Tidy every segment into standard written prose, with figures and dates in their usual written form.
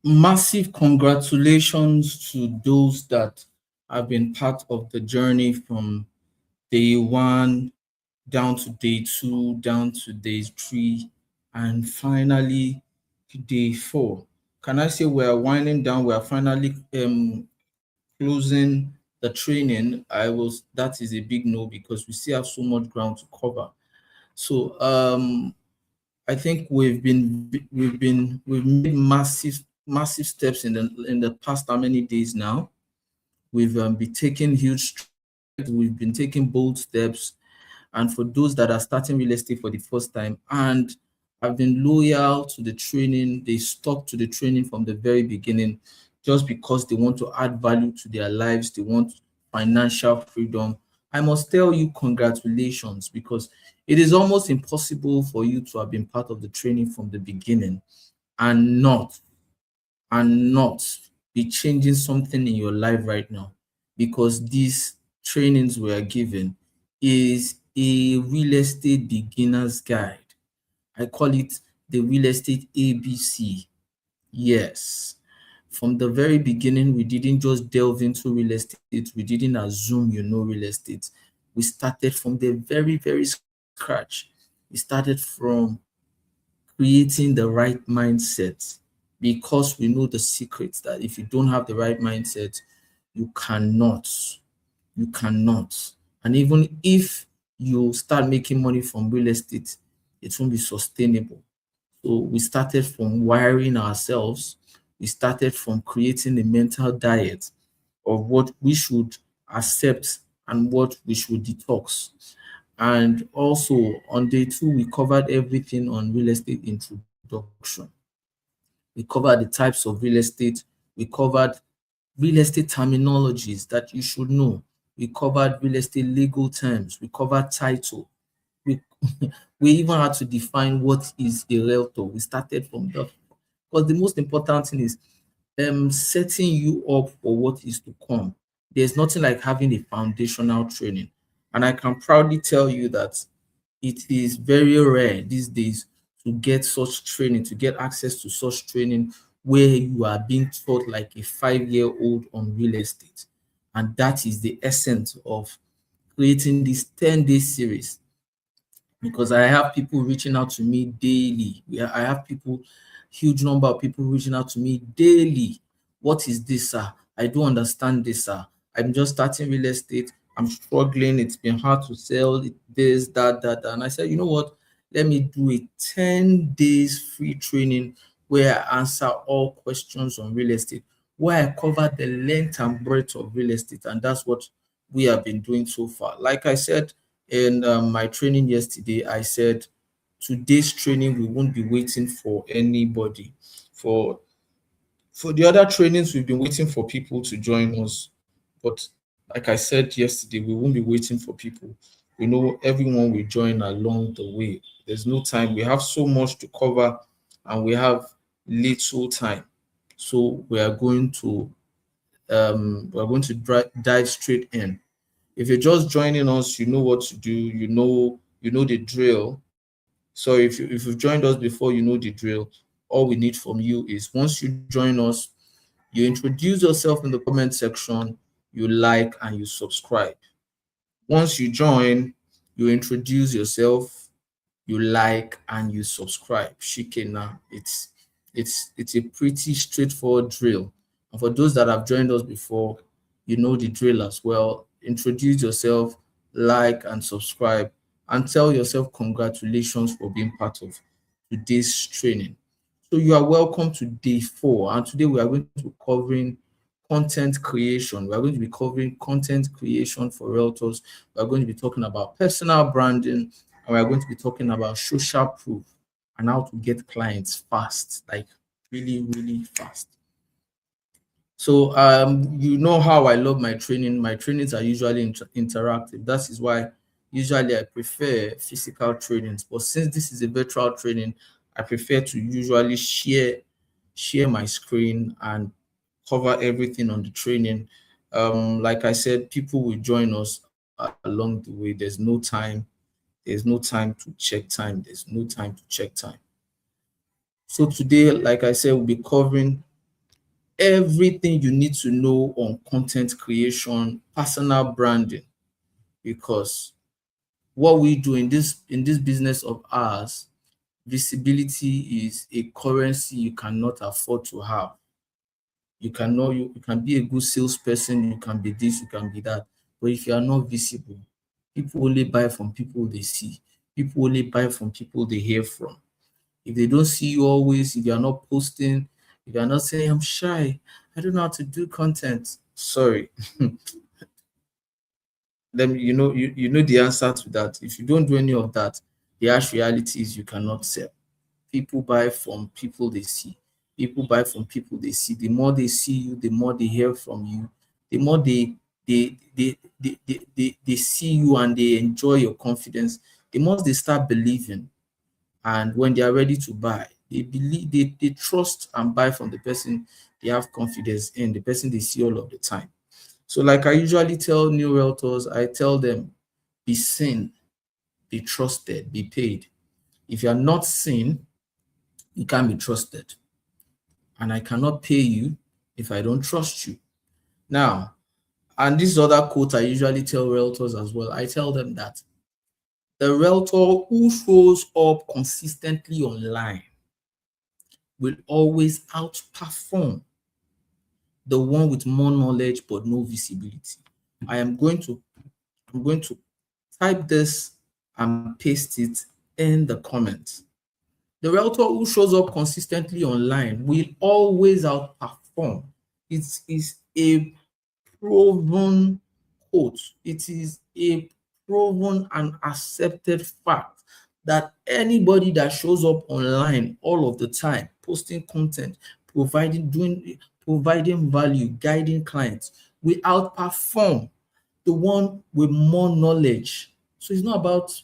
Massive congratulations to those that have been part of the journey from day one down to day two, down to day three, and finally day four. Can I say we are winding down? We are finally closing the training. That is a big no because we still have so much ground to cover. So I think we've made massive steps in the past how many days now. We've been taking huge strides. We've been taking bold steps. And for those that are starting real estate for the first time and have been loyal to the training, they stuck to the training from the very beginning just because they want to add value to their lives, they want financial freedom. I must tell you, congratulations, because it is almost impossible for you to have been part of the training from the beginning and not be changing something in your life right now, because these trainings we are given is a real estate beginner's guide. I call it the real estate ABC. Yes. From the very beginning, we didn't just delve into real estate. We didn't assume you know real estate. We started from the very scratch. We started from creating the right mindset, because we know the secrets that if you don't have the right mindset, you cannot. You cannot. And even if you start making money from real estate, it won't be sustainable. So we started from wiring ourselves. We started from creating a mental diet of what we should accept and what we should detox. And also on day two, we covered everything on real estate introduction. We covered the types of real estate. We covered real estate terminologies that you should know. We covered real estate legal terms. We covered title. We, we even had to define what is a realtor. We started from that, because the most important thing is setting you up for what is to come. There's nothing like having a foundational training. And I can proudly tell you that it is very rare these days to get such training, to get access to such training where you are being taught like a 5-year-old on real estate. And that is the essence of creating this 10-day series, because I have people reaching out to me daily. I have people, huge number of people reaching out to me daily. What is this, sir? I don't understand this, sir. I'm just starting real estate. I'm struggling. It's been hard to sell this, that. And I said, you know what? Let me do a 10 days free training where I answer all questions on real estate, where I cover the length and breadth of real estate. And that's what we have been doing so far. Like I said, in my training yesterday, I said today's training we won't be waiting for anybody. For the other trainings, we've been waiting for people to join us. But like I said yesterday, we won't be waiting for people. We know everyone will join along the way. There's no time. We have so much to cover and we have little time. So we are going to dive straight in. If you're just joining us, you know what to do. You know the drill. So if you've joined us before, you know the drill. All we need from you is, once you join us, you introduce yourself in the comment section, you like and you subscribe. Once you join, you introduce yourself, you like and you subscribe. Shikena. It's a pretty straightforward drill. And for those that have joined us before, you know the drill as well. Introduce yourself, like and subscribe, and tell yourself congratulations for being part of today's training. So you are welcome to day 4, and today we are going to be covering content creation. We are going to be covering content creation for realtors. We are going to be talking about personal branding, and we are going to be talking about social proof and how to get clients fast, like really fast. So you know how I love my training. My trainings are usually interactive. That is why usually I prefer physical trainings. But since this is a virtual training, I prefer to usually share my screen and cover everything on the training. Like I said, people will join us along the way. There's no time to check time. There's no time to check time. So today, like I said, we'll be covering everything you need to know on content creation, personal branding, because what we do in this business of ours, visibility is a currency you cannot afford to have. You can be a good salesperson, you can be this, you can be that. But if you are not visible, people only buy from people they see. People only buy from people they hear from. If they don't see you always, if you are not posting, if you are not saying, I'm shy, I don't know how to do content. Sorry. Then you know the answer to that. If you don't do any of that, the harsh reality is you cannot sell. People buy from people they see. People buy from people they see. The more they see you, the more they hear from you, the more they see you and they enjoy your confidence, the more they start believing. And when they are ready to buy, they believe, they trust and buy from the person they have confidence in, the person they see all of the time. So, like I usually tell new realtors, I tell them, be seen, be trusted, be paid. If you are not seen, you can't be trusted. And I cannot pay you if I don't trust you. Now, and this other quote I usually tell realtors as well. I tell them that the realtor who shows up consistently online will always outperform the one with more knowledge but no visibility. I am going to I'm going to type this and paste it in the comments. The realtor who shows up consistently online will always outperform. It is a proven quote. It is a proven and accepted fact that anybody that shows up online all of the time, posting content, providing value, guiding clients, will outperform the one with more knowledge. So it's not about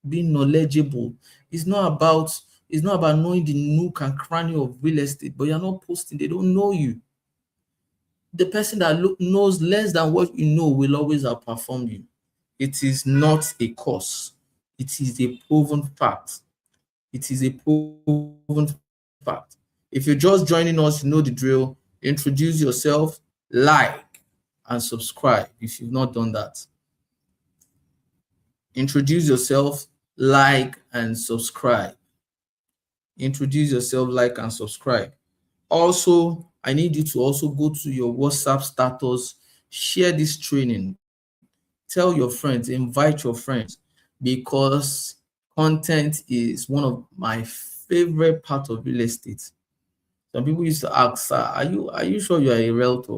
being knowledgeable. It's not about it's not about knowing the nook and cranny of real estate, but you're not posting. They don't know you. The person that knows less than what you know will always outperform you. It is not a curse. It is a proven fact. It is a proven fact. If you're just joining us, you know the drill. Introduce yourself, like, and subscribe if you've not done that. Introduce yourself, like, and subscribe. Introduce yourself, like, and subscribe. Also, I need you to also go to your WhatsApp status, share this training, tell your friends, invite your friends, because content is one of my favorite part of real estate. Some people used to ask, sir, are you sure you are a realtor?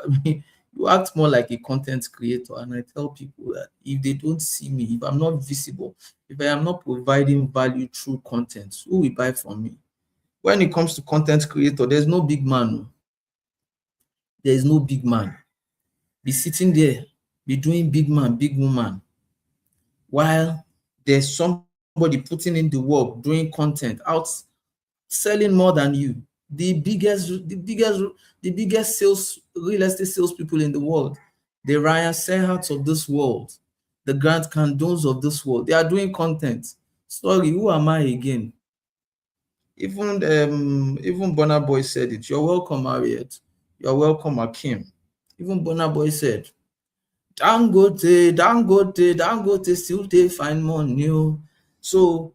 I mean, you act more like a content creator. And I tell people that if they don't see me, if I'm not visible, if I am not providing value through content, who will buy from me? When it comes to content creator, there's no big man. Oh. There is no big man. Be sitting there, be doing big man, big woman, while there's somebody putting in the work, doing content, out selling more than you. The biggest sales real estate salespeople in the world, the Ryan Serhards of this world, the Grant Candones of this world, they are doing content. Sorry, who am I again? Even Burna Boy said it. You're welcome, Harriet. You're welcome, Akim. Even Burna Boy said, Dangote still dey find money. Oh." So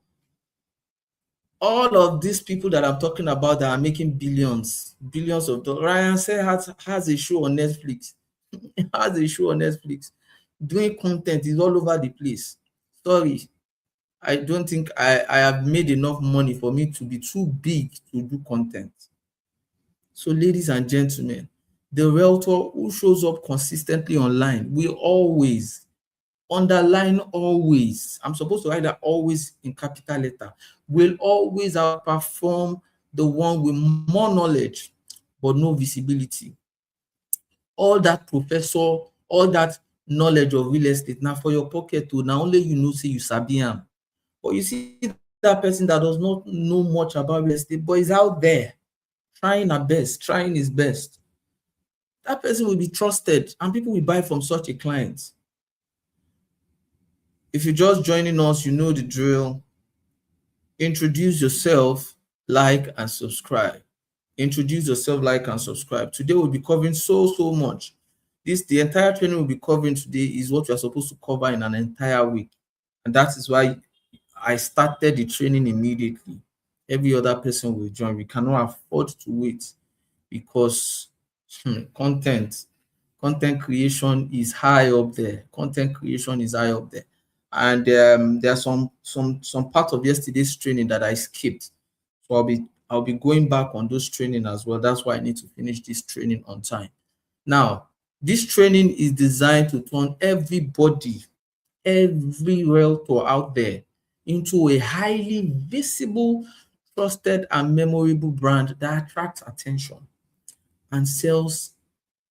all of these people that I'm talking about that are making billions of dollars. Ryan Serhart has a show on Netflix. Has a show on Netflix. Doing content is all over the place. Sorry, I don't think I have made enough money for me to be too big to do content. So, ladies and gentlemen, the realtor who shows up consistently online will always, underline always, I'm supposed to write that always in capital letter, will always outperform the one with more knowledge but no visibility. All that professor, all that knowledge of real estate, now for your pocket too, now only you know say you sabi am. But you see that person that does not know much about real estate, but is out there trying her best, trying his best. That person will be trusted and people will buy from such a client. If you're just joining us, you know the drill. Introduce yourself, like, and subscribe. Introduce yourself, like and subscribe. Today we'll be covering so much. The entire training we'll be covering today is what we are supposed to cover in an entire week. And that is why I started the training immediately. Every other person will join. We cannot afford to wait because content creation is high up there. Content creation is high up there. And there are some part of yesterday's training that I skipped. So I'll be going back on those training as well. That's why I need to finish this training on time. Now, this training is designed to turn every realtor out there into a highly visible, trusted, and memorable brand that attracts attention and sells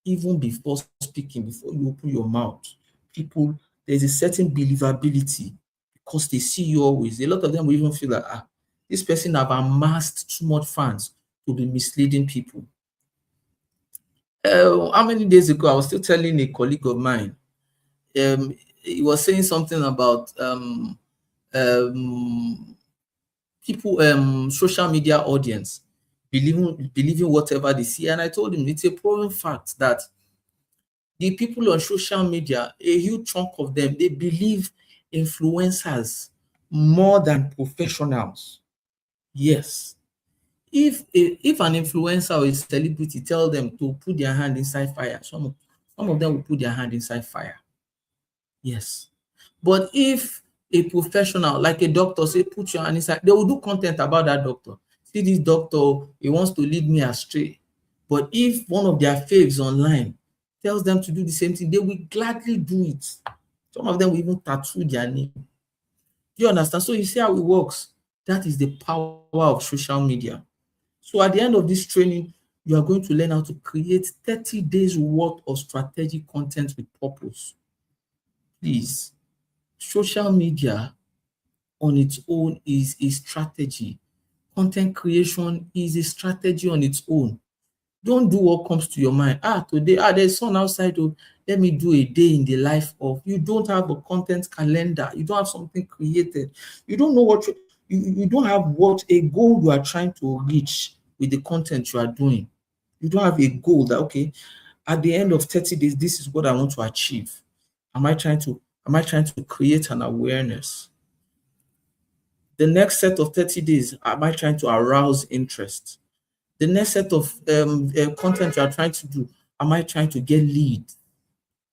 even before speaking, before you open your mouth. People, there's a certain believability because they see you always. A lot of them will even feel like, this person have amassed too much fans to be misleading people. How many days ago, I was still telling a colleague of mine, he was saying something about um, people, social media audience believing whatever they see. And I told him it's a proven fact that the people on social media, a huge chunk of them, they believe influencers more than professionals. Yes. If an influencer or a celebrity tell them to put their hand inside fire, some of them will put their hand inside fire. Yes. But if a professional, like a doctor, say put your hand inside, they will do content about that doctor. See this doctor, he wants to lead me astray. But if one of their faves online tells them to do the same thing, they will gladly do it. Some of them will even tattoo their name. Do you understand? So you see how it works. That is the power of social media. So at the end of this training, you are going to learn how to create 30 days worth of strategic content with purpose. Please, social media on its own is a strategy. Content creation is a strategy on its own. Don't do what comes to your mind. Today, there's sun outside. Oh, let me do a day in the life of. You don't have a content calendar. You don't have something created. You don't know what you don't have what a goal you are trying to reach with the content you are doing. You don't have a goal that, okay, at the end of 30 days, this is what I want to achieve. Am I trying to create an awareness? The next set of 30 days, am I trying to arouse interest? The next set of content you are trying to do, am I trying to get lead?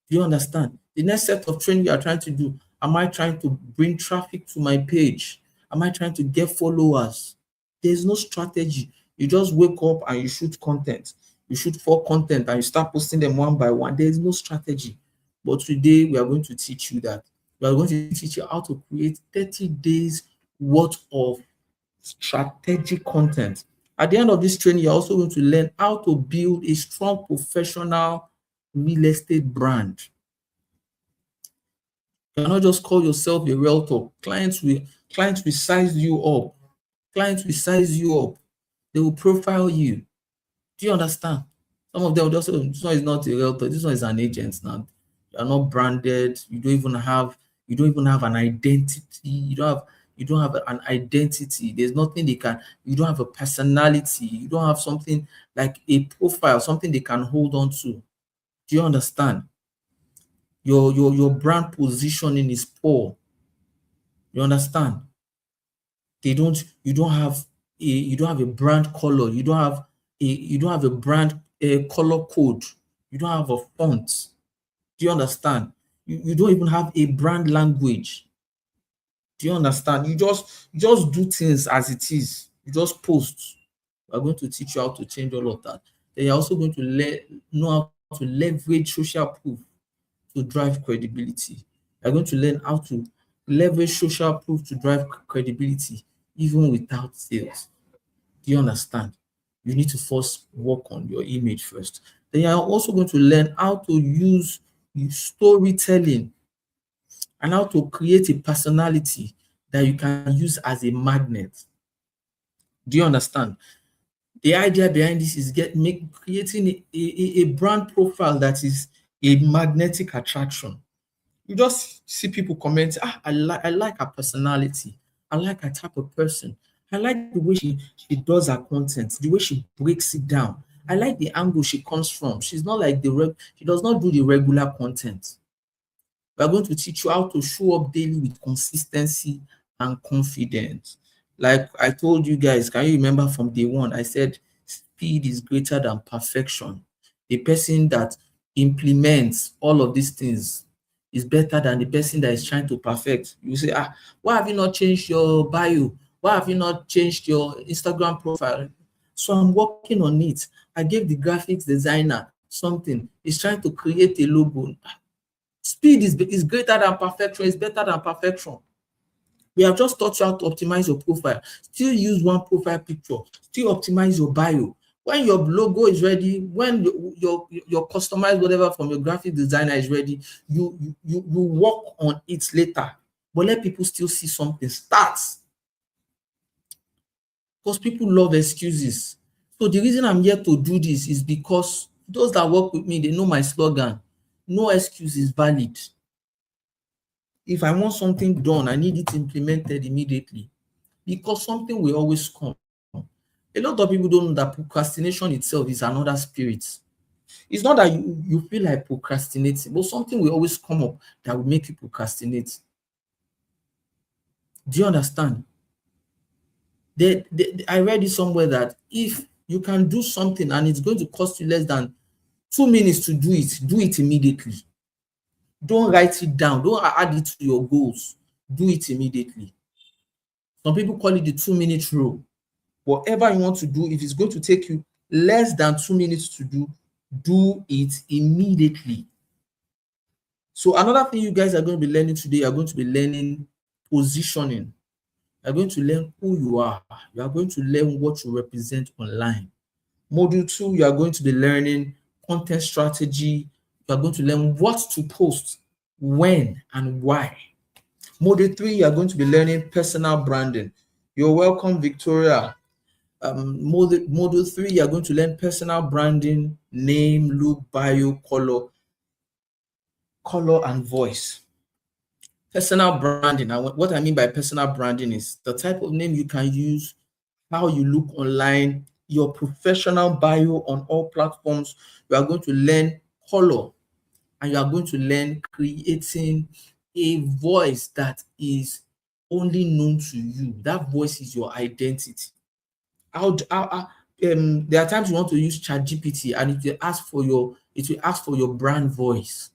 Do you understand? The next set of training you are trying to do, am I trying to bring traffic to my page? Am I trying to get followers? There's no strategy. You just wake up and you shoot content. You shoot 4 content and you start posting them one by one. There's no strategy. But today we are going to teach you that. We are going to teach you how to create 30 days worth of strategic content. At the end of this training, you're also going to learn how to build a strong professional real estate brand. You cannot just call yourself a realtor. Clients will size you up. Clients will size you up. They will profile you. Do you understand? Some of them will just say, this one is not a realtor, this one is an agent now. You are not branded, you don't even have an identity, you don't have an identity. There's nothing you don't have a personality, you don't have something like a profile, something they can hold on to. Do you understand? Your brand positioning is poor. You understand? You don't have a brand color, you don't have a brand color code, you don't have a font. Do you understand? You don't even have a brand language. Do you understand? You just do things as it is. You just post. We're going to teach you how to change all of that. Then you're also going to know how to leverage social proof to drive credibility. You're going to learn how to leverage social proof to drive credibility even without sales. Do you understand? You need to first work on your image first. Then you're also going to learn how to use storytelling and how to create a personality that you can use as a magnet. Do you understand? The idea behind this is creating a brand profile that is a magnetic attraction. You just see people comment, I like her personality. I like her type of person. I like the way she does her content, the way she breaks it down. I like the angle she comes from. She's not like she does not do the regular content. We are going to teach you how to show up daily with consistency and confidence. Like I told you guys, can you remember from day one? I said speed is greater than perfection. The person that implements all of these things is better than the person that is trying to perfect. You say, why have you not changed your bio? Why have you not changed your Instagram profile? So I'm working on it. I gave the graphics designer something. He's trying to create a logo. Speed is greater than perfection, is better than perfection. We have just taught you how to optimize your profile. Still use one profile picture. Still optimize your bio. When your logo is ready, when your customized whatever from your graphic designer is ready, you work on it later. But let people still see something. Start. Because people love excuses. So the reason I'm here to do this is because those that work with me, they know my slogan. No excuse is valid. If I want something done, I need it implemented immediately because something will always come. A lot of people don't know that procrastination itself is another spirit. It's not that you feel like procrastinating, but something will always come up that will make you procrastinate. Do you understand? I read it somewhere that if you can do something and it's going to cost you less than 2 minutes to do it immediately. Don't write it down. Don't add it to your goals. Do it immediately. Some people call it the 2 minute rule. Whatever you want to do, if it's going to take you less than 2 minutes to do it immediately. So another thing you guys are going to be learning today, you're going to be learning positioning. You're going to learn who you are. You are going to learn what you represent online. Module 2, you are going to be learning content strategy. You are going to learn what to post, when, and why. Module 3, you are going to be learning personal branding. You're welcome, Victoria. Module 3, you're going to learn personal branding, name, look, bio, color, and voice. Personal branding. And what I mean by personal branding is the type of name you can use, how you look online, your professional bio on all platforms. You are going to learn color, and you are going to learn creating a voice that is only known to you. That voice is your identity. There are times you want to use ChatGPT and it will ask for your brand voice.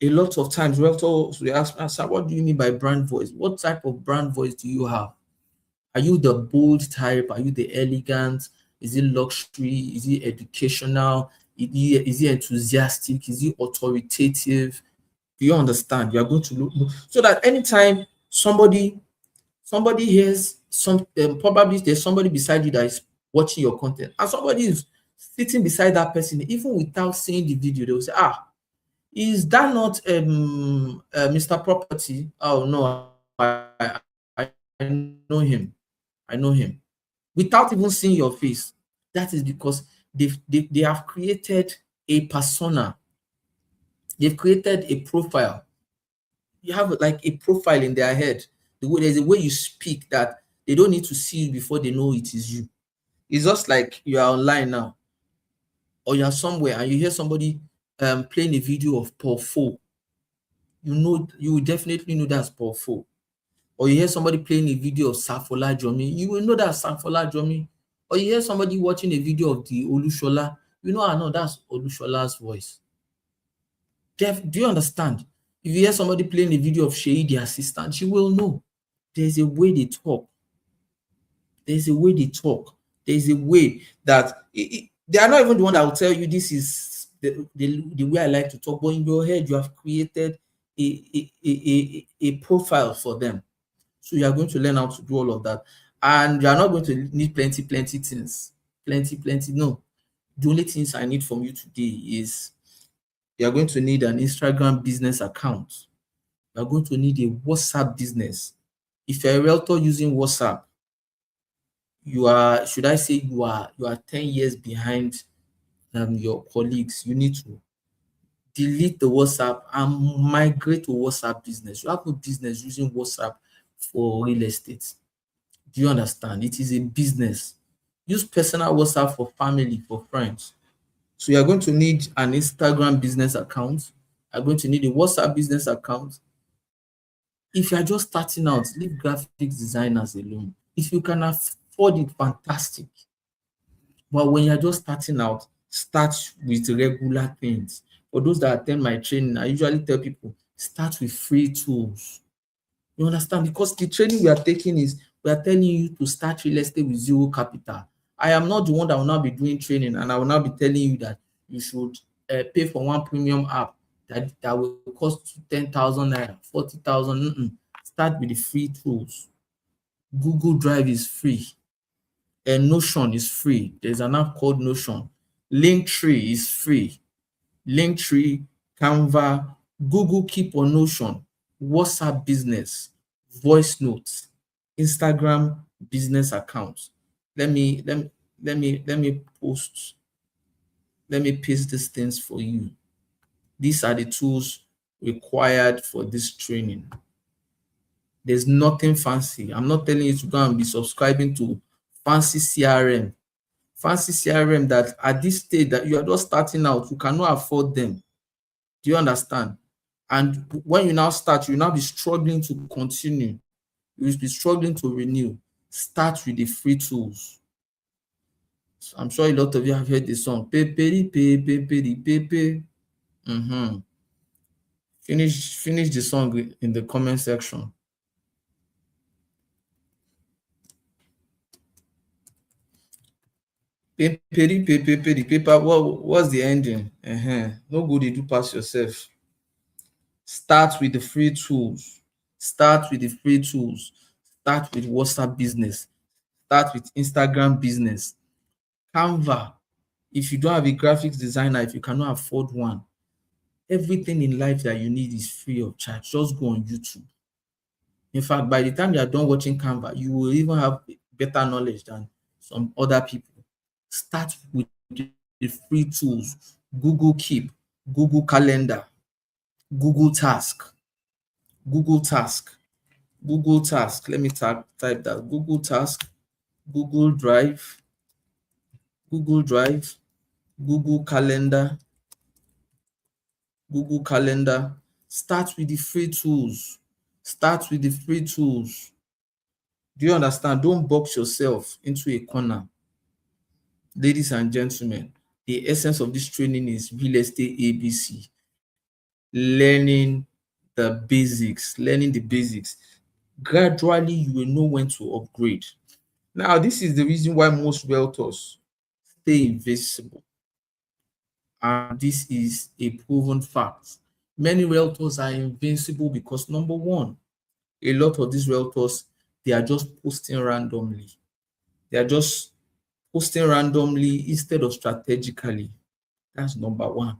A lot of times realtors will ask, "Sir, what do you mean by brand voice? What type of brand voice do you have? Are you the bold type? Are you the elegant? Is it luxury? Is it educational? Is it enthusiastic? Is it authoritative?" Do you understand? You are going to look so that anytime somebody hears probably there's somebody beside you that is watching your content, and somebody is sitting beside that person, even without seeing the video, they will say, is that not Mr. Property? Oh no, I know him. I know him. Without even seeing your face. That is because they have created a persona. They've created a profile. You have like a profile in their head. There's a way you speak that they don't need to see you before they know it is you. It's just like you are online now, or you're somewhere and you hear somebody playing a video of Paul Fo. You will definitely know that's Paul Fo. Or you hear somebody playing a video of Safola Jomi, you will know that's Safola Jomi. Or you hear somebody watching a video of the Olushola, you know, no, that's Olushola's voice. Do you understand? If you hear somebody playing a video of Sheyi, the assistant, you will know. There's a way they talk. There's a way they talk. There's a way that they are not even the one that will tell you this is the way I like to talk, but in your head, you have created a profile for them. So you are going to learn how to do all of that. And you are not going to need plenty things. Plenty. No. The only things I need from you today is you are going to need an Instagram business account. You are going to need a WhatsApp business. If you're a realtor using WhatsApp, you are, should I say, you are 10 years behind your colleagues. You need to delete the WhatsApp and migrate to WhatsApp business. You have a business using WhatsApp for real estate. Do you understand? It is a business. Use personal WhatsApp for family, for friends. So you are going to need an Instagram business account. You are going to need a WhatsApp business account. If you are just starting out, leave graphics designers alone. If you can afford it, fantastic. But when you're just starting out, start with regular things. For those that attend my training, I usually tell people start with free tools. You understand? Because the training we are taking is we are telling you to start real estate with zero capital. I am not the one that will now be doing training and I will now be telling you that you should pay for one premium app that will cost 10,000 naira, 40,000. Start with the free tools. Google Drive is free. And Notion is free. There's an app called Notion. Linktree is free. Linktree, Canva, Google Keep or Notion, WhatsApp business, voice notes, Instagram business accounts. Let me post, let me paste these things for you. These are the tools required for this training. There's nothing fancy. I'm not telling you to go and be subscribing to fancy CRM. Fancy CRM that at this stage that you are just starting out, you cannot afford them. Do you understand? And when you now start, you now be struggling to continue. You will be struggling to renew. Start with the free tools. So I'm sure a lot of you have heard the song. Peperi pe peperi pepe. Finish the song in the comment section. Peperi pe peperi paper. What's the ending? No good, you do pass yourself. Start with the free tools. Start with the free tools. Start with WhatsApp business. Start with Instagram business. Canva. If you don't have a graphics designer, if you cannot afford one, everything in life that you need is free of charge. Just go on YouTube. In fact, by the time you are done watching Canva, you will even have better knowledge than some other people. Start with the free tools. Google Keep, Google Calendar, Google Task, Google Task, Google Task. Let me type that. Google Task, Google Drive, Google Drive, Google Calendar, Google Calendar. Start with the free tools. Start with the free tools. Do you understand? Don't box yourself into a corner. Ladies and gentlemen, the essence of this training is real estate ABC. Learning the basics, learning the basics. Gradually, you will know when to upgrade. Now, this is the reason why most realtors stay invisible. And this is a proven fact. Many realtors are invincible because number one, a lot of these realtors, they are just posting randomly. They are just posting randomly instead of strategically. That's number one.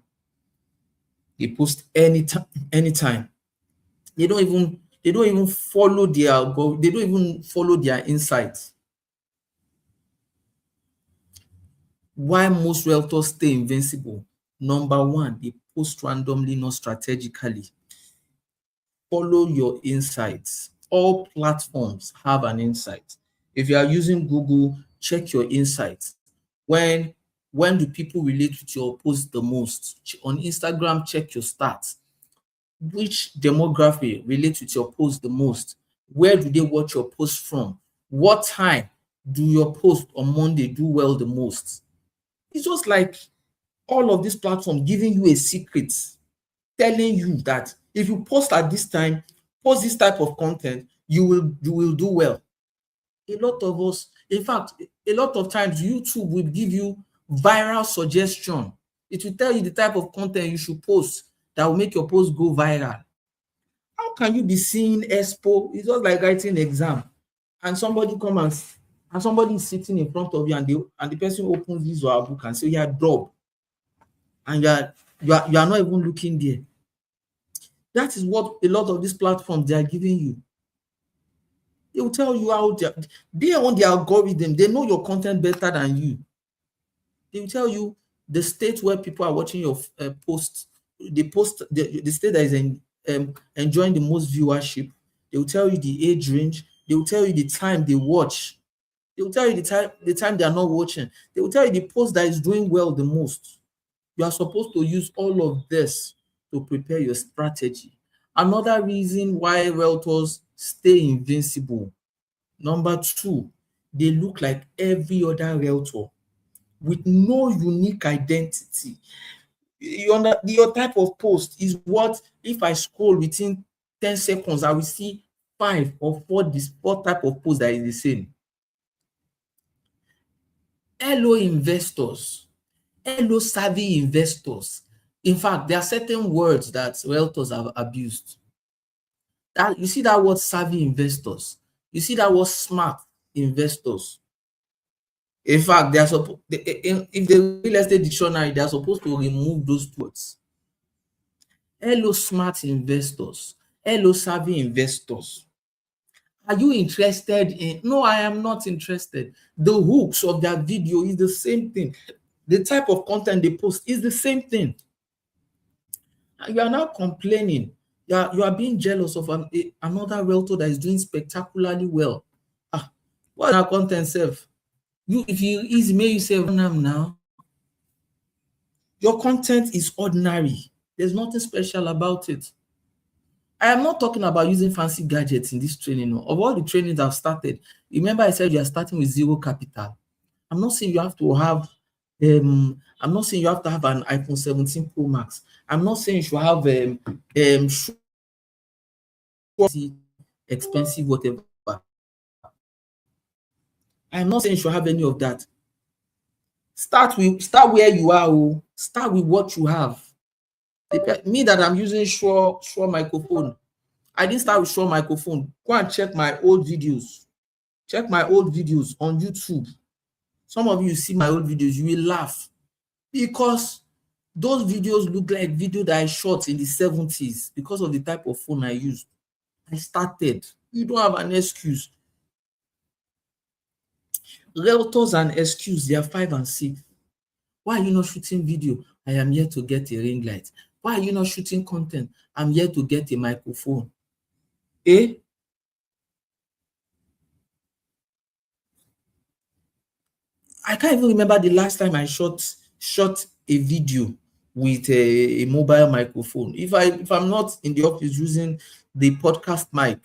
They post anytime. They don't even follow their insights. Why most realtors stay invincible? Number one, they post randomly, not strategically. Follow your insights. All platforms have an insight. If you are using Google, check your insights. When do people relate with your post the most? On Instagram, check your stats. Which demography relates with your post the most? Where do they watch your post from? What time do your post on Monday do well the most? It's just like all of these platforms giving you a secret, telling you that if you post at this time, post this type of content, you will do well. A lot of us, in fact, a lot of times YouTube will give you viral suggestion. It will tell you the type of content you should post that will make your post go viral. How can you be seeing expo? It's just like writing exam and somebody come and somebody is sitting in front of you and the person opens his or her book and say, yeah, drop. And you are not even looking there. That is what a lot of these platforms they are giving you. They will tell you how they on the algorithm, they know your content better than you. They will tell you the state where people are watching your post, the state that is enjoying the most viewership. They will tell you the age range. They will tell you the time they watch. They will tell you the time they are not watching. They will tell you the post that is doing well the most. You are supposed to use all of this to prepare your strategy. Another reason why realtors stay invincible. Number two, they look like every other realtor with no unique identity. Your type of post is what, if I scroll within 10 seconds, I will see five or four type of posts that is the same. Hello investors, hello savvy investors. In fact, there are certain words that realtors have abused. That you see that word savvy investors, you see that word smart investors. In fact, they are supposed, if the real estate dictionary, they are supposed to remove those words. Hello, smart investors. Hello, savvy investors. Are you interested in? No, I am not interested. The hooks of that video is the same thing. The type of content they post is the same thing. And you are now complaining. You are being jealous of another realtor that is doing spectacularly well. What our content self? You, if you easy, may you say now. Your content is ordinary. There's nothing special about it. I am not talking about using fancy gadgets in this training. No. Of all the trainings I've started, remember I said you are starting with zero capital. I'm not saying you have to have I'm not saying you have to have an iPhone 17 Pro Max. I'm not saying you should have expensive whatever. I'm not saying you should have any of that. Start where you are. Start with what you have. Me that I'm using Shure microphone. I didn't start with Shure microphone. Go and check my old videos. Check my old videos on YouTube. Some of you see my old videos, you will laugh because those videos look like video that I shot in the 70s because of the type of phone I used. I started. You don't have an excuse. Realtors and excuse, they are 5 and 6. Why are you not shooting video? I am here to get a ring light. Why are you not shooting content? I'm here to get a microphone. Eh? I can't even remember the last time I shot a video with a mobile microphone. If I'm not in the office using the podcast mic,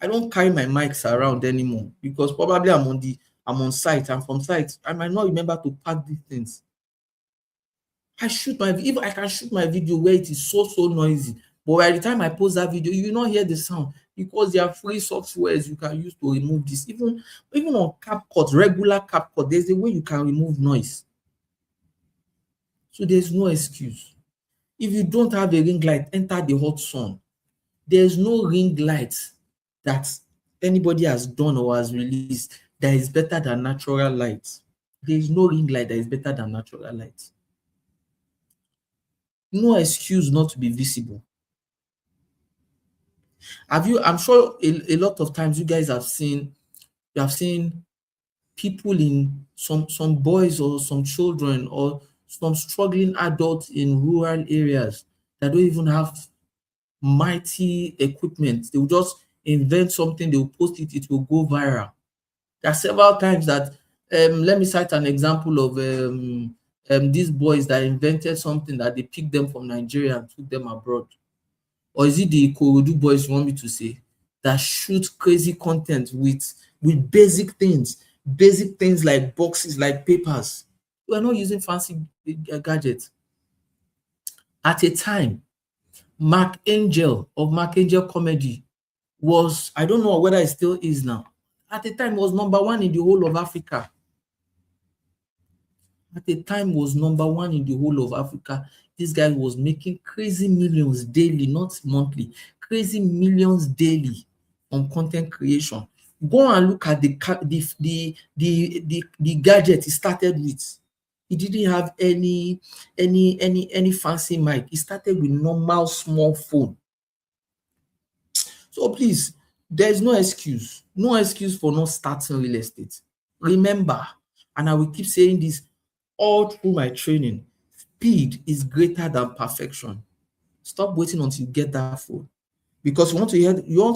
I don't carry my mics around anymore because probably I'm on site, and from site I might not remember to pack these things. If I can shoot my video where it is so noisy, but by the time I post that video, you will not hear the sound because there are free softwares you can use to remove this. Even on CapCut, regular CapCut, there's a way you can remove noise. So there's no excuse. If you don't have a ring light, enter the hot sun. There's no ring light that anybody has done or has released that is better than natural light. There's no ring light that is better than natural light. No excuse not to be visible. I'm sure a lot of times you guys have seen people in some boys or some children or some struggling adults in rural areas that don't even have mighty equipment. They will just invent something, they will post it, it will go viral. There are several times that let me cite an example of these boys that invented something that they picked them from Nigeria and took them abroad. Or is it the Ikorodu boys you want me to say that shoot crazy content with basic things like boxes, like papers? We are not using fancy gadgets. At a time, Mark Angel of Mark Angel Comedy was, I don't know whether it still is now, at the time was number one in the whole of Africa. At the time was number one in the whole of Africa. This guy was making crazy millions daily, not monthly, crazy millions daily on content creation. Go and look at the gadget he started with. He didn't have any fancy mic. He started with normal small phone. So please, there's no excuse for not starting real estate. Remember, and I will keep saying this all through my training, speed is greater than perfection. Stop waiting until you get that phone. Because you want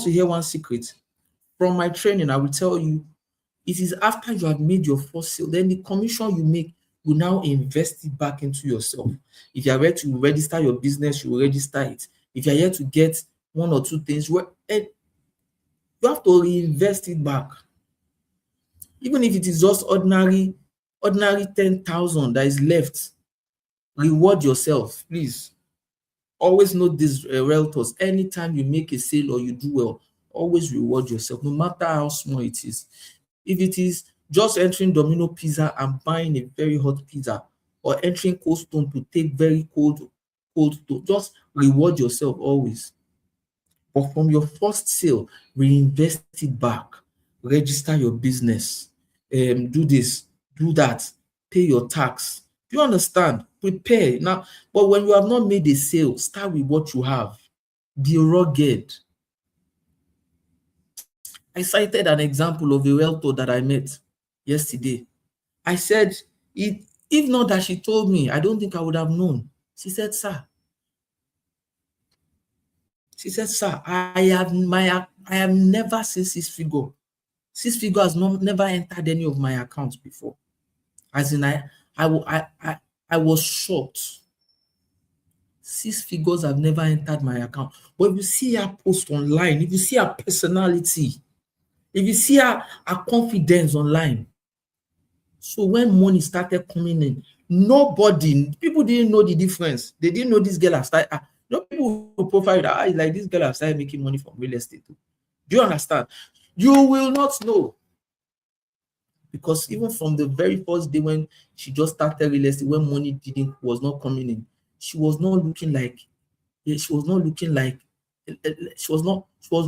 to hear one secret. from my training, I will tell you, it is after you have made your first sale, then the commission you make will now invest it back into yourself. If you are ready to register your business, you will register it. If you are here to get one or two things, you have to reinvest it back. Even if it is just ordinary 10,000 that is left, reward yourself, please. Always note this, realtors, anytime you make a sale or you do well, always reward yourself, no matter how small it is. If it is just entering Domino Pizza and buying a very hot pizza, or entering Cold Stone to take very cold stone, just reward yourself always. But from your first sale, reinvest it back, register your business, do this, do that, pay your tax. Do you understand? Prepare now. But when you have not made a sale, start with what you have. Be rugged. I cited an example of a realtor that I met yesterday. I said, if not that she told me, I don't think I would have known. She said, sir, I have never seen six figure. Six figure has never entered any of my accounts before. As in, I was shocked. Six figures have never entered my account. But if you see her post online, if you see her personality, if you see her confidence online, so when money started coming in, people didn't know the difference. They didn't know this girl has started. People will profile that it's like this girl has started making money from real estate. Do you understand? You will not know. Because even from the very first day when she just started real estate, when money was not coming in, she was not looking like she was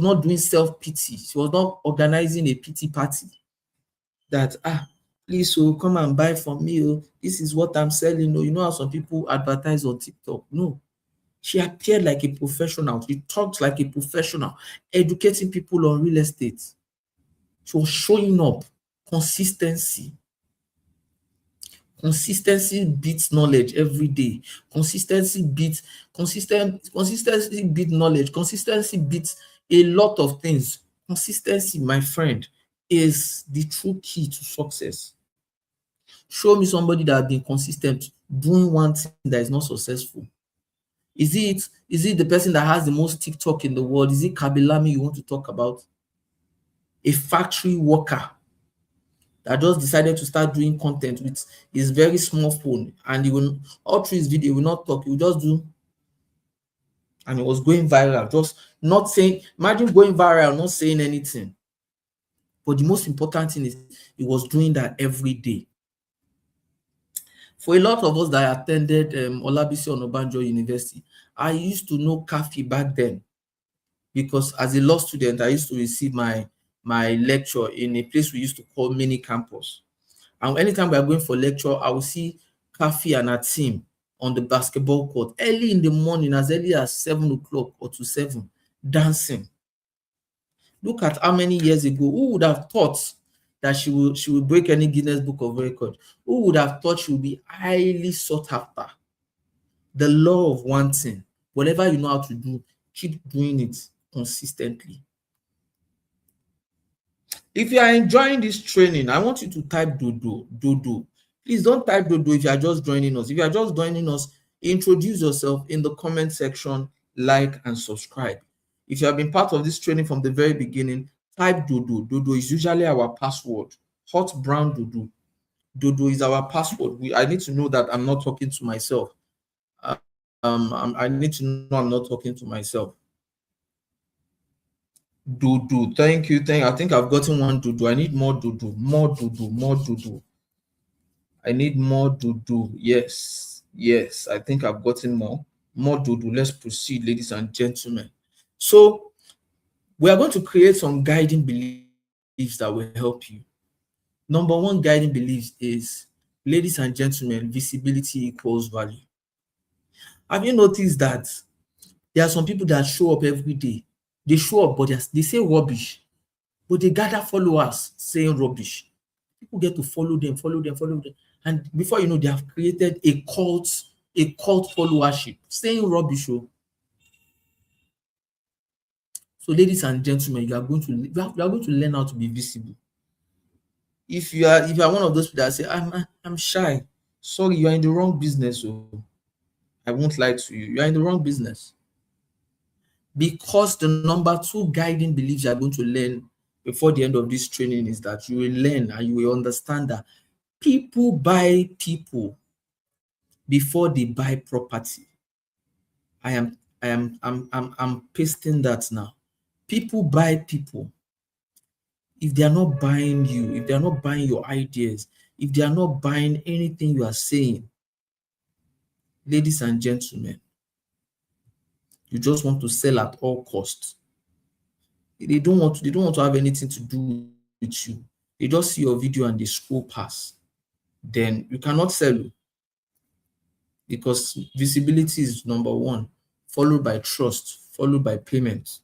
not doing self-pity. She was not organizing a pity party that please come and buy from me. This is what I'm selling. You know how some people advertise on TikTok. No. She appeared like a professional. She talked like a professional, educating people on real estate. She was showing up. Consistency. Consistency beats knowledge every day. Consistency beats knowledge. Consistency beats a lot of things. Consistency, my friend, is the true key to success. Show me somebody that has been consistent doing one thing that is not successful. Is it the person that has the most TikTok in the world? Is it Kabilami you want to talk about? A factory worker that just decided to start doing content with his very small phone, and he will, all through his video, he will not talk, he will just do, and it was going viral, just not saying, imagine going viral, not saying anything. But the most important thing is he was doing that every day. For a lot of us that attended Olabisi Onabanjo University, I used to know Kafi back then, because as a law student, I used to receive my lecture in a place we used to call mini campus. And anytime we are going for lecture, I will see Kafi and her team on the basketball court early in the morning, as early as 7 o'clock or to 7, dancing. Look at how many years ago, who would have thought that she will break any Guinness Book of Record? Who would have thought she would be highly sought after? The law of one thing. Whatever you know how to do, keep doing it consistently. If you are enjoying this training, I want you to type dodo. Please don't type dodo if you are just joining us. If you are just joining us, introduce yourself in the comment section, like and subscribe. If you have been part of this training from the very beginning, type dodo. Dodo is usually our password. Hot brown dodo. Dodo is our password. I need to know that I'm not talking to myself. I need to know I'm not talking to myself. Dodo. Thank you. I think I've gotten one dodo. I need more dodo. More dodo. I need more dodo. Yes. I think I've gotten more. More dodo. Let's proceed, ladies and gentlemen. So we are going to create some guiding beliefs that will help you. Number one guiding belief is, ladies and gentlemen, visibility equals value. Have you noticed that there are some people that show up every day? They show up, but they say rubbish, but they gather followers saying rubbish. People get to follow them, and before you know, they have created a cult followership saying rubbish. So, ladies and gentlemen, you are going to learn how to be visible. If you are one of those people that say, I'm shy, sorry, you are in the wrong business. So I won't lie to you. You are in the wrong business. Because the number two guiding beliefs you are going to learn before the end of this training is that you will learn and you will understand that people buy people before they buy property. I'm pasting that now. People buy people. If they are not buying you, if they are not buying your ideas, if they are not buying anything you are saying, ladies and gentlemen, you just want to sell at all costs. They don't want to have anything to do with you. They just see your video and they scroll past. Then you cannot sell because visibility is number one, followed by trust, followed by payment.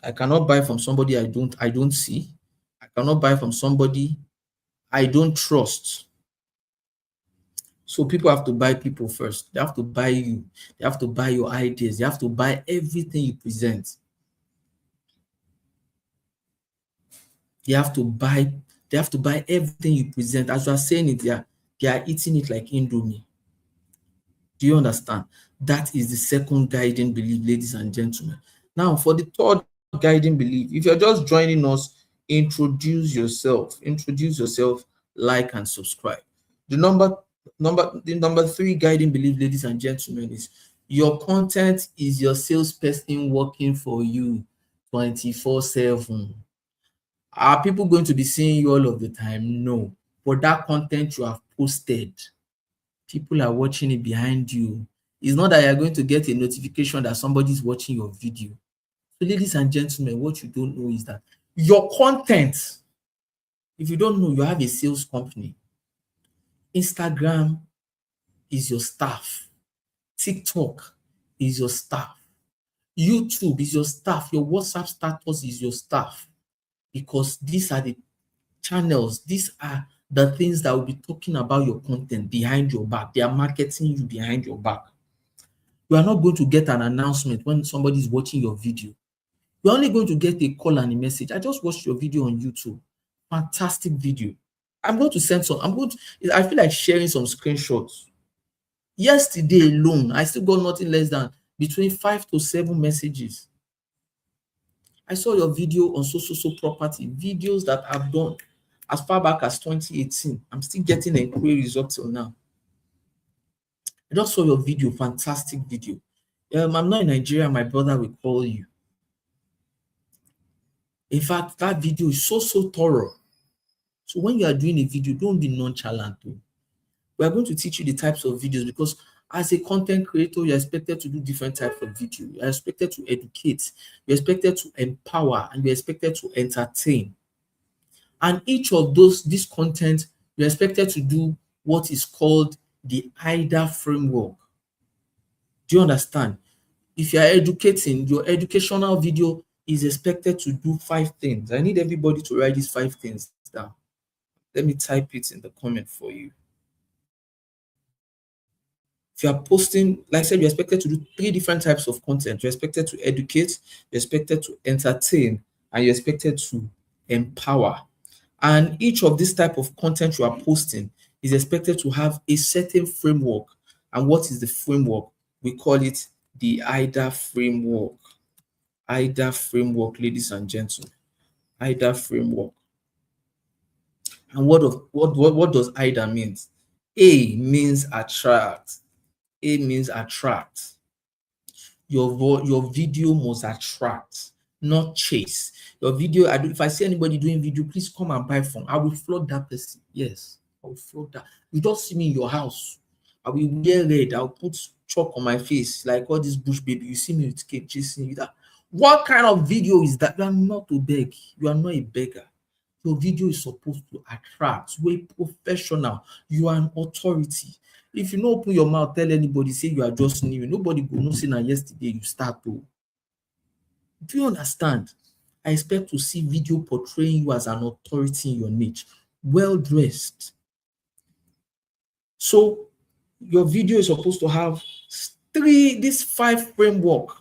I cannot buy from somebody I don't see. I cannot buy from somebody I don't trust. So people have to buy people first. They have to buy you. They have to buy your ideas. They have to buy everything you present. They have to buy. They have to buy everything you present. As you are saying it, they are eating it like Indomie. Do you understand? That is the second guiding belief, ladies and gentlemen. Now, for the third guiding belief, if you're just joining us, introduce yourself. Introduce yourself, like and subscribe. The number three guiding belief, ladies and gentlemen, is your content is your salesperson working for you 24/7. Are people going to be seeing you all of the time? No. But that content you have posted, people are watching it behind you. It's not that you're going to get a notification that somebody is watching your video. So, ladies and gentlemen, what you don't know is that your content, if you don't know, you have a sales company. Instagram is your staff. TikTok is your staff. YouTube is your staff. Your WhatsApp status is your staff. Because these are the channels, these are the things that will be talking about your content behind your back. They are marketing you behind your back. You are not going to get an announcement when somebody is watching your video. You're only going to get a call and a message. I just watched your video on YouTube. Fantastic video. I'm going to send some. I feel like sharing some screenshots. Yesterday alone, I still got nothing less than between 5 to 7 messages. I saw your video on so property, videos that I've done as far back as 2018. I'm still getting inquiries up till now. I just saw your video, fantastic video. I'm not in Nigeria, my brother will call you. In fact, that video is so thorough. So when you are doing a video, don't be nonchalant. We are going to teach you the types of videos because as a content creator, you're expected to do different types of video. You're expected to educate, you're expected to empower, and you're expected to entertain. And each of this content, you're expected to do what is called the AIDA framework. Do you understand? If you are educating, your educational video is expected to do 5 things. I need everybody to write these 5 things down. Let me type it in the comment for you. If you are posting, like I said, you're expected to do 3 different types of content. You're expected to educate, you're expected to entertain, and you're expected to empower. And each of this type of content you are posting is expected to have a certain framework. And what is the framework? We call it the AIDA framework. AIDA framework, ladies and gentlemen. AIDA framework. And what does AIDA mean? A means attract. A means attract. Your video must attract, not chase. Your video, if I see anybody doing video, please come and buy from. I will flog that person. Yes, I will flog that. You just see me in your house. I will wear red. I'll put chalk on my face like all this bush baby. You see me with cake chasing you. That what kind of video is that? You are not to beg. You are not a beggar. Your video is supposed to attract. You are a professional. You are an authority. If you no open your mouth, tell anybody, say you are just new, nobody go know say na yesterday you start to. Do you understand? I expect to see video portraying you as an authority in your niche, well dressed. So your video is supposed to have this 5 framework.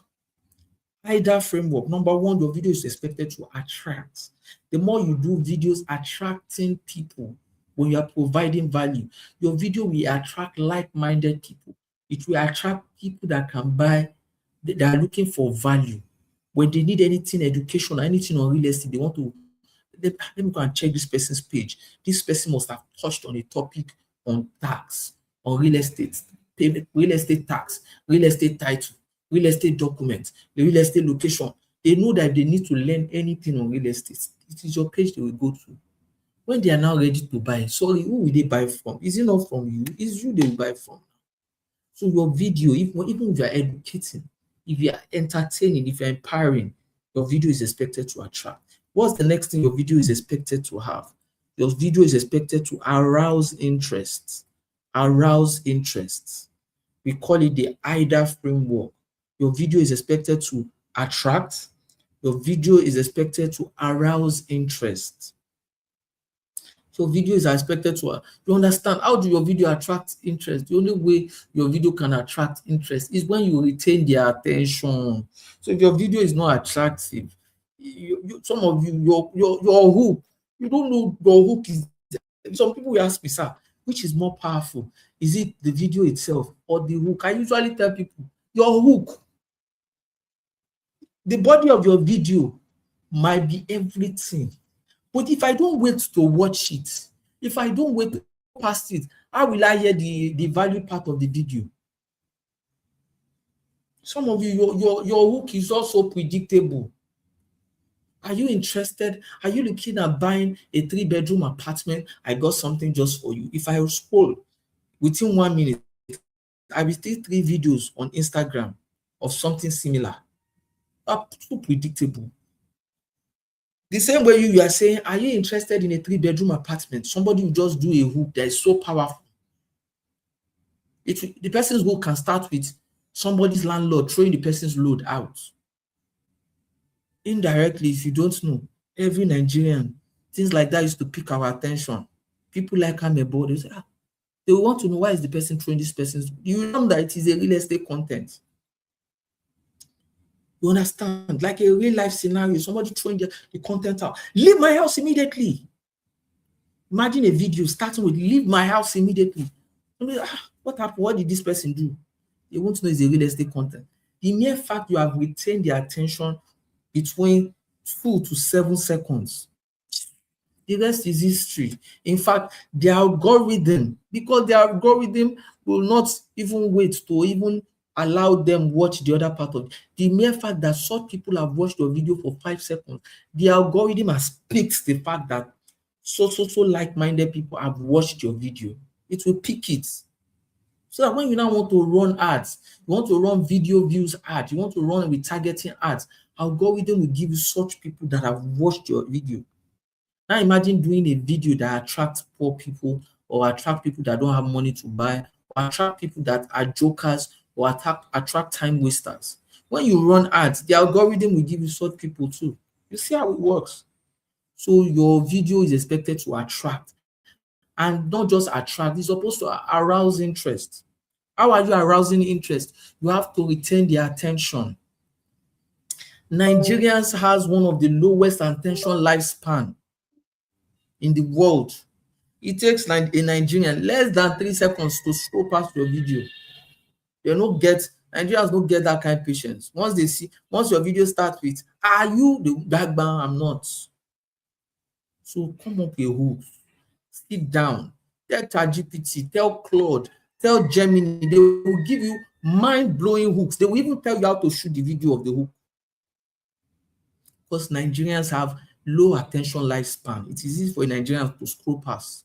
AIDA framework. Number one, your video is expected to attract. The more you do videos attracting people when you are providing value, your video will attract like-minded people. It will attract people that can buy, that are looking for value. When they need anything, education, or anything on real estate, they want to, let me go and check this person's page. This person must have touched on a topic on tax, on real estate, payment, real estate tax, real estate title, real estate documents, the real estate location. They know that they need to learn anything on real estate. It is your page they will go to. When they are now ready to buy, sorry, who will they buy from? Is it not from you? It's you they will buy from. So your video, even if you are educating, if you are entertaining, if you're empowering, your video is expected to attract. What's the next thing your video is expected to have? Your video is expected to arouse interest. Arouse interest. We call it the AIDA framework. Your video is expected to attract. Your video is expected to arouse interest. So videos are expected to, you understand, how do your video attract interest? The only way your video can attract interest is when you retain their attention. So if your video is not attractive, some of you, your hook, you don't know your hook is, some people will ask me, sir, which is more powerful? Is it the video itself or the hook? I usually tell people, your hook. The body of your video might be everything. But if I don't wait to watch it, if I don't wait to past it, how will I hear the value part of the video? Some of you, your hook is also predictable. Are you interested? Are you looking at buying a 3-bedroom apartment? I got something just for you. If I scroll within 1 minute, I will see 3 videos on Instagram of something similar. So predictable. The same way you are saying, are you interested in a 3-bedroom apartment? Somebody will just do a hook that is so powerful. The person's hook can start with somebody's landlord throwing the person's load out. Indirectly, if you don't know, every Nigerian, things like that used to pick our attention. People like Amebo, they say, they want to know why is the person throwing this person's. You remember that it is a real estate content. You understand? Like a real life scenario, somebody throwing the content out. Leave my house immediately. Imagine a video starting with leave my house immediately. What happened? What did this person do? They want to know it's a real estate content. The mere fact you have retained their attention between 2 to 7 seconds, the rest is history. In fact, the algorithm, because the algorithm will not even wait to even allow them watch the other part of it. The mere fact that such people have watched your video for 5 seconds, the algorithm has picked the fact that so like-minded people have watched your video. It will pick it. So that when you now want to run ads, you want to run video views ads, you want to run with targeting ads, algorithm will give you such people that have watched your video. Now imagine doing a video that attracts poor people or attract people that don't have money to buy or attract people that are jokers or attract time wasters. When you run ads, the algorithm will give you such people too. You see how it works. So your video is expected to attract and not just attract, it's supposed to arouse interest. How are you arousing interest? You have to retain their attention. Nigerians has one of the lowest attention lifespan in the world. It takes a Nigerian less than 3 seconds to scroll past your video. Nigerians don't get that kind of patience. Once your video starts with, are you the Dagba? I'm not. So come up with a hook. Sit down. Tell ChatGPT, tell Claude, tell Gemini. They will give you mind-blowing hooks. They will even tell you how to shoot the video of the hook. Because Nigerians have low attention lifespan. It is easy for Nigerians to scroll past.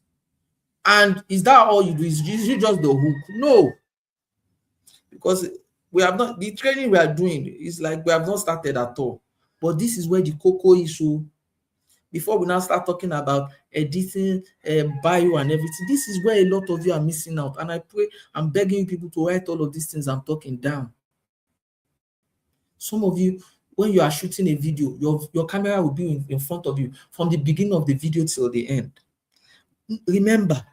And is that all you do? Is it just the hook? No. Because we have not, the training we are doing is like we have not started at all. But this is where the cocoa issue, before we now start talking about editing, bio and everything, this is where a lot of you are missing out. And I pray, I'm begging people to write all of these things I'm talking down. Some of you, when you are shooting a video, your camera will be in front of you from the beginning of the video till the end. Remember,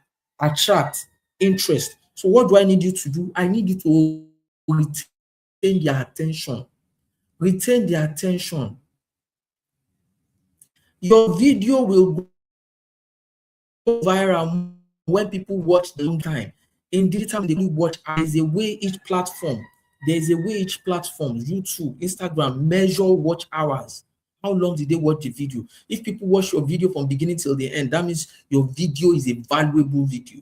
attract interest. So what do I need you to do? I need you to retain their attention. retain their attention. Your video will go viral when people watch the long time. In digital, they will watch. There's a way each platform, YouTube, Instagram, measure watch hours. How long did they watch the video? If people watch your video from beginning till the end, that means your video is a valuable video.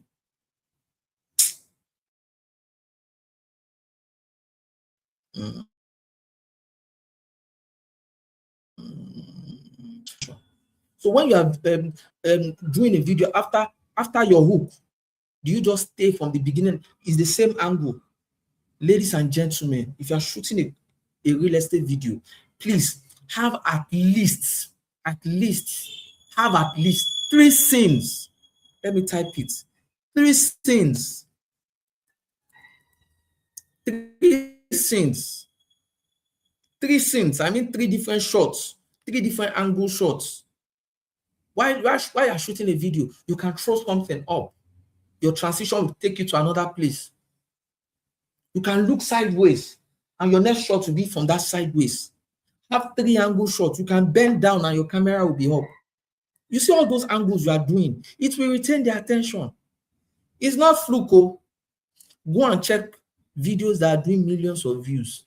Mm. So when you are doing a video after your hook, do you just stay from the beginning? It's the same angle. Ladies and gentlemen, if you are shooting a real estate video, please have at least have at least 3 scenes. Let me type it. 3 scenes. 3 scenes. 3 scenes. I mean 3 different shots, 3 different angle shots. While you're shooting a video, you can throw something up. Your transition will take you to another place. You can look sideways, and your next shot will be from that sideways. Have 3 angle shots. You can bend down, and your camera will be up. You see all those angles you are doing, it will retain their attention. It's not fluke. Go and check videos that are doing millions of views,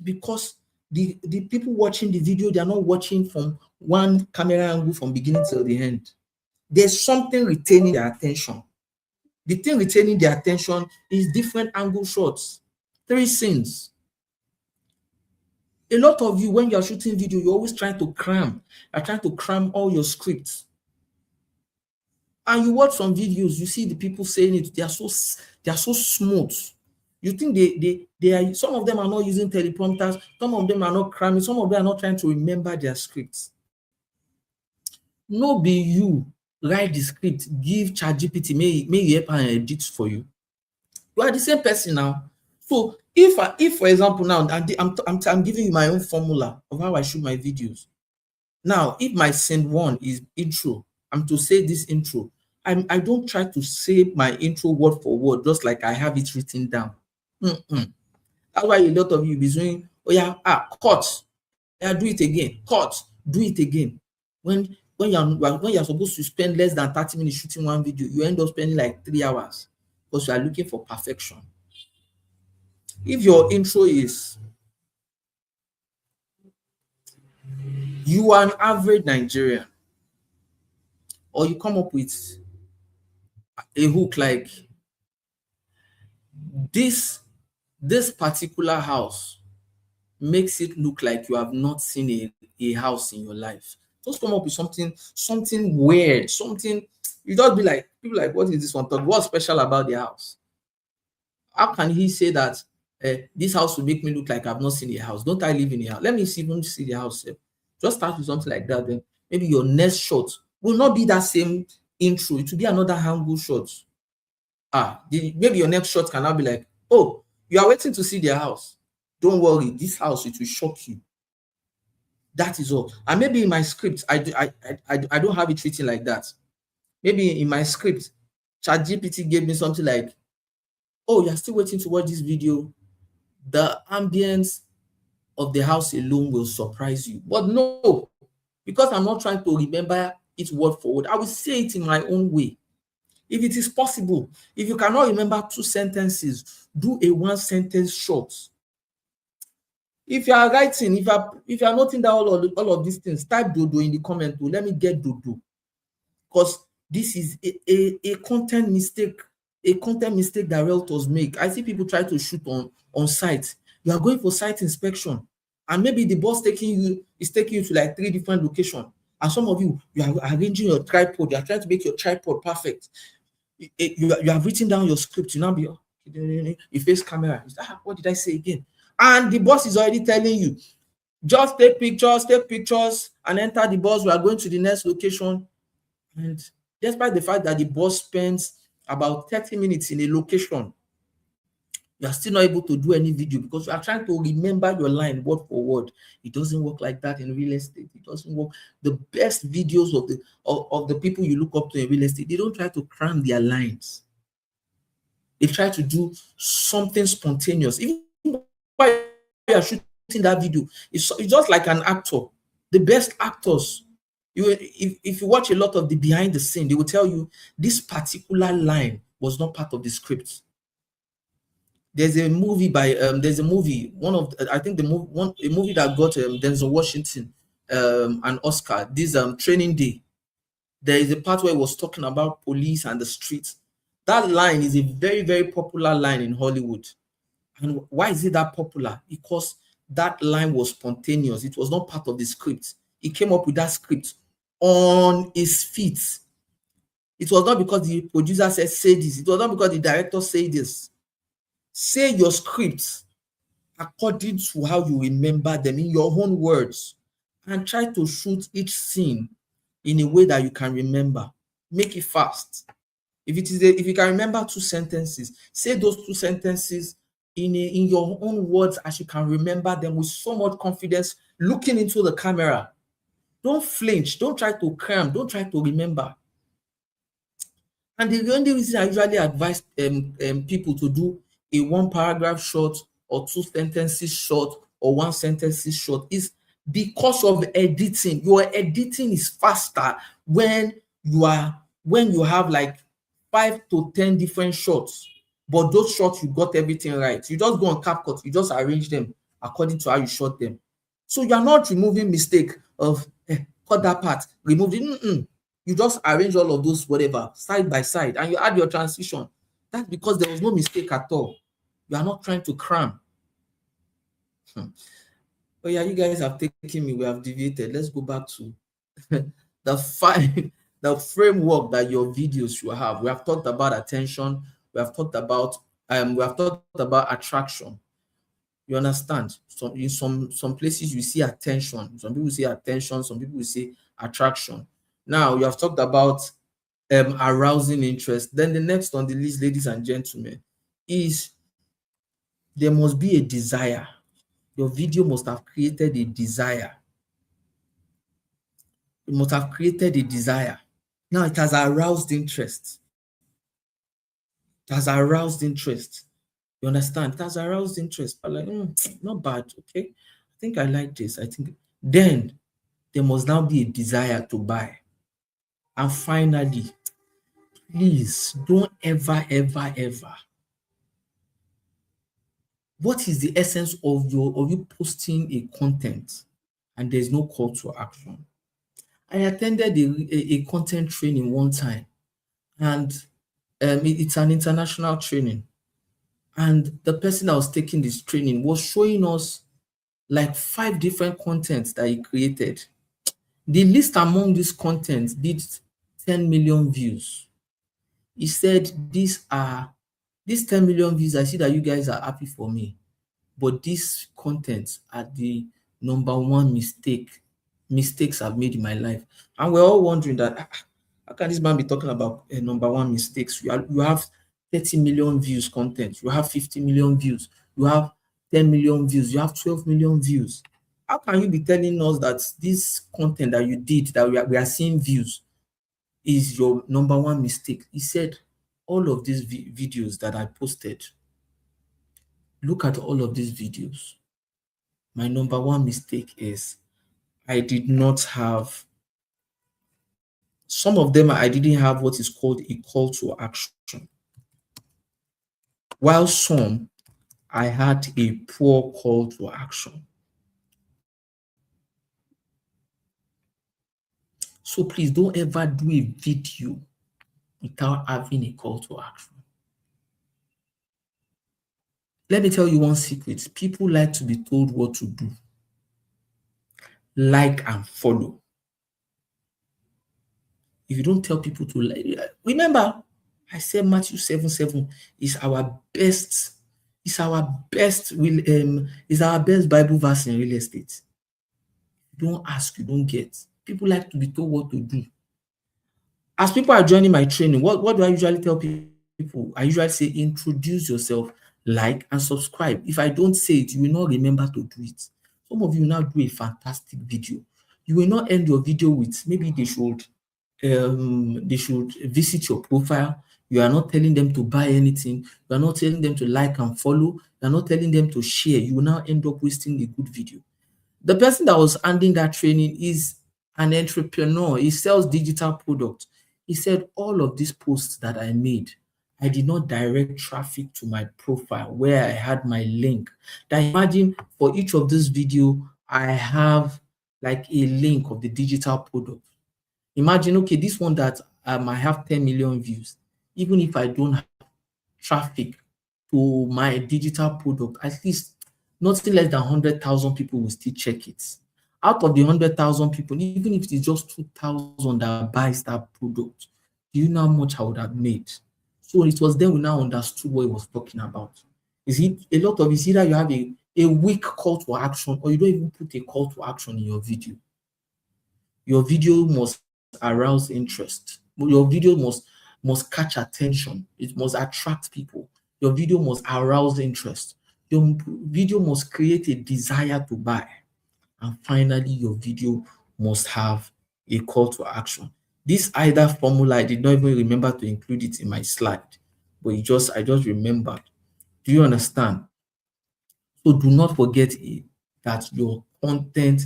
because the people watching the video, they are not watching from one camera angle from beginning till the end. There's something retaining their attention. The thing retaining their attention is different angle shots, 3 scenes. A lot of you, when you're shooting video, you're always trying to cram. You're trying to cram all your scripts. And you watch some videos, you see the people saying it, they are so smooth. You think they are, some of them are not using teleprompters, some of them are not cramming, some of them are not trying to remember their scripts. No be you write the script, give ChatGPT, may you help and edit for you. You are the same person now. So if for example now, I'm giving you my own formula of how I shoot my videos. Now, if my scene 1 is intro, I'm to say this intro. I don't try to say my intro word for word, just like I have it written down. That's why a lot of you be doing, oh yeah, cut, yeah, do it again, cut, do it again. When you're supposed to spend less than 30 minutes shooting one video, you end up spending like 3 hours because you are looking for perfection. If your intro is, you are an average Nigerian, or you come up with a hook like this particular house makes it look like you have not seen a house in your life. Just come up with something weird, something. You just be like, people like, what is this one talk? What's special about the house? How can he say that this house will make me look like I've not seen a house? Don't I live in a house? Let me even see the house. Just start with something like that. Then maybe your next shot will not be that same intro. It will be another angle shot. Maybe your next shot can now be like, oh, you are waiting to see their house. Don't worry, this house, it will shock you. That is all. And maybe in my script, I don't have it written like that. Maybe in my script, ChatGPT gave me something like, oh, you're still waiting to watch this video. The ambience of the house alone will surprise you. But no, because I'm not trying to remember it word for word, I will say it in my own way. If it is possible, if you cannot remember 2 sentences, do a 1-sentence short. If you are writing, if you are noting down all of these things, type dodo in the comment. Let me get dodo, because this is a content mistake that realtors make. I see people try to shoot on site. You are going for site inspection, and maybe the boss is taking you to like 3 different locations, and some of you are arranging your tripod. You are trying to make your tripod perfect. You have written down your script. You now be, you face camera. What did I say again? And the boss is already telling you, just take pictures, and enter the bus. We are going to the next location. And despite the fact that the boss spends about 30 minutes in a location, you are still not able to do any video because you are trying to remember your line word for word. It doesn't work like that in real estate. It doesn't work. The best videos of the people you look up to in real estate, they don't try to cram their lines. They try to do something spontaneous. Even while you are shooting that video. It's just like an actor. The best actors, if you watch a lot of the behind the scene, they will tell you this particular line was not part of the script. There's a movie by there's a movie, one of I think the movie one a movie that got Denzel Washington an Oscar, this Training Day. There is a part where it was talking about police and the streets. That line is a very, very popular line in Hollywood. And why is it that popular? Because that line was spontaneous. It was not part of the script. He came up with that script on his feet. It was not because the producer said, say this. It was not because the director said this. Say your scripts according to how you remember them in your own words, and try to shoot each scene in a way that you can remember. Make it fast. If you can remember 2 sentences, say those 2 sentences in your own words as you can remember them with so much confidence, looking into the camera. Don't flinch. Don't try to cram. Don't try to remember. And the only reason I usually advise people to do a 1 paragraph short or 2 sentences short or 1 sentence short is because of editing. Your editing is faster when you have like 5 to 10 different shots, but those shots you got everything right. You just go on CapCut, you just arrange them according to how you shot them. So you are not removing mistake of cut that part, remove it. You just arrange all of those whatever side by side, and you add your transition. That's because there was no mistake at all. You are not trying to cram. Oh yeah, you guys have taken me. We have deviated. Let's go back to the framework that your videos should have. We have talked about attention. We have talked about attraction. You understand? So in some places you see attention. Some people say attention. Some people say attraction. Now you have talked about arousing interest. Then the next on the list, ladies and gentlemen, is there must be a desire. Your video must have created a desire. It must have created a desire. Now it has aroused interest. It has aroused interest. You understand? It has aroused interest. But like, not bad. Okay. I think I like this. I think then there must now be a desire to buy. And finally, please don't ever. What is the essence of you posting a content and there's no call to action? I attended a content training one time, and it's an international training. And the person that was taking this training was showing us like 5 different contents that he created. The list among these contents did 10 million views. He said, these 10 million views, I see that you guys are happy for me, but these contents are the number 1 mistakes I've made in my life. And we're all wondering that, how can this man be talking about number 1 mistakes? You have 30 million views content, you have 50 million views, you have 10 million views, you have 12 million views. How can you be telling us that this content that you did, that we are seeing views, is your number 1 mistake? He said, all of these videos that I posted, look at all of these videos. My number 1 mistake is I did not have, some of them I didn't have what is called a call to action, while some I had a poor call to action. So please don't ever do a video without having a call to action. Let me tell you one secret. People like to be told what to do. Like and follow. If you don't tell people to like, remember, I said Matthew 7:7 is our best Bible verse in real estate. You don't ask, you don't get. People like to be told what to do. As people are joining my training, what do I usually tell people? I usually say, introduce yourself, like and subscribe. If I don't say it, you will not remember to do it. Some of you now do a fantastic video. You will not end your video with, maybe they should visit your profile. You are not telling them to buy anything. You are not telling them to like and follow. You are not telling them to share. You will now end up wasting a good video. The person that was handling that training is an entrepreneur. He sells digital products. He said, all of these posts that I made, I did not direct traffic to my profile where I had my link. That imagine for each of this video, I have like a link of the digital product. Imagine, okay, this one that I have 10 million views. Even if I don't have traffic to my digital product, at least nothing less than 100,000 people will still check it. Out of the 100,000 people, even if it's just 2,000 that buys that product, do you know how much I would have made? So it was then we now understood what he was talking about. Is it a lot of it's either you have a weak call to action or you don't even put a call to action in your video. Your video must arouse interest. Your video must catch attention. It must attract people. Your video must arouse interest. Your video must create a desire to buy. And finally, your video must have a call to action. This either formula, I did not even remember to include it in my slide, but I just remembered. Do you understand? So do not forget that your content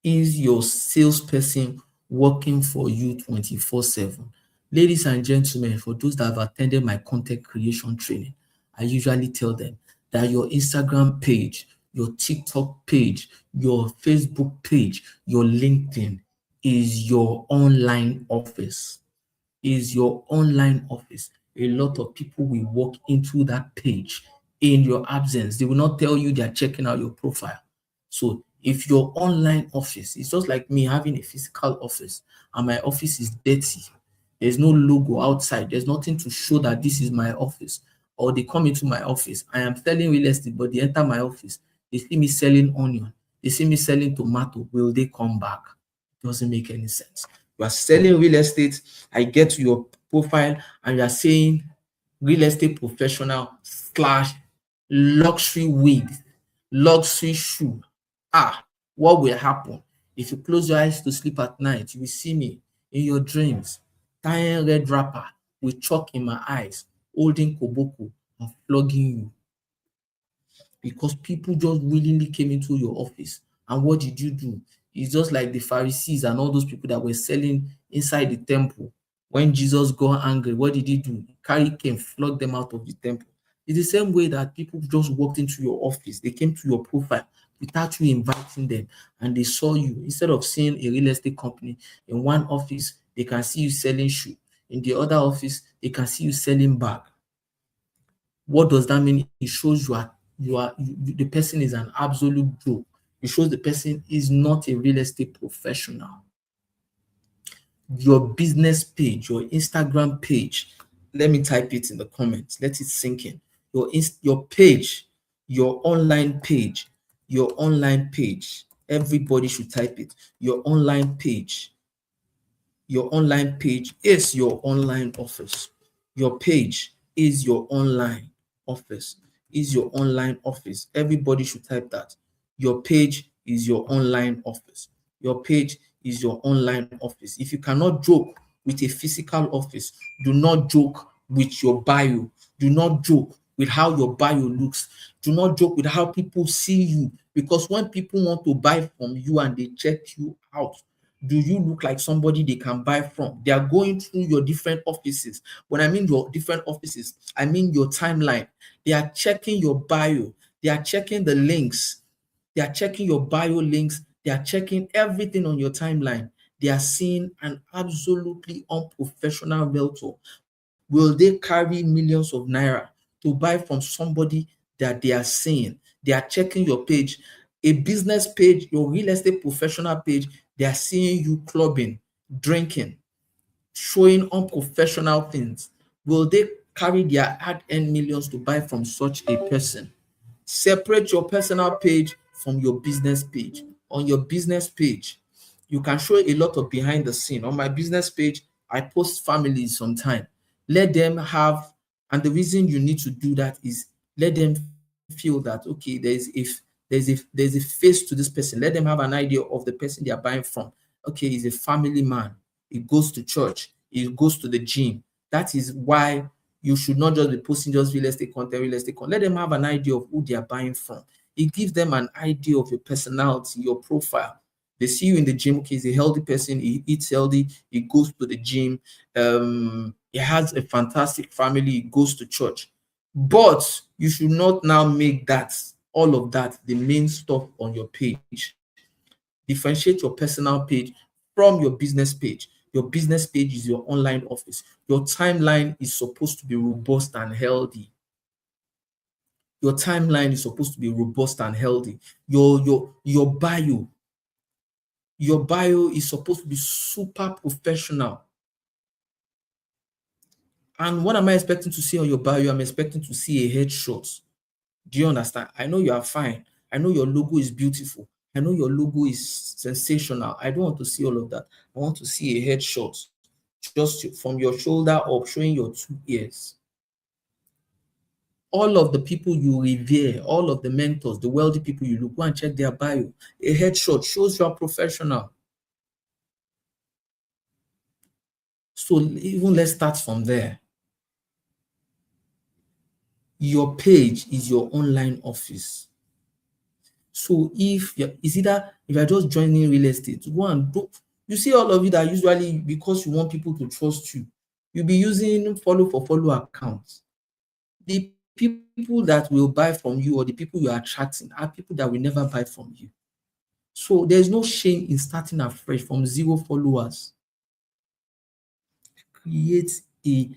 is your salesperson working for you 24/7. Ladies and gentlemen, for those that have attended my content creation training, I usually tell them that your Instagram page, your TikTok page, your Facebook page, your LinkedIn is your online office. Is your online office. A lot of people will walk into that page in your absence. They will not tell you they're checking out your profile. So if your online office is just like me having a physical office and my office is dirty, there's no logo outside, there's nothing to show that this is my office, or they come into my office, I am selling real estate, but they enter my office, they see me selling onion, they see me selling tomato, will they come back? It doesn't make any sense. You are selling real estate, I get to your profile and you are saying real estate professional slash luxury wig, luxury shoe. What will happen? If you close your eyes to sleep at night, you will see me in your dreams, tying red wrapper with chalk in my eyes, holding koboko and flogging you because people just willingly came into your office. And what did you do? It's just like the Pharisees and all those people that were selling inside the temple. When Jesus got angry, what did he do? He carried cane, flogged them out of the temple. It's the same way that people just walked into your office. They came to your profile without you inviting them, and they saw you. Instead of seeing a real estate company in one office, they can see you selling shoe. In the other office, they can see you selling bag. What does that mean? It shows the person is an absolute joke. It shows the person is not a real estate professional. Your business page, your Instagram page, let me type it in the comments. Let it sink in. Your page, your online page, your online page. Everybody should type it. Your online page. Your online page is your online office. Your page is your online office. Is your online office. Everybody should type that. Your page is your online office. Your page is your online office. If you cannot joke with a physical office, do not joke with your bio. Do not joke with how your bio looks. Do not joke with how people see you. Because when people want to buy from you and they check you out, do you look like somebody they can buy from? They are going through your different offices. When I mean your different offices, I mean your timeline. They are checking your bio. They are checking the links. They are checking your bio links. They are checking everything on your timeline. They are seeing an absolutely unprofessional realtor. Will they carry millions of naira to buy from somebody that they are seeing? They are checking your page, a business page, your real estate professional page. They are seeing you clubbing, drinking, showing unprofessional things. Will they carry their hard-earned millions to buy from such a person? Separate your personal page from your business page. On your business page, you can show a lot of behind the scene. On my business page, I post families sometime. Let them have, and the reason you need to do that is let them feel that okay, there's a face to this person. Let them have an idea of the person they are buying from. Okay, he's a family man. He goes to church. He goes to the gym. That is why You should not just be posting just real estate content, real estate content. Let them have an idea of who they are buying from. It gives them an idea of your personality, your profile. They see you in the gym. Okay, he's a healthy person. He eats healthy. He goes to the gym. He has a fantastic family. He goes to church. But you should not now make that all of that the main stuff on your page. Differentiate your personal page from your business page. Your business page is your online office. Your timeline is supposed to be robust and healthy. Your timeline is supposed to be robust and healthy. Your bio is supposed to be super professional. And what am I expecting to see on your bio? I'm expecting to see a headshot. Do you understand? I know you are fine. I know your logo is beautiful. I know your logo is sensational. I don't want to see all of that. I want to see a headshot just from your shoulder up, showing your 2 ears. All of the people you revere, all of the mentors, the wealthy people you look, go and check their bio. A headshot shows you are professional. So even let's start from there. Your page is your online office. So if you're just joining real estate, go and do. You see all of you that usually, because you want people to trust you, you'll be using follow for follow accounts. The people that will buy from you or the people you are attracting are people that will never buy from you. So there's no shame in starting afresh from 0 followers. Create a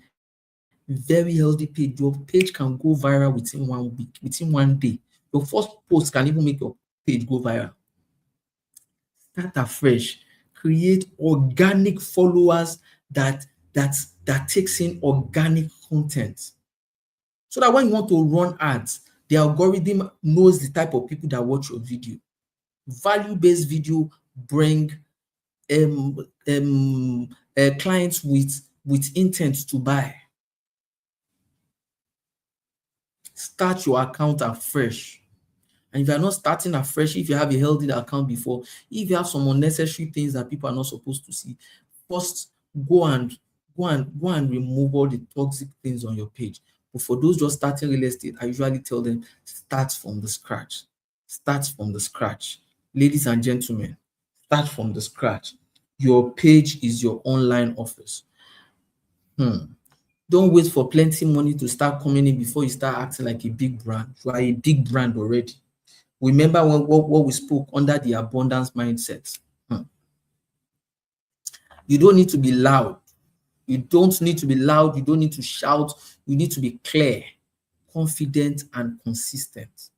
very healthy page. Your page can go viral within 1 week, within 1 day. Your first post can even make your page go viral. Start afresh. Create organic followers that takes in organic content. So that when you want to run ads, the algorithm knows the type of people that watch your video. Value-based video bring clients with intent to buy. Start your account afresh. And if you're not starting afresh, if you have a healthy account before, if you have some unnecessary things that people are not supposed to see, first go and remove all the toxic things on your page. But for those just starting real estate, I usually tell them start from the scratch. Start from the scratch. Ladies and gentlemen, start from the scratch. Your page is your online office. Don't wait for plenty money to start coming in before you start acting like a big brand. You are a big brand already. Remember what we spoke under the abundance mindset. You don't need to be loud. You don't need to be loud. You don't need to shout. You need to be clear, confident, and consistent.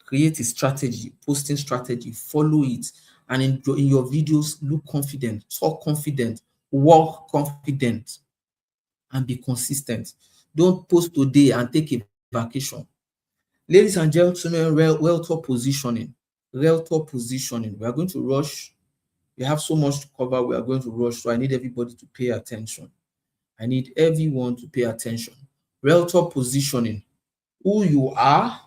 Create a strategy, posting strategy, follow it. And in your videos, look confident, talk confident, walk confident, and be consistent. Don't post today and take a vacation. Ladies and gentlemen, realtor positioning. Realtor positioning. We are going to rush. We have so much to cover. We are going to rush. So I need everybody to pay attention. I need everyone to pay attention. Realtor positioning. Who you are,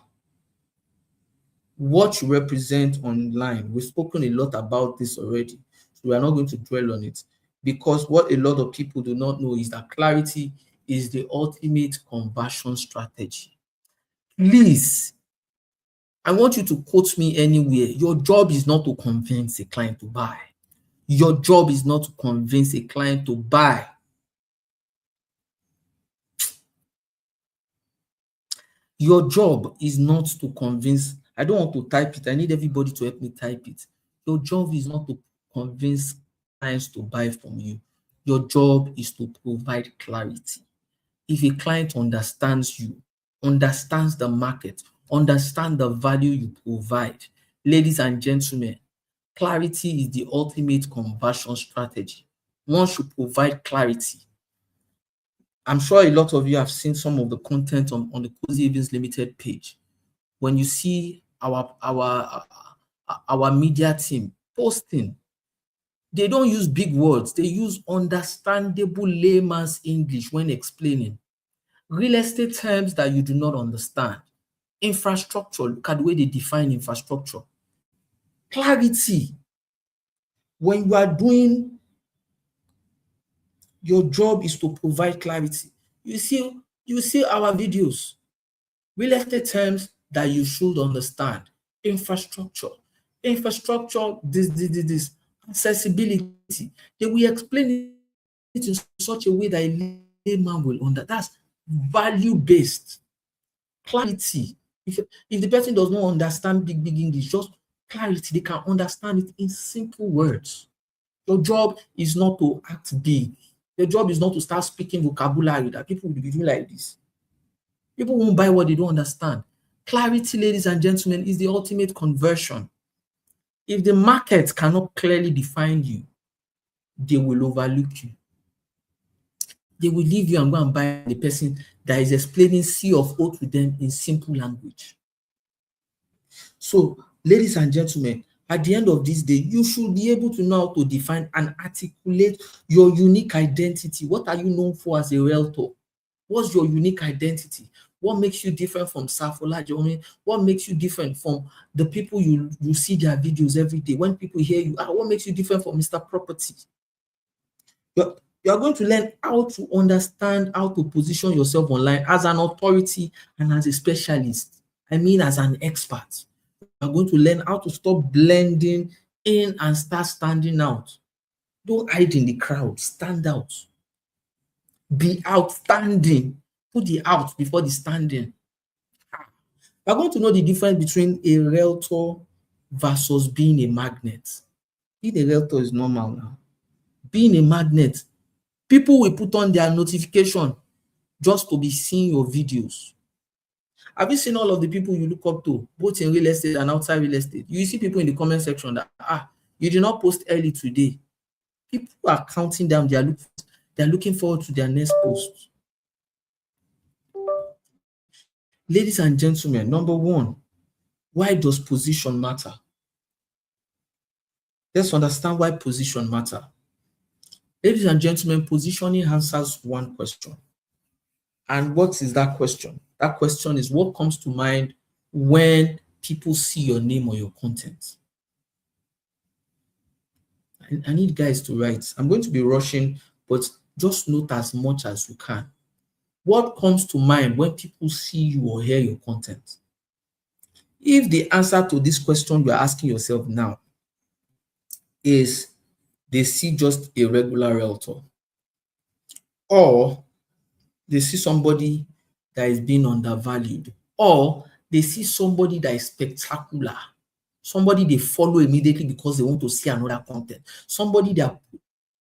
what you represent online. We've spoken a lot about this already. So we are not going to dwell on it, because what a lot of people do not know is that clarity is the ultimate conversion strategy. Please, I want you to quote me anywhere. Your job is not to convince a client to buy. Your job is not to convince a client to buy. Your job is not to convince. I don't want to type it. I need everybody to help me type it. Your job is not to convince clients to buy from you. Your job is to provide clarity. If a client understands you, understands the market, understands the value you provide, ladies and gentlemen, clarity is the ultimate conversion strategy. Once you provide clarity, I'm sure a lot of you have seen some of the content on the Cozy Events Limited page. When you see our media team posting, they don't use big words. They use understandable layman's English when explaining real estate terms that you do not understand. Infrastructure, look at the way they define infrastructure. Clarity. When you are doing Your job is to provide clarity. You see our videos, real estate terms that you should understand, infrastructure, this, accessibility. They will explain it in such a way that a layman will understand. That's value-based clarity. If the person does not understand big English, just clarity, they can understand it in simple words. Your job is not to act big. Your job is not to start speaking vocabulary that people will be doing like this. People won't buy what they don't understand. Clarity, ladies and gentlemen, is the ultimate conversion. If the market cannot clearly define you, they will overlook you. They will leave you and go and buy the person that is explaining C of O to them in simple language. So, ladies and gentlemen, at the end of this day, you should be able to know how to define and articulate your unique identity. What are you known for as a realtor? What's your unique identity? What makes you different from Safolaji? What makes you different from the people you see their videos every day? When people hear you, what makes you different from Mr. Property? You are going to learn how to understand how to position yourself online as an authority and as a specialist. I mean, as an expert. You are going to learn how to stop blending in and start standing out. Don't hide in the crowd, stand out. Be outstanding. Put the out before the standing. We are going to know the difference between a realtor versus being a magnet. Being a realtor is normal now. Being a magnet, people will put on their notification just to be seeing your videos. Have you seen all of the people you look up to, both in real estate and outside real estate? You see people in the comment section that, you did not post early today. People are counting down, they're looking forward to their next post. Ladies and gentlemen, number one, why does position matter? Let's understand why position matter. Ladies and gentlemen, positioning answers one question. And what is that question? That question is what comes to mind when people see your name or your content. I need guys to write. I'm going to be rushing, but just note as much as you can. What comes to mind when people see you or hear your content? If the answer to this question you're asking yourself now is they see just a regular realtor, or they see somebody that is being undervalued, or they see somebody that is spectacular, somebody they follow immediately because they want to see another content, somebody they are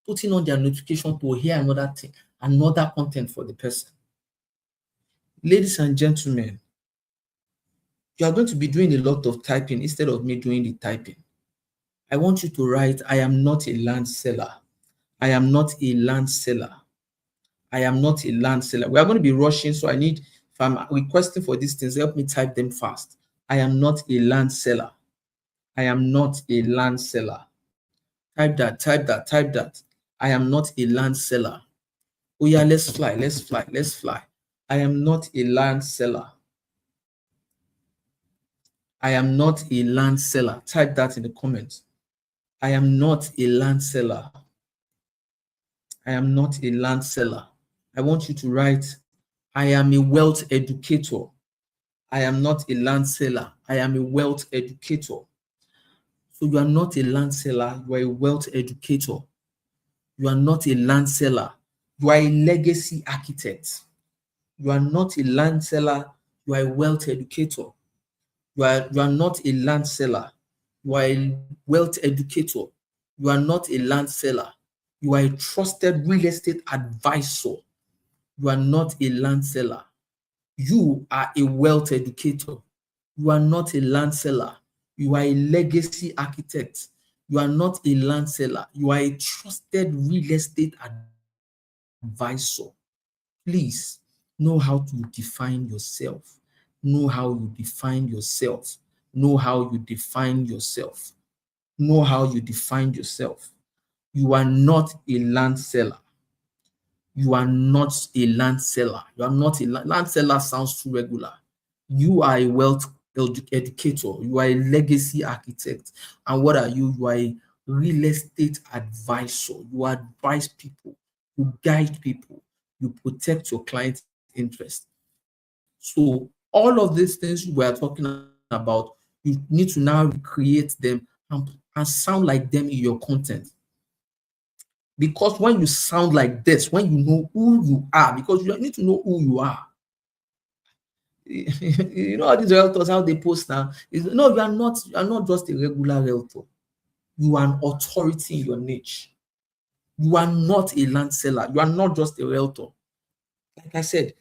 putting on their notification to hear another thing, another content for the person. Ladies and gentlemen, you are going to be doing a lot of typing instead of me doing the typing. I want you to write, I am not a land seller. I am not a land seller. I am not a land seller. We are going to be rushing, so if I'm requesting for these things, help me type them fast. I am not a land seller. I am not a land seller. Type that, type that, type that. I am not a land seller. Oh yeah, let's fly, let's fly, let's fly. I am not a land seller. I am not a land seller. Type that in the comments. I am not a land seller. I am not a land seller. I want you to write, I am a wealth educator. I am not a land seller. I am a wealth educator. So you are not a land seller, you are a wealth educator. You are not a land seller. You are a legacy architect. You are not a land seller, you are a wealth educator. You are not a land seller. You are a wealth educator. You are not a land seller. You are a trusted real estate advisor. You are not a land seller. You are a wealth educator. You are not a land seller. You are a legacy architect. You are not a land seller. You are a trusted real estate advisor. Please know how to define yourself. Know how you define yourself. Know how you define yourself. Know how you define yourself. You are not a land seller. You are not a land seller. You are not a land seller sounds too regular. You are a wealth educator. You are a legacy architect. And what are you? You are a real estate advisor. You advise people. you guide people, you protect your client's interest. So all of these things we are talking about, you need to now recreate them and sound like them in your content. Because when you sound like this, when you know who you are, because you need to know who you are. You know all these realtors, how they post now. No, you are not just a regular realtor. You are an authority in your niche. You are not a land seller. You are not just a realtor. Like I said,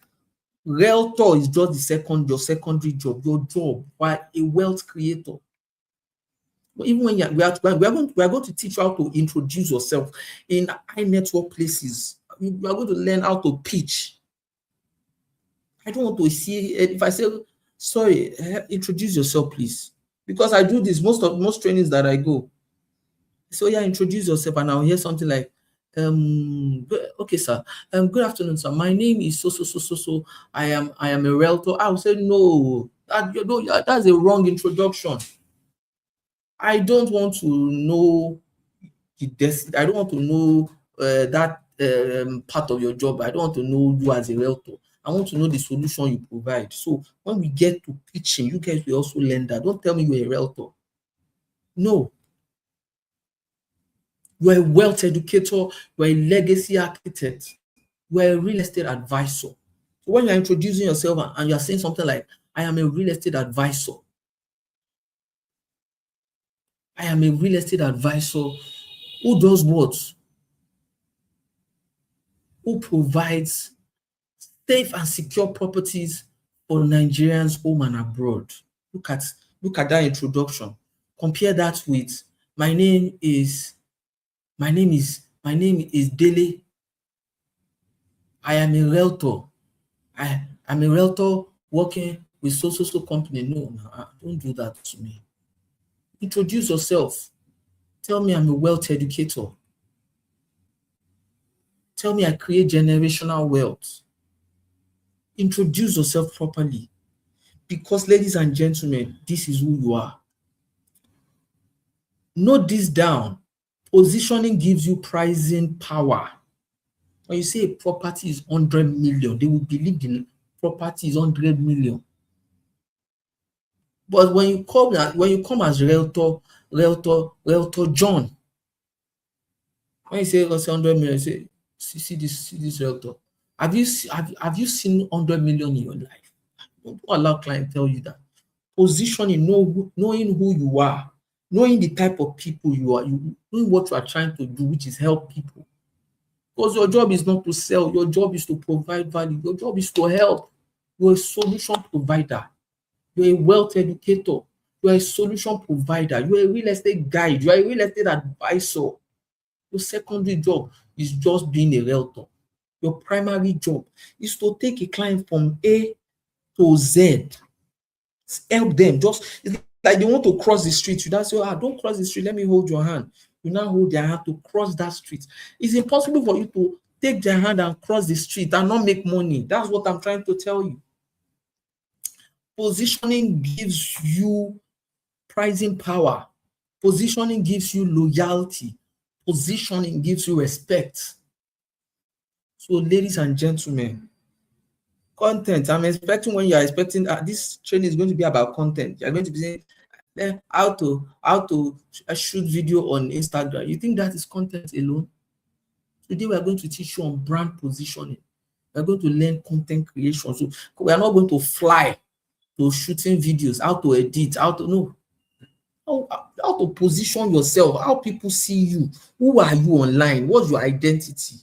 realtor is just your secondary job, your job. You are a wealth creator. But even when we are going to teach you how to introduce yourself in high network places. You are going to learn how to pitch. I don't want to see if I say, sorry, introduce yourself, please. Because I do this most trainings that I go. So yeah, introduce yourself, and I'll hear something like, okay, sir. Good afternoon, sir. My name is so. I am a realtor. I will say no. That's a wrong introduction. I don't want to know I don't want to know that part of your job. I don't want to know you as a realtor. I want to know the solution you provide. So when we get to pitching, you guys will also learn that. Don't tell me you're a realtor. No, you're a wealth educator, you're a legacy architect, you're a real estate advisor. So when you're introducing yourself and you're saying something like, I am a real estate advisor. I am a real estate advisor who does what? Who provides safe and secure properties for Nigerians home and abroad. Look at that introduction. Compare that with my name is Dele. I am a realtor. I'm a realtor working with so company. No, don't do that to me. Introduce yourself. Tell me I'm a wealth educator. Tell me I create generational wealth. Introduce yourself properly. Because, ladies and gentlemen, this is who you are. Note this down. Positioning gives you pricing power. When you say a property is 100 million, they will believe the property is 100 million. But when you come as realtor John, when you say 100 million, you say, see this realtor. Have you seen 100 million in your life? Don't allow client tell you that. Positioning, knowing who you are, knowing the type of people you are, knowing what you are trying to do, which is help people. Because your job is not to sell, your job is to provide value, your job is to help. You're a solution provider, you're a wealth educator, you're a solution provider, you're a real estate guide, you're a real estate advisor. Your secondary job is just being a realtor. Your primary job is to take a client from A to Z. Help them. It's like they want to cross the street. You don't say, don't cross the street. Let me hold your hand. You now hold their hand to cross that street. It's impossible for you to take their hand and cross the street and not make money. That's what I'm trying to tell you. Positioning gives you pricing power. Positioning gives you loyalty. Positioning gives you respect. So, ladies and gentlemen, content. I'm expecting when you are expecting this training is going to be about content. You're going to be saying how to shoot video on Instagram. You think that is content alone? Today we are going to teach you on brand positioning. We're going to learn content creation. So we are not going to fly to shooting videos, how to edit, how to position yourself, how people see you, who are you online, what's your identity.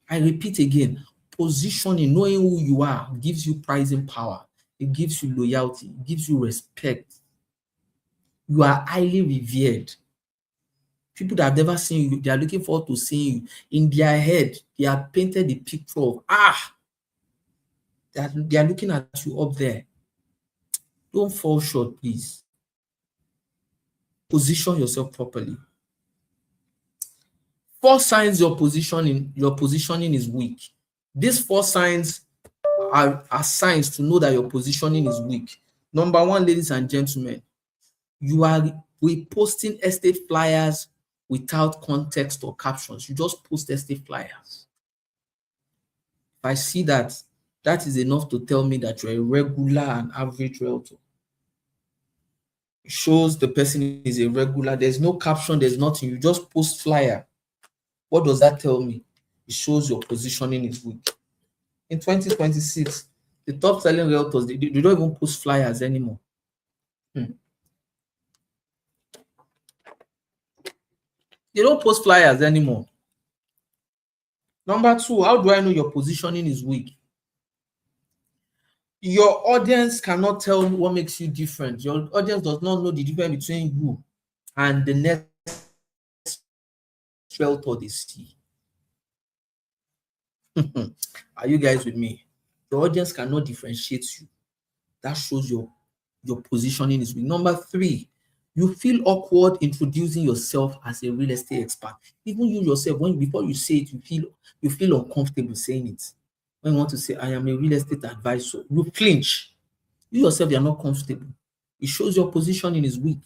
I repeat again, positioning, knowing who you are, gives you pricing power. It gives you loyalty. It gives you respect. You are highly revered. People that have never seen you, they are looking forward to seeing you. In their head, they have painted the picture of, they are looking at you up there. Don't fall short, please. Position yourself properly. 4 signs your positioning is weak. These 4 signs are signs to know that your positioning is weak. Number 1, ladies and gentlemen, you are reposting estate flyers without context or captions. You just post estate flyers. If I see that, that is enough to tell me that you're a regular and average realtor. It shows the person is a regular. There's no caption, there's nothing. You just post flyer. What does that tell me? It shows your positioning is weak. In 2026, the top selling realtors, they don't even post flyers anymore. Hmm. They don't post flyers anymore. Number two, how do I know your positioning is weak? Your audience cannot tell what makes you different. Your audience does not know the difference between you and the next realtor they see. Are you guys with me? Your audience cannot differentiate you. That shows your positioning is weak. Number three, you feel awkward introducing yourself as a real estate expert. Even you yourself, before you say it, you feel uncomfortable saying it. When you want to say, I am a real estate advisor, you flinch. You yourself, you are not comfortable. It shows your positioning is weak.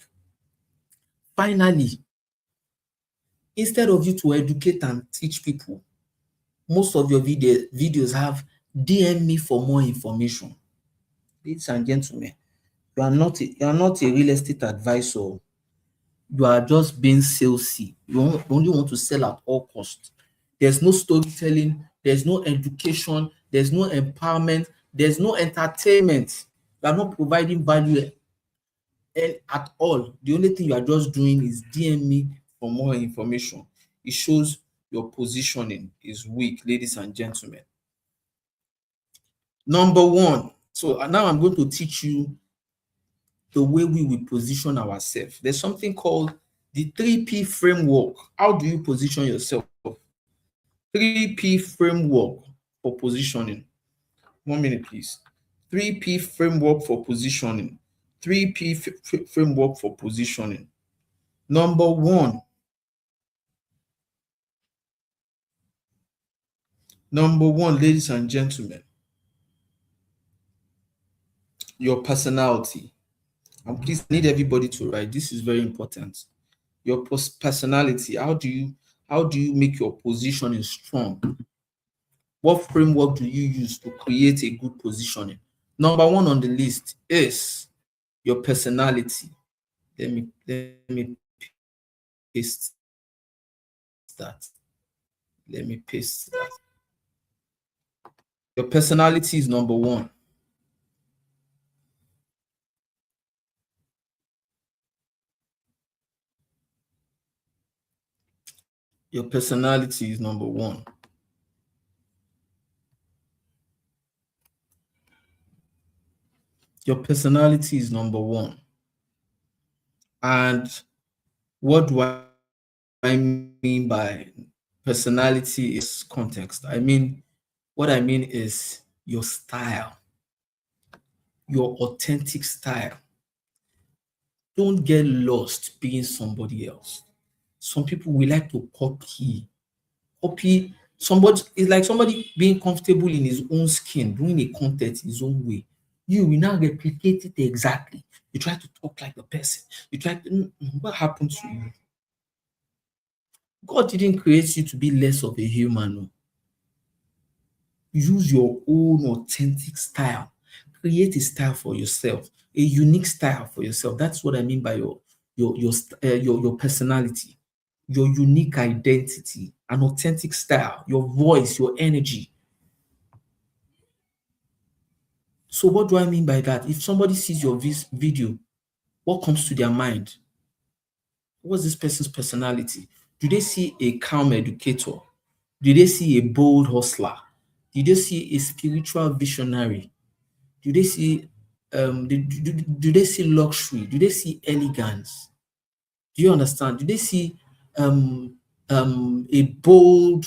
Finally, instead of you to educate and teach people, most of your videos have DM me for more information. Ladies and gentlemen, you are not a real estate advisor. You are just being salesy. You only want to sell at all costs. There's no storytelling, there's no education, there's no empowerment, there's no entertainment. You are not providing value at all. The only thing you are just doing is DM me for more information. It shows your positioning is weak, ladies and gentlemen. Number one. So now I'm going to teach you the way we will position ourselves. There's something called the 3P framework. How do you position yourself? 3P framework for positioning. 1 minute, please. 3P framework for positioning. 3P framework for positioning. Number one, ladies and gentlemen, your personality. And please, I need everybody to write. This is very important. Your personality. How do you make your positioning strong? What framework do you use to create a good positioning? Number one on the list is your personality. Let me paste that. Let me paste that. Your personality is number one. Your personality is number one. Your personality is number one. And what do I mean by personality is context? What I mean is your style, your authentic style. Don't get lost being somebody else. Some people will like to copy somebody. It's like somebody being comfortable in his own skin, doing a content his own way. You will now replicate it exactly. You try to talk like the person. You try to, what happened to you? God didn't create you to be less of a human. No. Use your own authentic style. Create a style for yourself, a unique style for yourself. That's what I mean by your personality, your unique identity, an authentic style, your voice, your energy. So what do I mean by that? If somebody sees your video, what comes to their mind? What's this person's personality? Do they see a calm educator? Do they see a bold hustler? Do they see a spiritual visionary? Do they see do they see luxury? Do they see elegance? Do you understand? Do they see um a bold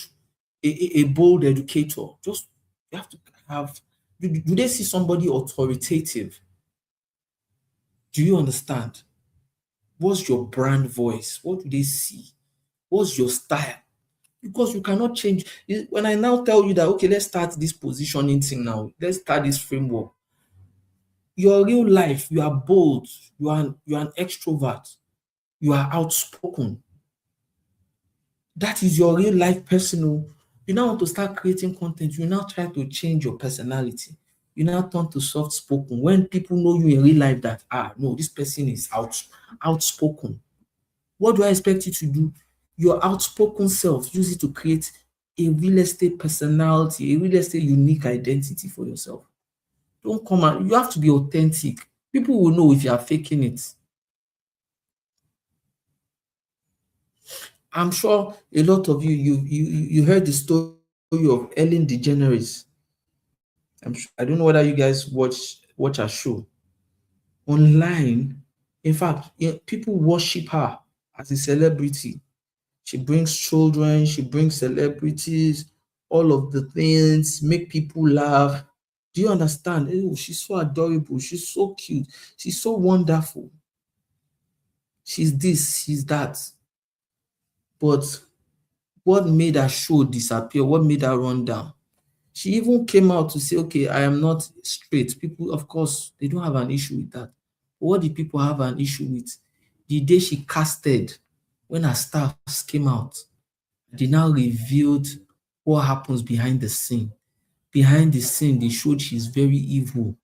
a bold educator? Just you have to have do they see somebody authoritative? Do you understand? What's your brand voice? What do they see? What's your style? Because you cannot change. When I now tell you that, okay, let's start this positioning thing now, let's start this framework. Your real life, you are bold, you are an extrovert, you are outspoken. That is your real life personal. You now want to start creating content. You now try to change your personality. You now turn to soft spoken. When people know you in real life, that no, this person is outspoken. What do I expect you to do? Your outspoken self, use it to create a real estate personality, a real estate unique identity for yourself. Don't come out. You have to be authentic. People will know if you are faking it. I'm sure a lot of you heard the story of Ellen DeGeneres. I don't know whether you guys watch her show online. In fact, people worship her as a celebrity. She brings children, she brings celebrities, all of the things, make people laugh. Do you understand? Oh, she's so adorable, she's so cute, she's so wonderful. She's this, she's that. But what made her show disappear? What made her run down? She even came out to say, okay, I am not straight. People, of course, they don't have an issue with that. But what do people have an issue with? The day she casted, when her staffs came out, they now revealed what happens behind the scene. Behind the scene, they showed she's very evil.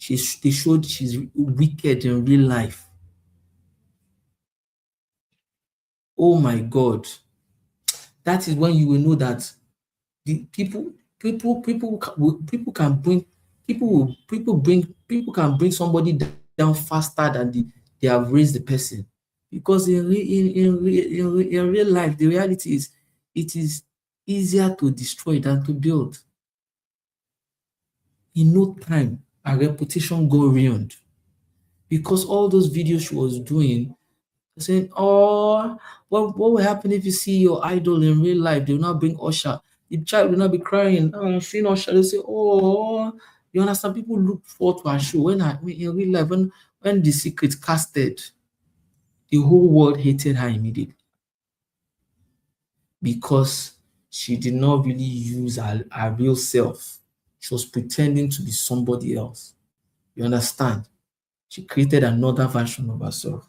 They showed she's wicked in real life. Oh my God. That is when you will know that the people can bring people can bring somebody down faster than they have raised the person, because in real life the reality is it is easier to destroy than to build. In no time her reputation got ruined because all those videos she was doing, saying, "Oh, what will happen if you see your idol in real life? They will not bring Usher. The child will not be crying. Oh, seeing Usher, they say, oh, you understand? People look forward to her show. When in real life, when the secret casted, the whole world hated her immediately because she did not really use her real self. She was pretending to be somebody else. You understand? She created another version of herself.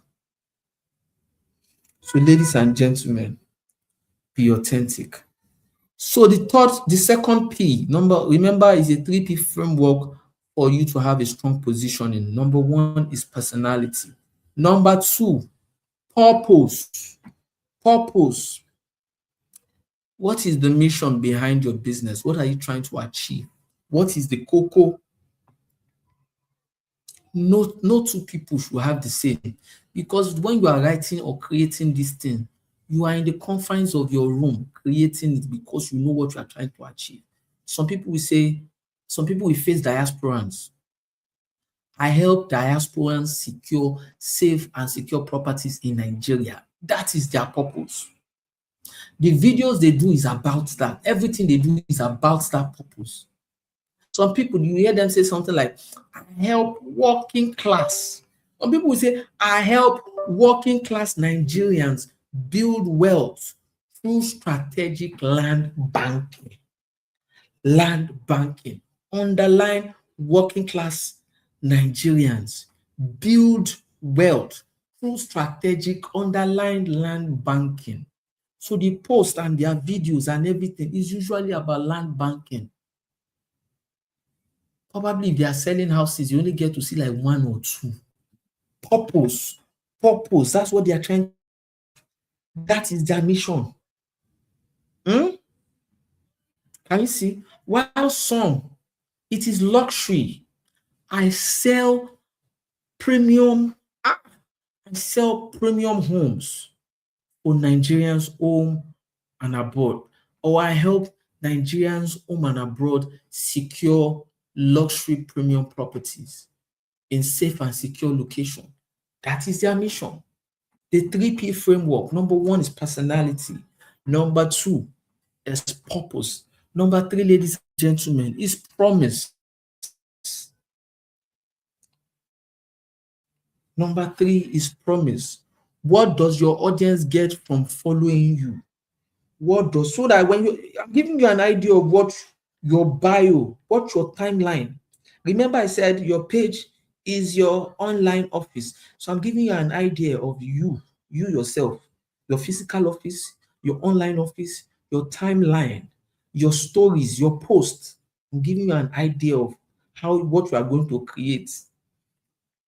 So, ladies and gentlemen, be authentic. So the second P, remember, is a 3P framework for you to have a strong positioning. Number one is personality. Number two, purpose. Purpose. What is the mission behind your business? What are you trying to achieve? What is the cocoa? No two people should have the same, because when you are writing or creating this thing, you are in the confines of your room creating it because you know what you are trying to achieve. Some people will say, some people will face diasporans. I help diasporans secure safe and secure properties in Nigeria. That is their purpose. The videos they do is about that. Everything they do is about that purpose. Some people, you hear them say something like, I help working class. Some people will say, I help working class Nigerians build wealth through strategic land banking. Land banking. Underline working class Nigerians build wealth through strategic underlined land banking. So the post and their videos and everything is usually about land banking. Probably if they are selling houses, you only get to see like one or two. Purpose. Purpose. That's what they are trying. That is their mission. Hmm? Can you see? While some, it is luxury. I sell premium, I sell premium homes for Nigerians home and abroad. Or I help Nigerians home and abroad secure luxury premium properties in safe and secure location. That is their mission. The 3P framework, number one is personality. Number two is purpose. Number three, ladies and gentlemen, is promise. Number three is promise. What does your audience get from following you? What does, so that when I'm giving you an idea of what your bio, what your timeline. Remember, I said your page is your online office. So I'm giving you an idea of you yourself, your physical office, your online office, your timeline, your stories, your posts. I'm giving you an idea of how what we are going to create.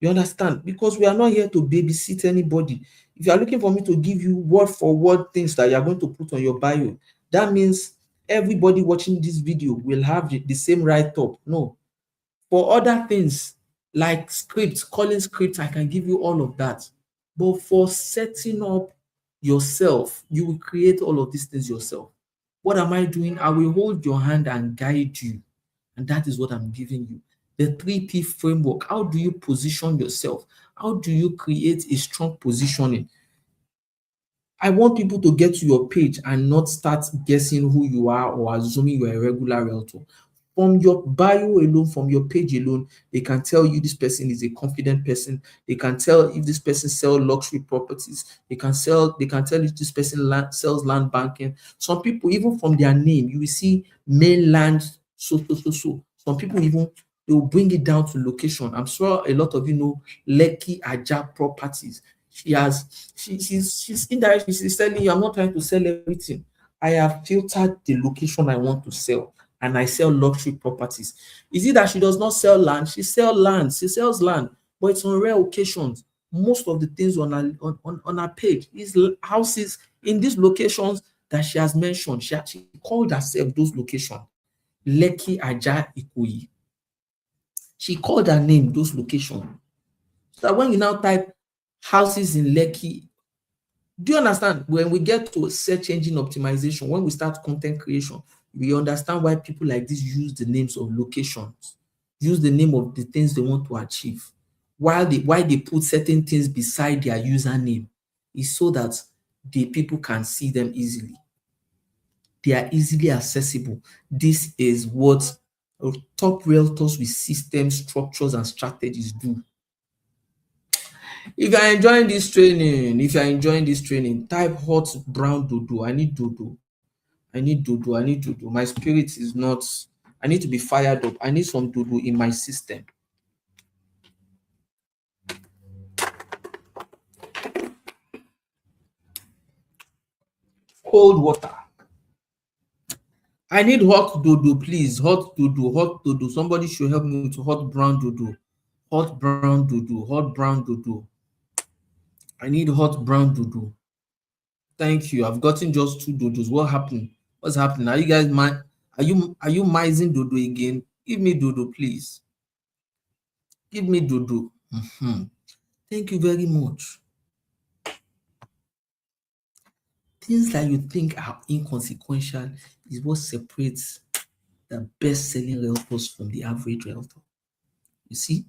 You understand? Because we are not here to babysit anybody. If you are looking for me to give you word for word things that you are going to put on your bio, that means everybody watching this video will have the same write up. No. For other things like scripts, calling scripts, I can give you all of that. But for setting up yourself, you will create all of these things yourself. What am I doing? I will hold your hand and guide you. And that is what I'm giving you. The 3P framework. How do you position yourself? How do you create a strong positioning? I want people to get to your page and not start guessing who you are or assuming you're a regular realtor. From your bio alone, from your page alone, they can tell you this person is a confident person. They can tell if this person sells luxury properties. They can tell if this person sells land banking. Some people, even from their name, you will see mainland, so. Some people even they will bring it down to location. I'm sure a lot of you know Lekki Aja properties. She's indirectly she's telling you, I'm not trying to sell everything. I have filtered the location I want to sell, and I sell luxury properties. Is it that she does not sell land? She sells land, but it's on rare occasions. Most of the things on her page is houses in these locations that she has mentioned. She called herself those locations. Lekki, Aja, Ikoyi. She called her name those locations. So that when you now type houses in Lekki, do you understand? When we get to search engine optimization, when we start content creation, we understand why people like this use the names of locations, use the name of the things they want to achieve. Why they put certain things beside their username is so that the people can see them easily. They are easily accessible. This is what top realtors with systems, structures, and strategies do. If you're enjoying this training, type hot brown dodo. I need dodo. I need dodo. I need dodo. My spirit is not, I need to be fired up. I need some dodo in my system. Cold water. I need hot dodo, please. Hot dodo, hot dodo. Somebody should help me with hot brown dodo. Hot brown dodo, hot brown dodo. I need hot brown dodo. Thank you. I've gotten just two dodos. What happened? What's happening? Are you guys are you mising dodo again? Give me dodo, please. Give me dodo. Thank you very much. Things that you think are inconsequential is what separates the best-selling realtors from the average realtor. You see,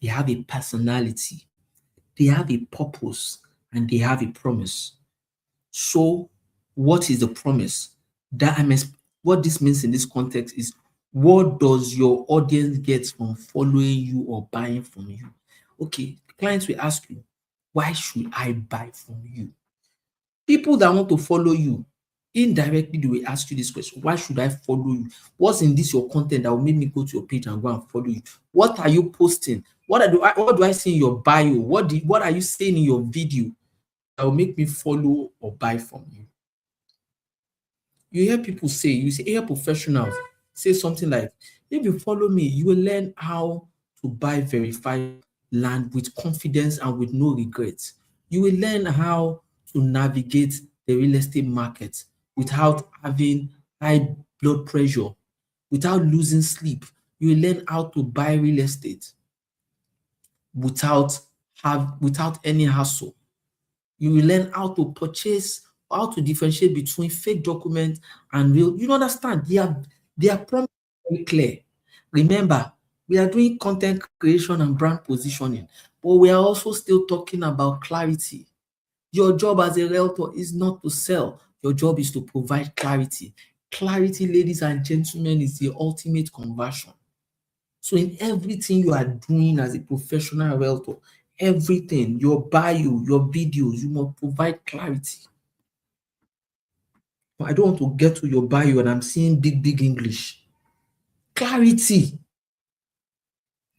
they have a personality, they have a purpose, and they have a promise. So, what is the promise? What this means in this context is, what does your audience get from following you or buying from you? Okay, clients will ask you, why should I buy from you? People that want to follow you, indirectly they will ask you this question: why should I follow you? What's in this your content that will make me go to your page and go and follow you? What are you posting? What do I see in your bio? What are you saying in your video that will make me follow or buy from you? You hear people say, hear professionals say something like, if you follow me, you will learn how to buy verified land with confidence and with no regrets. You will learn how to navigate the real estate market without having high blood pressure, without losing sleep. You will learn how to buy real estate without without any hassle. You will learn how to purchase, how to differentiate between fake documents and real. You understand? They are promised very clear. Remember, we are doing content creation and brand positioning, but we are also still talking about clarity. Your job as a realtor is not to sell. Your job is to provide clarity. Clarity, ladies and gentlemen, is the ultimate conversion. So in everything you are doing as a professional realtor, everything, your bio, your videos, you must provide clarity. I don't want to get to your bio and I'm seeing big English. Clarity.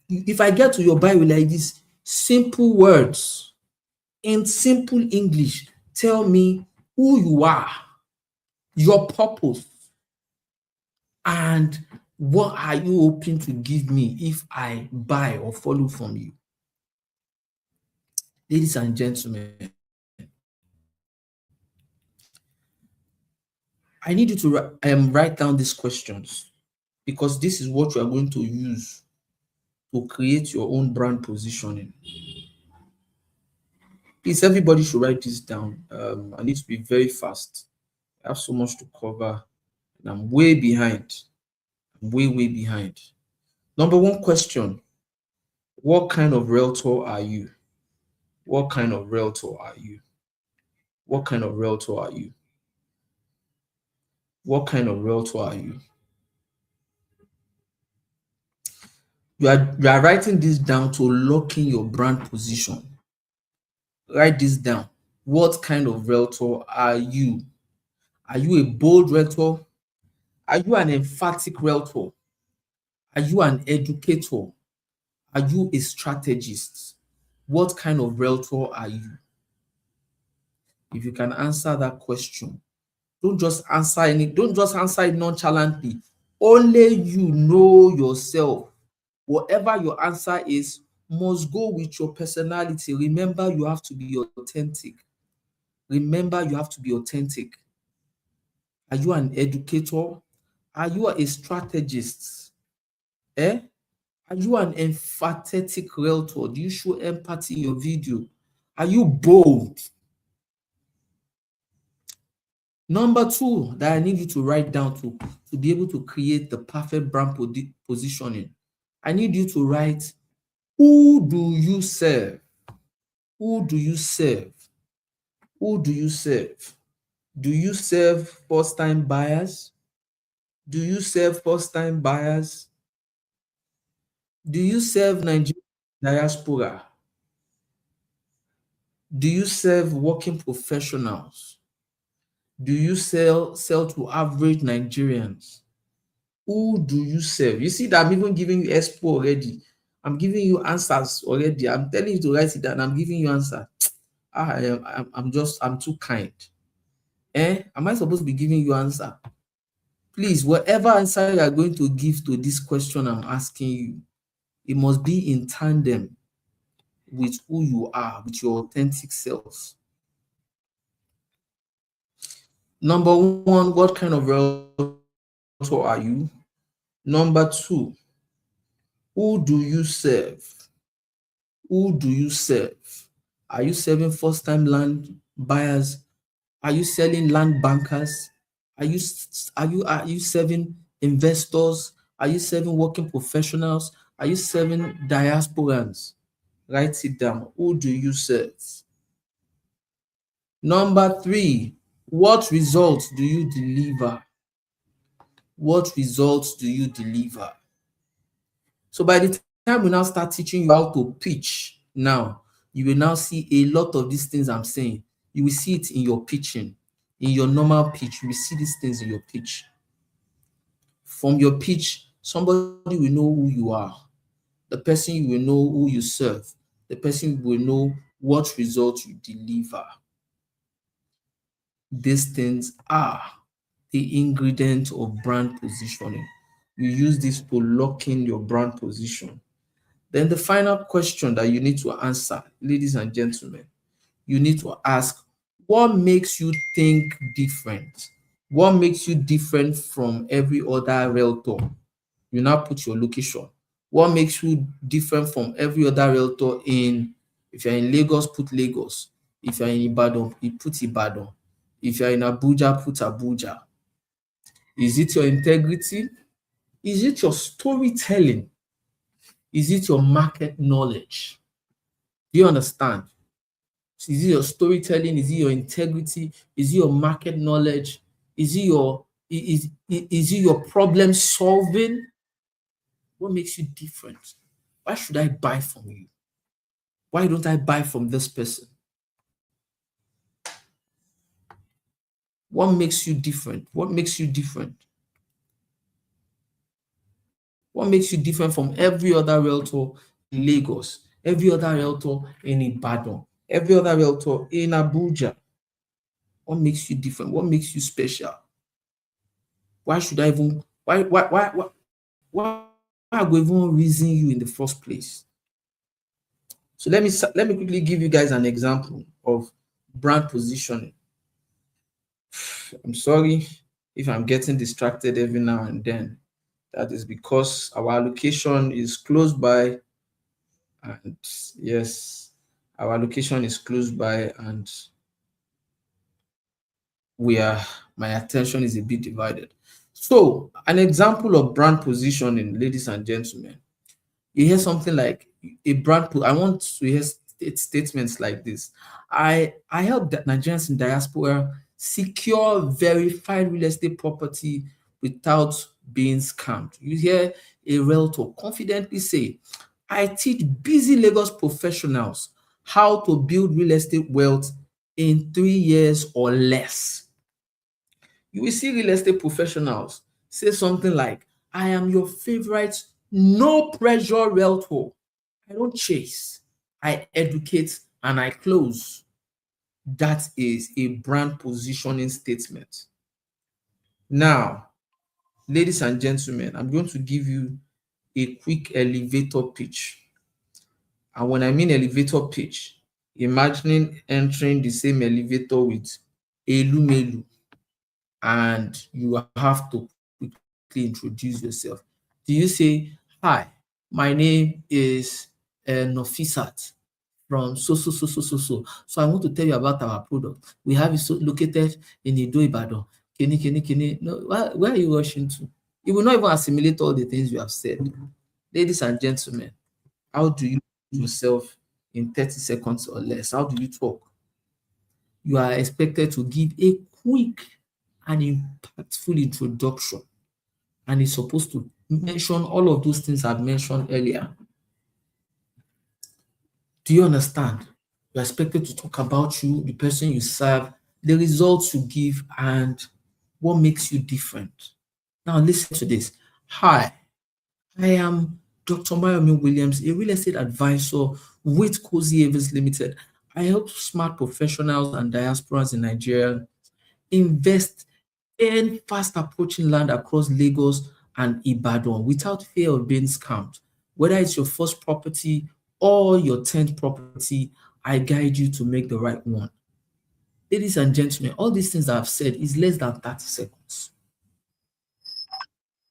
If I get to your bio like this, simple words in simple English, tell me who you are. your purpose, and what are you hoping to give me if I buy or follow from you? Ladies and gentlemen, I need you to write down these questions, because this is what you are going to use to create your own brand positioning. Please, everybody should write this down. I need to be very fast. I have so much to cover, and I'm way behind. I'm way behind. Number one question: what kind of realtor are you? What kind of realtor are you? What kind of realtor are you? What kind of realtor are you? You are writing this down to lock in your brand position. Write this down. What kind of realtor are you? Are you a bold realtor? Are you an emphatic realtor? Are you an educator? Are you a strategist? What kind of realtor are you? If you can answer that question, don't just answer it nonchalantly. Only you know yourself. Whatever your answer is must go with your personality. Remember, you have to be authentic. Remember, you have to be authentic. Are you an educator? Are you a strategist? Eh? Are you an emphatic realtor? Do you show empathy in your video? Are you bold? Number two that I need you to write down to be able to create the perfect brand positioning, I need you to write, who do you serve? Who do you serve? Who do you serve? Do you serve first-time buyers? Do you serve first-time buyers? Do you serve Nigerian diaspora? Do you serve working professionals? Do you sell to average Nigerians? Who do you serve? You see that I'm even giving you expo already. I'm giving you answers already. I'm telling you to write it down. I'm giving you answer. I'm too kind. Am I supposed to be giving you answer? Please, whatever answer you are going to give to this question I'm asking you, it must be in tandem with who you are, with your authentic selves. Number one, what kind of realtor are you? Number two, who do you serve? Who do you serve? Are you serving first-time land buyers? Are you selling land bankers? Are you serving investors? Are you serving working professionals? Are you serving diasporans? Write it down. Who do you serve? Number three, what results do you deliver? What results do you deliver? So by the time we now start teaching you how to pitch, now you will now see a lot of these things I'm saying. You will see it in your pitching, in your normal pitch. You will see these things in your pitch. From your pitch, somebody will know who you are. The person you will know who you serve. The person will know what results you deliver. These things are the ingredients of brand positioning. You use this to lock in your brand position. Then the final question that you need to answer, ladies and gentlemen, you need to ask, what makes you think different? What makes you different from every other realtor? You now put your location. What makes you different from every other realtor if you're in Lagos, put Lagos. If you're in Ibadan, you put Ibadan. If you're in Abuja, put Abuja. Is it your integrity? Is it your storytelling? Is it your market knowledge? Do you understand? Is it your storytelling? Is it your integrity? Is it your market knowledge? Is it your problem solving? What makes you different? Why should I buy from you? Why don't I buy from this person? What makes you different? What makes you different? What makes you different from every other realtor in Lagos, every other realtor in Ibadan, every other realtor in Abuja? What makes you different? What makes you special? Why should I even why I go even reason you in the first place? So let me quickly give you guys an example of brand positioning. I'm sorry if I'm getting distracted every now and then. That is because our location is close by, and yes, our location is close by, and we are my attention is a bit divided. So, an example of brand positioning, ladies and gentlemen, you hear something like a I want to hear statements like this. I help that Nigerians in diaspora secure verified real estate property without being scammed. You hear a realtor confidently say, I teach busy Lagos professionals how to build real estate wealth in 3 years or less. You will see real estate professionals say something like, I am your favorite no pressure realtor. I don't chase, I educate and I close. That is a brand positioning statement. Now, ladies and gentlemen, I'm going to give you a quick elevator pitch. And when I mean elevator pitch, imagining entering the same elevator with Elumelu, and you have to quickly introduce yourself. Do you say, hi, my name is Nofisat from so. I want to tell you about our product. We have it located in Ido Ibadan. Kini. No, where are you rushing to? You will not even assimilate all the things you have said. Ladies and gentlemen, how do you yourself in 30 seconds or less? How do you talk? You are expected to give a quick and impactful introduction, and it's supposed to mention all of those things I've mentioned earlier. Do you understand? You're expected to talk about you, the person you serve, the results you give, and what makes you different. Now, listen to this. Hi, I am Dr. Mayomi Williams, a real estate advisor with Cozy Evans Limited. I help smart professionals and diasporas in Nigeria invest in fast approaching land across Lagos and Ibadan without fear of being scammed. Whether it's your first property or your 10th property, I guide you to make the right one. Ladies and gentlemen, all these things I've said is less than 30 seconds.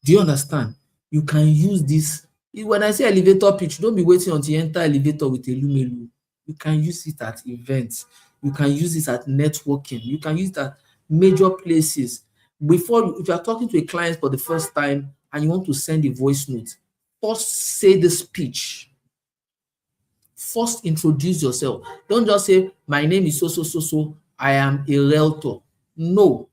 Do you understand? You can use this. When I say elevator pitch, don't be waiting until you enter elevator with a lumelu. You can use it at events. You can use it at networking. You can use it at major places. If you are talking to a client for the first time and you want to send a voice note, first say the speech. First introduce yourself. Don't just say, my name is so. I am a realtor. No.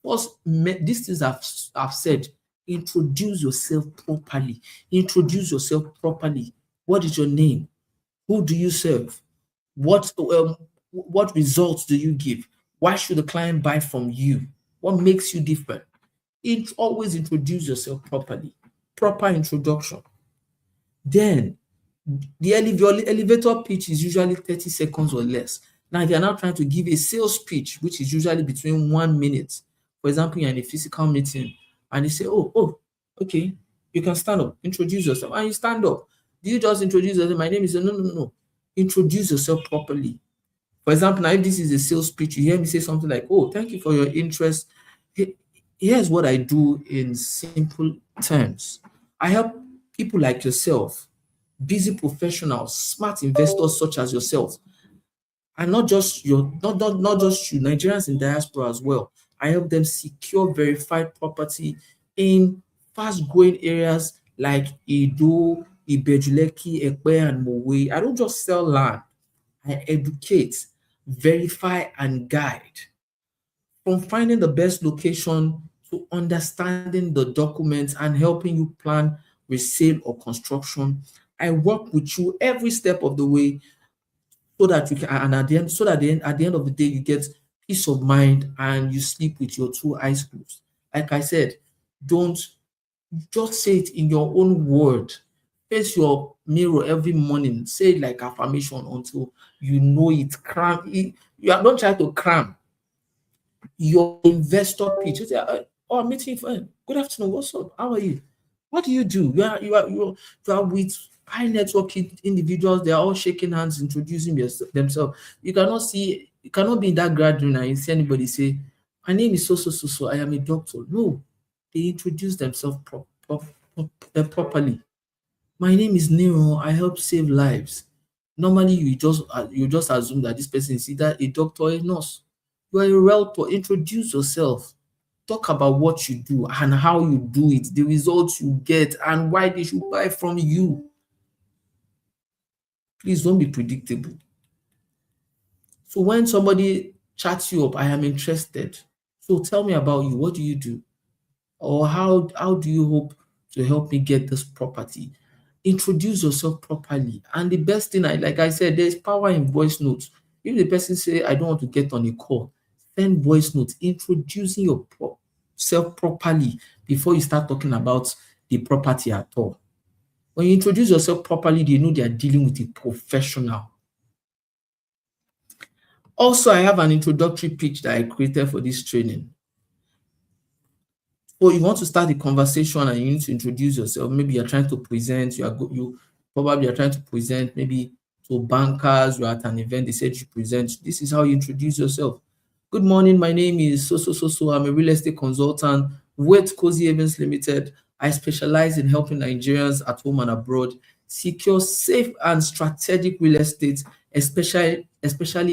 First, these things I've said, introduce yourself properly. Introduce yourself properly. What is your name? Who do you serve? What results do you give? Why should the client buy from you? What makes you different? Always introduce yourself properly. Proper introduction. Then the elevator pitch is usually 30 seconds or less. Now, if you're now trying to give a sales pitch, which is usually between 1 minute, for example, you're in a physical meeting and you say, okay, you can stand up, introduce yourself, and you stand up. Do you just introduce yourself? My name is, no. Introduce yourself properly. For example, now if this is a sales pitch, you hear me say something like, oh, thank you for your interest. Here's what I do in simple terms. I help people like yourself, busy professionals, smart investors such as yourself, and not just not just you, Nigerians in diaspora as well. I help them secure verified property in fast-growing areas like Edo, Ibejuleki, Ekpe, and Mowe. I don't just sell land. I educate, verify, and guide. From finding the best location to understanding the documents and helping you plan resale or construction, I work with you every step of the way so that you can, and at the end, so that at the end of the day, you get peace of mind and you sleep with your two eyes closed. Like I said, don't just say it in your own word. Face your mirror every morning. Say it like affirmation until you know it. Don't try to cram your investor pitch. You say, Oh, I'm meeting friend. Good afternoon. What's up? How are you? What do you do? You are with high network individuals. They are all shaking hands, introducing themselves. You cannot be in that gathering and you see anybody say, "My name is so so so so. I am a doctor." No, they introduce themselves properly. My name is Nero. I help save lives. Normally, you just assume that this person is either a doctor or a nurse. You are a realtor. Introduce yourself. Talk about what you do and how you do it, the results you get, and why they should buy from you. Please don't be predictable. So when somebody chats you up, I am interested. So tell me about you. What do you do? Or how do you hope to help me get this property? Introduce yourself properly. And the best thing, like I said, there's power in voice notes. If the person say, I don't want to get on a call, send voice notes introducing yourself properly before you start talking about the property at all. When you introduce yourself properly, they know they are dealing with a professional. Also, I have an introductory pitch that I created for this training. So you want to start a conversation and you need to introduce yourself. Maybe you're trying to present, you probably are trying to present maybe to bankers, you're at an event, they said you present. This is how you introduce yourself. Good morning, my name is so so so so. I'm a real estate consultant with Cozy Events Limited. I specialize in helping Nigerians at home and abroad secure safe and strategic real estate, especially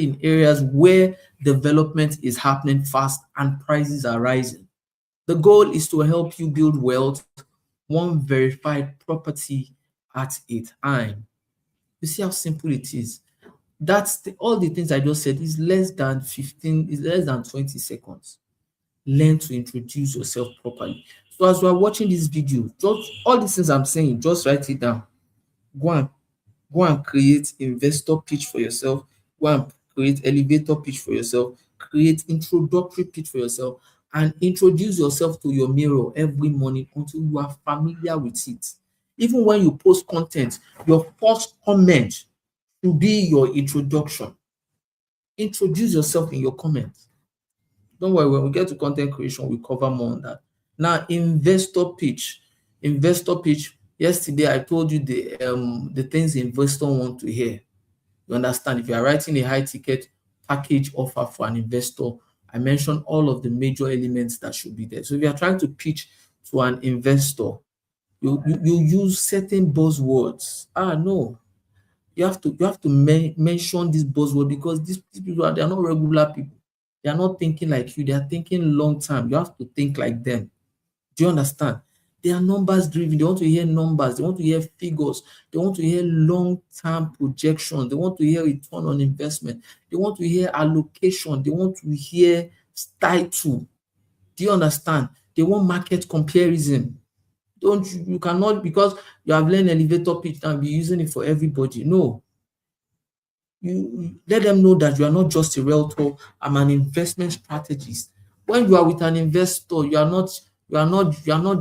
in areas where development is happening fast and prices are rising. The goal is to help you build wealth one verified property at a time. You see how simple it is. All the things I just said is less than 20 seconds. Learn to introduce yourself properly. So as you are watching this video, just all these things I'm saying, just write it down. Go and Go and create investor pitch for yourself. Go and create elevator pitch for yourself. Create introductory pitch for yourself and introduce yourself to your mirror every morning until you are familiar with it. Even when you post content, your first comment should be your introduction. Introduce yourself in your comments. Don't worry, when we get to content creation, we cover more on that. Now, investor pitch. Investor pitch. Yesterday, I told you the things investor want to hear. You understand? If you are writing a high ticket package offer for an investor, I mentioned all of the major elements that should be there. So if you are trying to pitch to an investor, you use certain buzzwords. No, you have to mention this buzzword because these people they are not regular people. They are not thinking like you. They are thinking long term. You have to think like them. Do you understand? They are numbers driven. They want to hear numbers. They want to hear figures. They want to hear long-term projections. They want to hear return on investment. They want to hear allocation. They want to hear title. Do you understand? They want market comparison. You cannot, because you have learned elevator pitch and be using it for everybody. No, you let them know that you are not just a realtor. I'm an investment strategist. When you are with an investor, you are not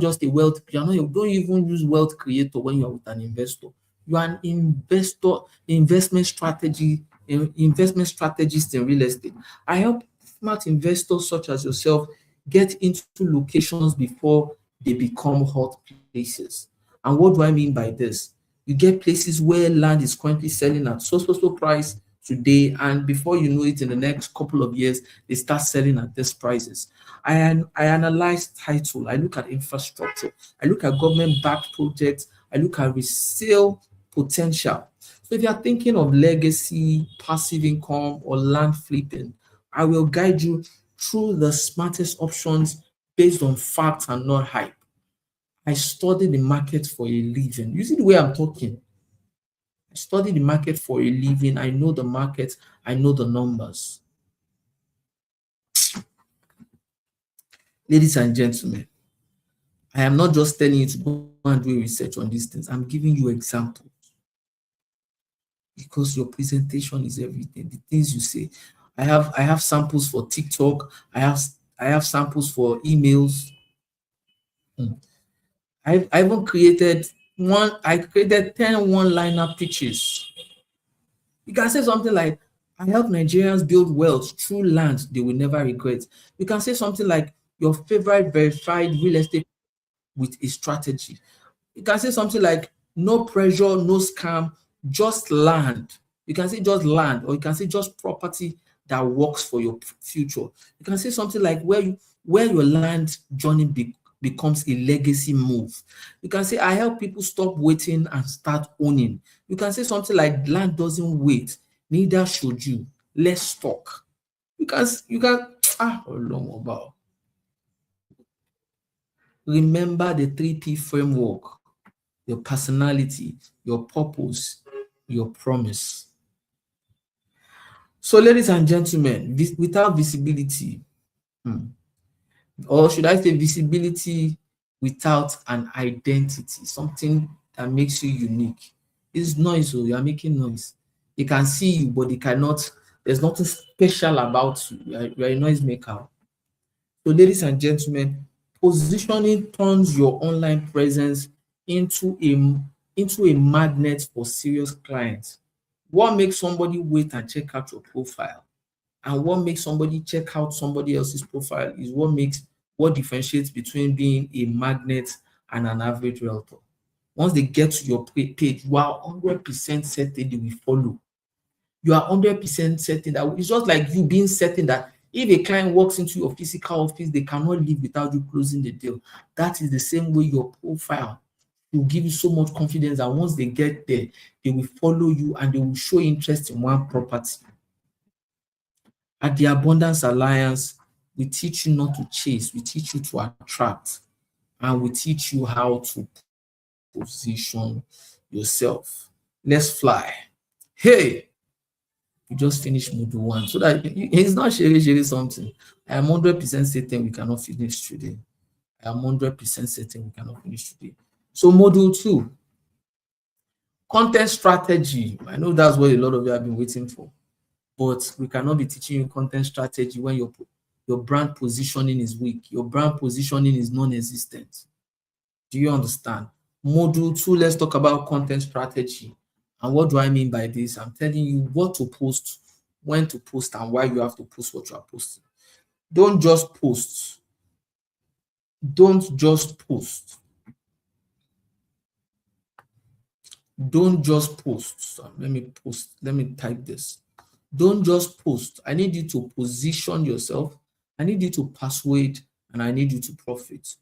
just a wealth. You don't even use wealth creator when you are with an investor. You are an investor, investment strategist in real estate. I help smart investors such as yourself get into locations before they become hot places. And what do I mean by this? You get places where land is currently selling at so price today, and before you know it, in the next couple of years, they start selling at these prices. I analyze title, I look at infrastructure, I look at government-backed projects, I look at resale potential. So if you are thinking of legacy, passive income, or land flipping, I will guide you through the smartest options based on facts and not hype. I study the market for a living. You see the way I'm talking? I study the market for a living. I know the market. I know the numbers. Ladies and gentlemen, I am not just telling you to go and do research on these things. I'm giving you examples because your presentation is everything. The things you say. I have samples for TikTok. I have samples for emails. Hmm. I even created one. I created 10 one-liner pitches. You can say something like, I help Nigerians build wealth through land they will never regret. You can say something like, your favorite verified real estate with a strategy. You can say something like no pressure, no scam, just land. You can say just land, or you can say just property that works for your future. You can say something like where your land journey becomes a legacy move. You can say I help people stop waiting and start owning. You can say something like land doesn't wait, neither should you. Let's talk. You can Ọlọ́run ọba o. Remember the 3P framework: your personality, your purpose, your promise. So, ladies and gentlemen, without visibility, or should I say visibility without an identity, something that makes you unique, is noise. So you are making noise. They can see you, but they cannot. There's nothing special about you. You are a noisemaker. So, ladies and gentlemen, positioning turns your online presence into a magnet for serious clients. What makes somebody wait and check out your profile, and what makes somebody check out somebody else's profile, is what differentiates between being a magnet and an average realtor. Once they get to your page, you are 100% certain they will follow. You are 100% certain that it's just like you being certain that if a client walks into your physical office, they cannot leave without you closing the deal. That is the same way your profile will give you so much confidence that once they get there, they will follow you and they will show interest in one property. At the Abundance Alliance, we teach you not to chase, we teach you to attract, and we teach you how to position yourself. Let's fly. Hey, we just finished module 1. So that it's not sharing something. I am 100% certain we cannot finish today. I am 100% certain we cannot finish today. So module 2, content strategy. I know that's what a lot of you have been waiting for, but we cannot be teaching you content strategy when your brand positioning is weak. Your brand positioning is non-existent. Do you understand? Module 2, let's talk about content strategy. And what do I mean by this? I'm telling you what to post, when to post, and why you have to post what you are posting. Don't just post. Don't just post. Don't just post. So let me type this. Don't just post. I need you to position yourself. I need you to persuade, and I need you to profit.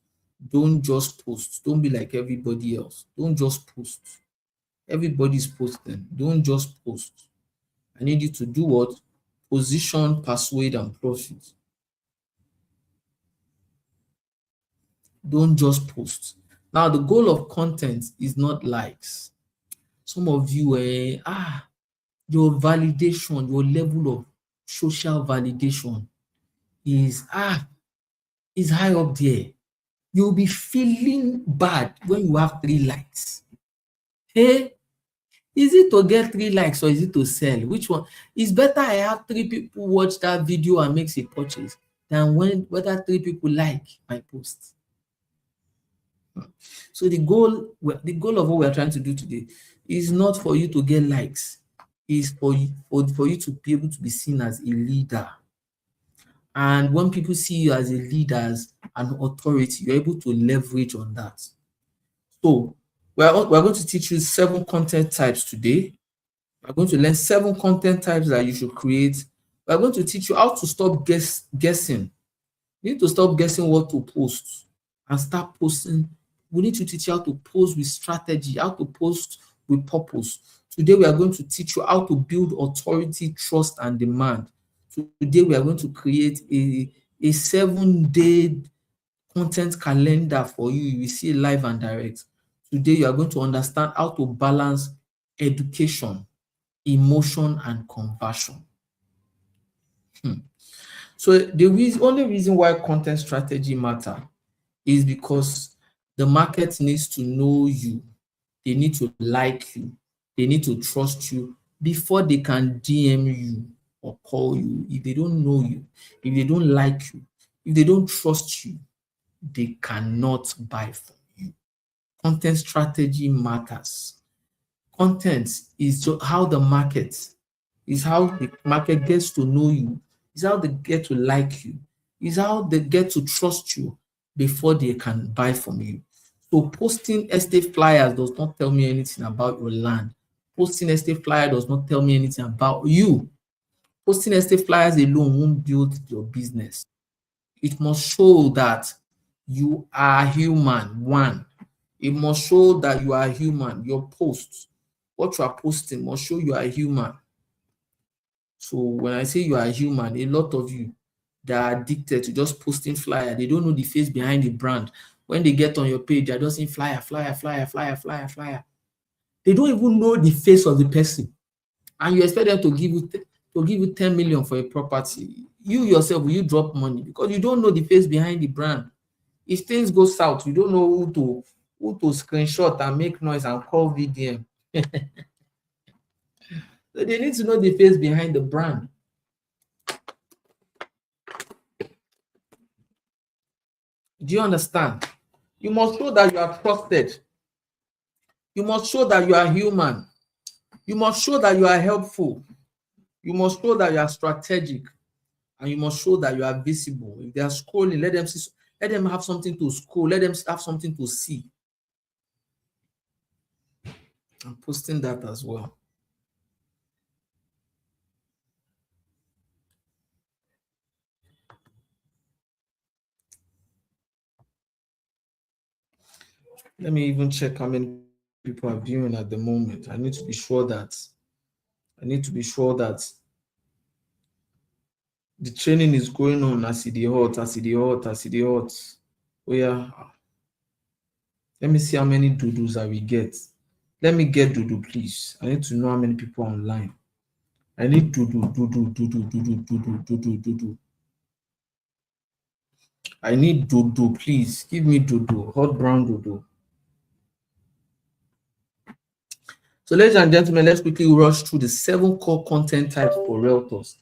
Don't just post. Don't be like everybody else. Don't just post. Everybody's posting. Don't just post. I need you to do what? Position, persuade, and profit. Don't just post. Now, the goal of content is not likes. Some of you, your validation, your level of social validation is high up there. You'll be feeling bad when you have 3 likes. Hey, is it to get 3 likes or is it to sell? Which one? It's better I have 3 people watch that video and makes a purchase than whether 3 people like my post. So the goal of what we are trying to do today is not for you to get likes, is for you to be able to be seen as a leader. And when people see you as a leader, as an authority, you're able to leverage on that. So we're going to teach you 7 content types today. We're going to learn 7 content types that you should create. We're going to teach you how to stop guessing. You need to stop guessing what to post and start posting. We need to teach you how to post with strategy, how to post with purpose. Today, we are going to teach you how to build authority, trust, and demand. Today, we are going to create a 7-day content calendar for you. You will see it live and direct. Today, you are going to understand how to balance education, emotion, and conversion. So the only reason why content strategy matter is because the market needs to know you. They need to like you. They need to trust you before they can DM you or call you. If they don't know you, if they don't like you, if they don't trust you, they cannot buy from you. Content strategy matters. Content is just how the market gets to know you. It's how they get to like you. Is how they get to trust you before they can buy from you. So posting estate flyers does not tell me anything about your land. Posting estate flyer does not tell me anything about you. Posting estate flyers alone won't build your business. It must show that you are human. One, it must show that you are human. Your posts, what you are posting must show you are human. So when I say you are human, a lot of you that are addicted to just posting flyer, they don't know the face behind the brand. When they get on your page, they're just saying flyer, flyer, flyer, flyer, flyer, flyer. They don't even know the face of the person, and you expect them to give you 10 million for a property. You yourself, will you drop money because you don't know the face behind the brand? If things go south, you don't know who to screenshot and make noise and call VDM. So they need to know the face behind the brand. Do you understand? You must show that you are trusted. You must show that you are human. You must show that you are helpful. You must show that you are strategic. And you must show that you are visible. If they are scrolling, let them have something to scroll. Let them have something to see. I'm posting that as well. Let me even check how many people are viewing at the moment. I need to be sure that the training is going on as it is hot, as it is hot, as it is hot. Oh yeah. Let me see how many doodles I will get. Let me get doodle, please. I need to know how many people are online. I need doodle, doodle, doodle, doodle, doodle, doodle, doodle. I need doodle, please. Give me doodle, hot brown doodle. So, ladies and gentlemen, let's quickly rush through the 7 core content types for realtors.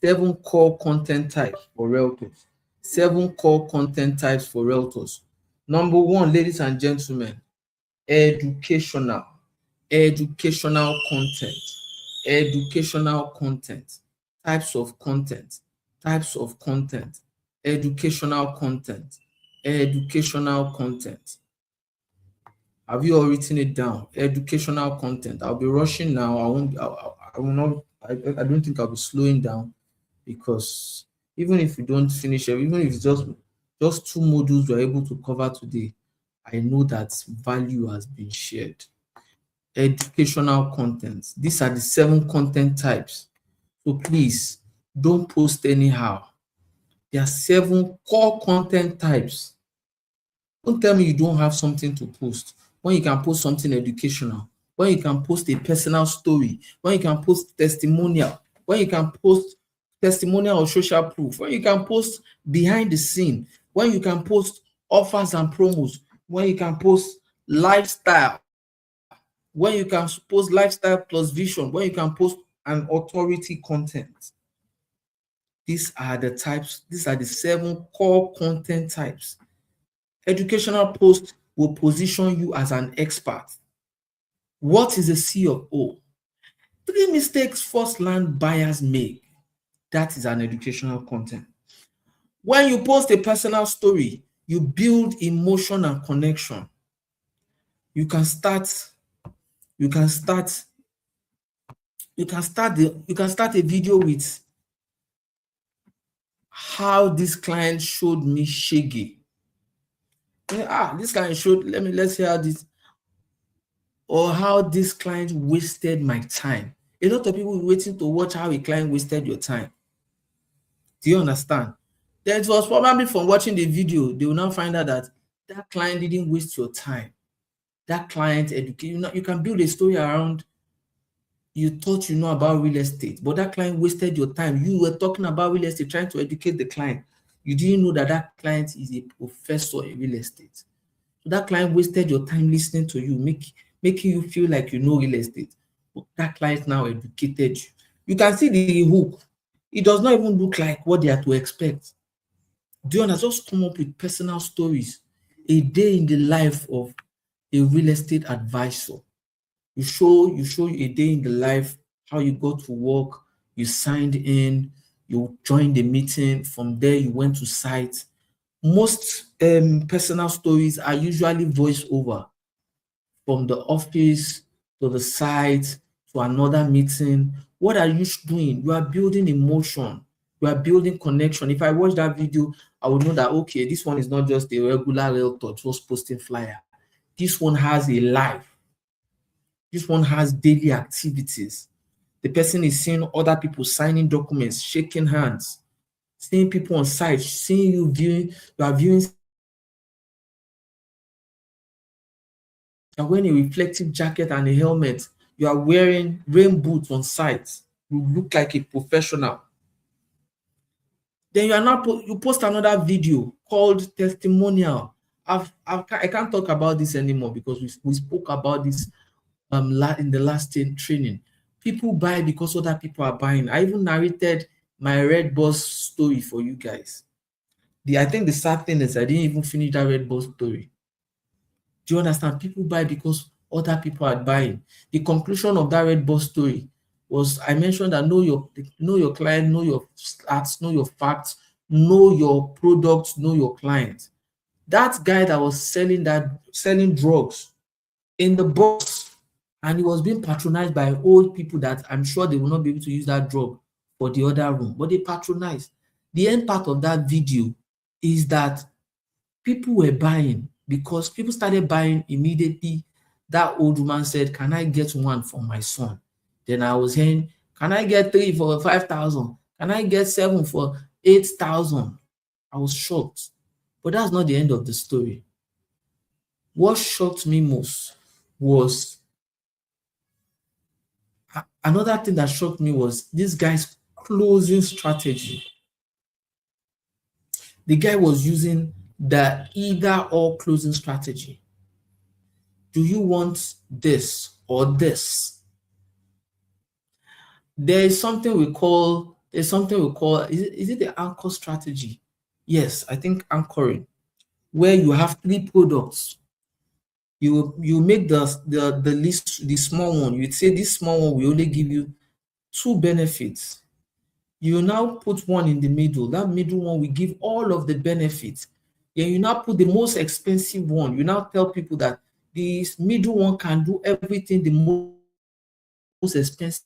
7 core content types for realtors. 7 core content types for realtors. Number 1, ladies and gentlemen, educational. Educational content. Educational content. Types of content. Types of content. Educational content. Educational content. Have you all written it down? Educational content. I'll be rushing now. I will not. I don't think I'll be slowing down, because even if we don't finish it, even if it's just 2 modules we're able to cover today, I know that value has been shared. Educational content. These are the 7 content types. So please don't post anyhow. There are 7 core content types. Don't tell me you don't have something to post when you can post something educational, when you can post a personal story, when you can post testimonial, when you can post testimonial or social proof, when you can post behind the scene, when you can post offers and promos, when you can post lifestyle, when you can post lifestyle plus vision, when you can post an authority content. These are the types, these are the 7 core content types. Educational post will position you as an expert. What is a C of O? 3 mistakes first-land buyers make. That is an educational content. When you post a personal story, you build emotion and connection. You can start a video with how this client showed me shege. This client showed, let's hear this, or how this client wasted my time. A lot of people waiting to watch how a client wasted your time. Do you understand? That was probably from watching the video, they will now find out that that client didn't waste your time. That client educated you can build a story around you thought you know about real estate, but that client wasted your time. You were talking about real estate, trying to educate the client. You didn't know that that client is a professor in real estate. So that client wasted your time listening to you, making you feel like you know real estate. But that client now educated you. You can see the hook. It does not even look like what they are to expect. Do you understand? Just come up with personal stories. A day in the life of a real estate advisor. You show a day in the life, how you got to work, you signed in, You joined the meeting. From there, you went to site. Most personal stories are usually voice over from the office to the site to another meeting. What are you doing? You are building emotion. You are building connection. If I watch that video, I will know that okay, this one is not just a regular realtor just posting flyer. This one has a life. This one has daily activities. The person is seeing other people signing documents, shaking hands, seeing people on site, seeing you viewing, you are viewing, you are wearing a reflective jacket and a helmet, you are wearing rain boots on site, you look like a professional. Then you are now you post another video called testimonial. I can't talk about this anymore because we spoke about this in the last training. People buy because other people are buying. I even narrated my Red Boss story for you guys. I think the sad thing is I didn't even finish that Red Boss story. Do you understand? People buy because other people are buying. The conclusion of that Red Boss story was I mentioned that know your client, know your stats, know your facts, know your products, know your client. That guy that was selling drugs in the box, and he was being patronized by old people that I'm sure they will not be able to use that drug for the other room, but they patronized. The end part of that video is that people were buying because people started buying immediately. That old woman said, "Can I get one for my son?" Then I was hearing, "Can I get three for 5,000? Can I get seven for 8,000?" I was shocked. But that's not the end of the story. What shocked me most was another thing that shocked me was this guy's closing strategy. The guy was using the either or closing strategy. Do you want this or this? Is it the anchor strategy? Yes, I think anchoring, where you have three products. You make the list, the small one. You say this small one will only give you two benefits. You now put one in the middle. That middle one will give all of the benefits. Then you now put the most expensive one. You now tell people that this middle one can do everything the most expensive.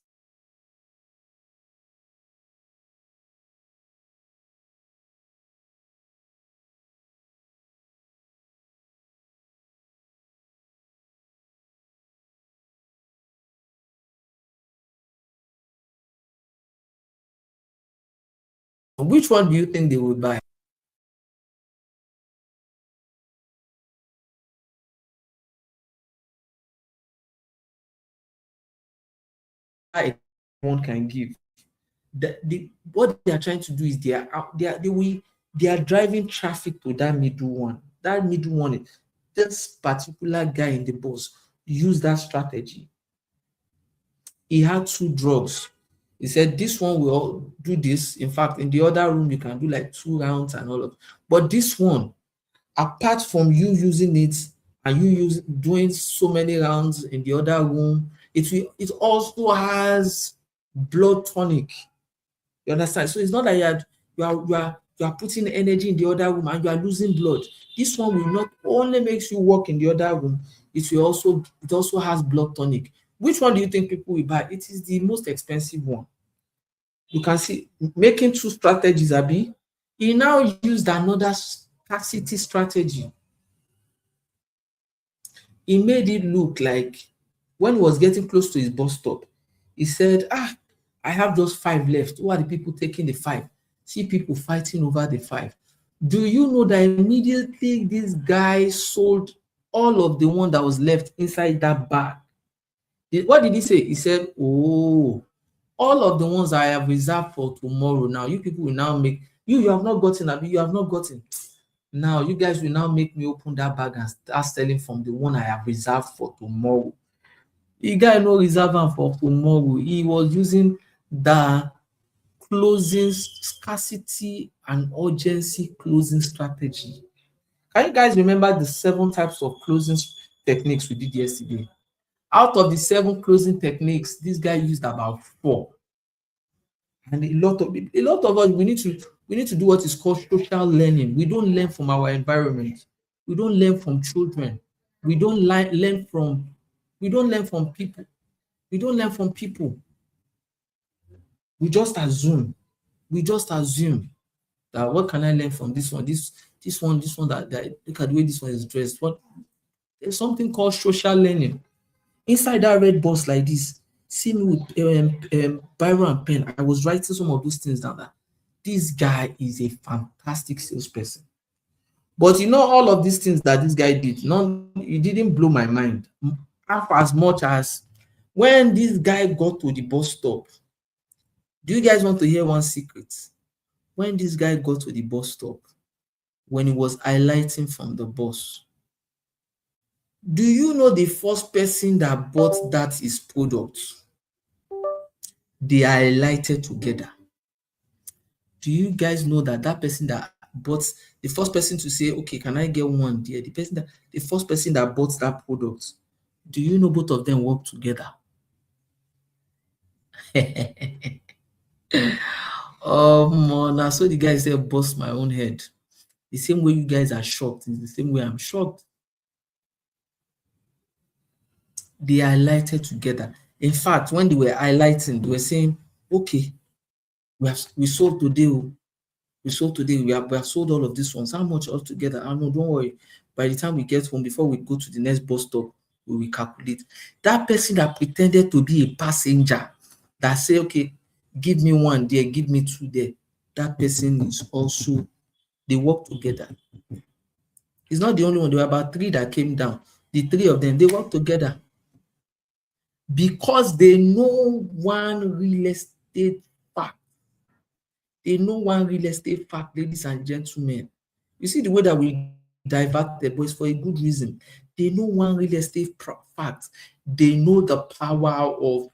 Which one do you think they will buy? One can give. What they are trying to do is they are driving traffic to that middle one. That middle one, this particular guy in the bus used that strategy. He had two drugs. He said this one will all do this. In fact, in the other room, you can do like 2 rounds and all of. But this one, apart from you using it and doing so many rounds in the other room, it also has blood tonic. You understand? So it's not that you are putting energy in the other room and you are losing blood. This one will not only makes you walk in the other room, it also has blood tonic. Which one do you think people will buy? It is the most expensive one. You can see making two strategies, Abi. He now used another scarcity strategy. He made it look like when he was getting close to his bus stop, he said, I have just 5 left. Who are the people taking the 5? See people fighting over the 5. Do you know that immediately this guy sold all of the one that was left inside that bag? What did he say? He said, "Oh, all of the ones I have reserved for tomorrow now, you people will now make you have not gotten, Abi, you have not gotten. Now you guys will now make me open that bag and start selling from the one I have reserved for tomorrow." The guy no reserve am for tomorrow. He was using the closing scarcity and urgency closing strategy. Can you guys remember the 7 types of closing techniques we did yesterday? Out of the 7 closing techniques, this guy used about 4. And a lot of us, we need to do what is called social learning. We don't learn from our environment. We don't learn from children. We don't learn from we don't learn from people. We don't learn from people. We just assume. We just assume that what can I learn from this one? This one that look at the way this one is dressed. What There's something called social learning. Inside that red box like this, see me with biro and pen. I was writing some of those things down. That this guy is a fantastic salesperson. But all of these things that this guy did, it didn't blow my mind. Half as much as when this guy got to the bus stop. Do you guys want to hear one secret? When this guy got to the bus stop, when he was highlighting from the bus, do you know the first person that bought that his product? They are highlighted together. Do you guys know that person that bought, the first person to say, okay, can I get one there? The first person that bought that product, do you know both of them work together? Oh man, so the guy said, bust my own head. The same way you guys are shocked is the same way I'm shocked. They highlighted together. In fact, when they were highlighting, they were saying, okay, we sold today. We have sold all of these ones. How much altogether? I know, don't worry. By the time we get home, before we go to the next bus stop, we will calculate. That person that pretended to be a passenger, that say, okay, give me one there, give me two there. That person is also, they work together. It's not the only one. There were about 3 that came down. The 3 of them, they work together because they know one real estate fact. They know one real estate fact, ladies and gentlemen. You see the way that we divert the boys for a good reason. They know one real estate fact. They know the power of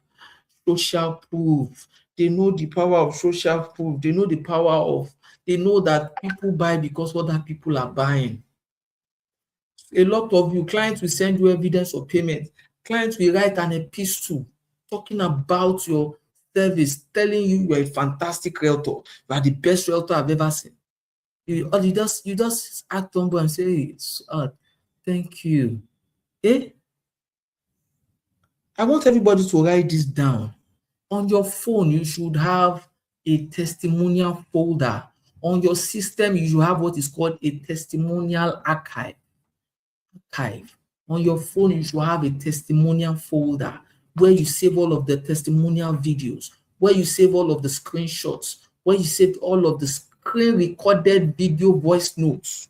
social proof. They know the power of social proof. They know the power of, they know that people buy because other people are buying. A lot of you, clients will send you evidence of payment. Clients will write an epistle talking about your service, telling you you're a fantastic realtor. You are the best realtor I've ever seen. You just act humble and say, thank you. I want everybody to write this down. On your phone, you should have a testimonial folder. On your system, you should have what is called a testimonial archive. On your phone, you should have a testimonial folder where you save all of the testimonial videos, where you save all of the screenshots, where you save all of the screen recorded video voice notes.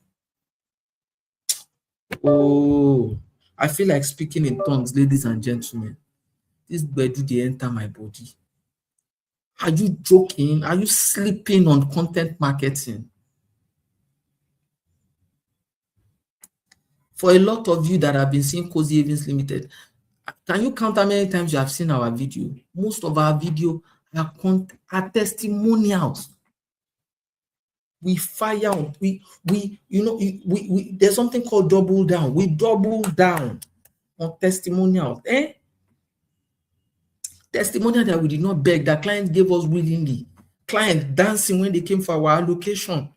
Oh, I feel like speaking in tongues, ladies and gentlemen. This gbedu dey enter my body. Are you joking? Are you sleeping on content marketing? For a lot of you that have been seeing Cozy Havens Limited, can you count how many times you have seen our video? Most of our video are testimonials. We fire on, there's something called double down. We double down on testimonials. Testimonial that we did not beg, that clients gave us willingly. Clients dancing when they came for our allocation.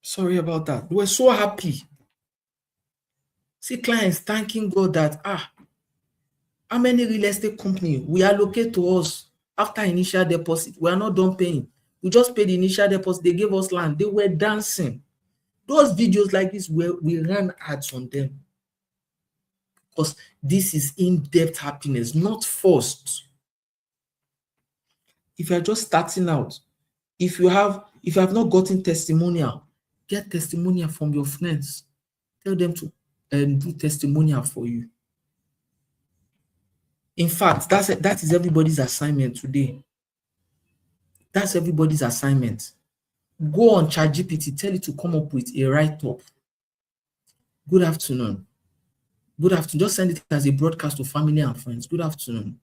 Sorry about that. We were so happy. See clients thanking God that, how many real estate company we allocate to us after initial deposit? We are not done paying. We just paid the initial deposit. They gave us land. They were dancing. Those videos like this, we ran ads on them. Because this is in-depth happiness, not forced. If you're just starting out, if you have not gotten testimonial, get testimonial from your friends. Tell them to do testimonial for you. In fact, that is everybody's assignment today. That's everybody's assignment. Go on ChatGPT, tell it to come up with a write-up. Good afternoon. Good afternoon. Just send it as a broadcast to family and friends. Good afternoon.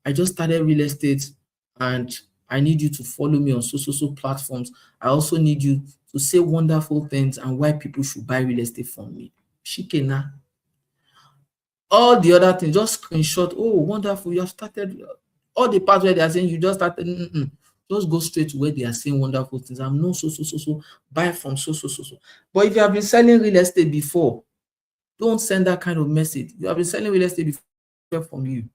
I just started real estate and I need you to follow me on so platforms. I also need you to say wonderful things and why people should buy real estate from me. Shikena. All the other things, just screenshot. Oh, wonderful. You have started. all the parts where they are saying you just started, just go straight to where they are saying wonderful things. I'm no so, buy from so. But if you have been selling real estate before, don't send that kind of message. You have been selling real estate before from you.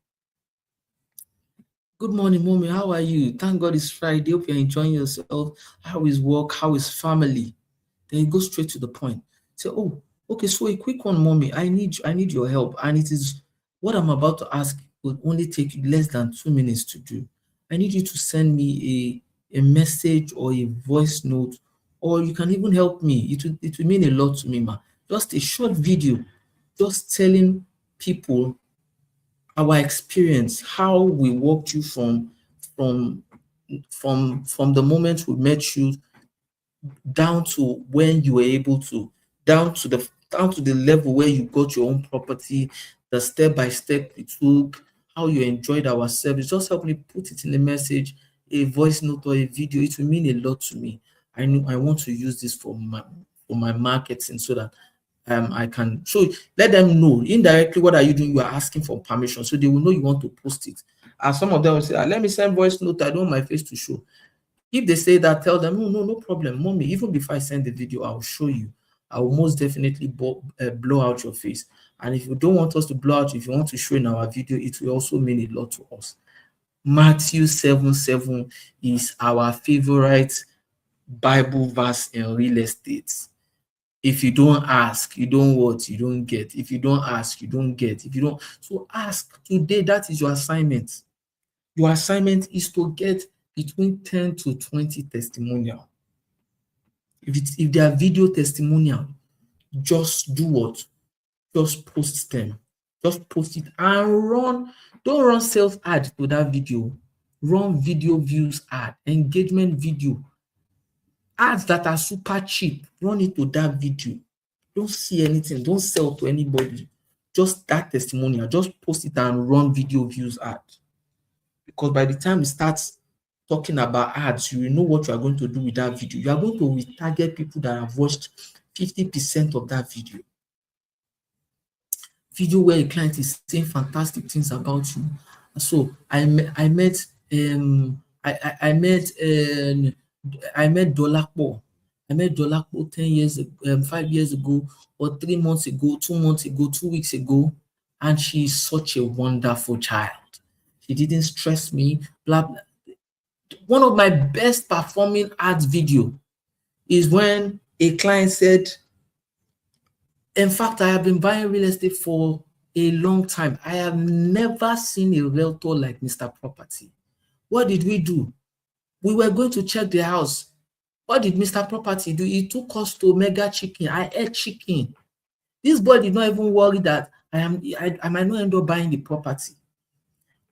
Good morning, mommy. How are you? Thank God it's Friday. Hope you're enjoying yourself. How is work? How is family? Then you go straight to the point. Say, oh, okay, so a quick one, mommy. I need your help. And it is what I'm about to ask will only take you less than 2 minutes to do. I need you to send me a message or a voice note, or you can even help me. It will mean a lot to me, ma. Just a short video, just telling people our experience, how we walked you from from the moment we met you down to when you were able to, down to the level where you got your own property, the step by step we took, how you enjoyed our service. Just help me put it in a message, a voice note or a video. It will mean a lot to me. I know I want to use this for my marketing so that I can, so let them know indirectly what are you doing. You are asking for permission, so they will know you want to post it. And some of them will say, let me send voice note. I don't want my face to show. If they say that, tell them, no problem, mommy. Even before I send the video, I'll show you. I will most definitely blow out your face. And if you don't want us to blow out, if you want to show in our video, it will also mean a lot to us. Matthew 7:7 is our favorite Bible verse in real estate. If you don't ask, you don't what? You don't get. If you don't ask, you don't get. If you don't, so ask today. That is your assignment. Your assignment is to get between 10 to 20 testimonial. If they are video testimonial, just do what? Just post them. Just post it and run. Don't run sales ad to that video. Run video views ad, engagement video, ads that are super cheap. Run it to that video. Don't see anything. Don't sell to anybody. Just that testimonial. Just post it and run video views ad. Because by the time it starts talking about ads, you will know what you are going to do with that video. You are going to retarget people that have watched 50% of that video. Video where a client is saying fantastic things about you. So I met Dolapo. I met Dolapo 10 years 5 years ago, or 3 months ago, 2 months ago, 2 weeks ago, and she is such a wonderful child. She didn't stress me, blah blah. One of my best performing ads video is when a client said, in fact, I have been buying real estate for a long time. I have never seen a realtor like Mr. Property. What did we do? We were going to check the house. What did Mr. Property do? He took us to Mega Chicken. I ate chicken. This boy did not even worry that I might not end up buying the property.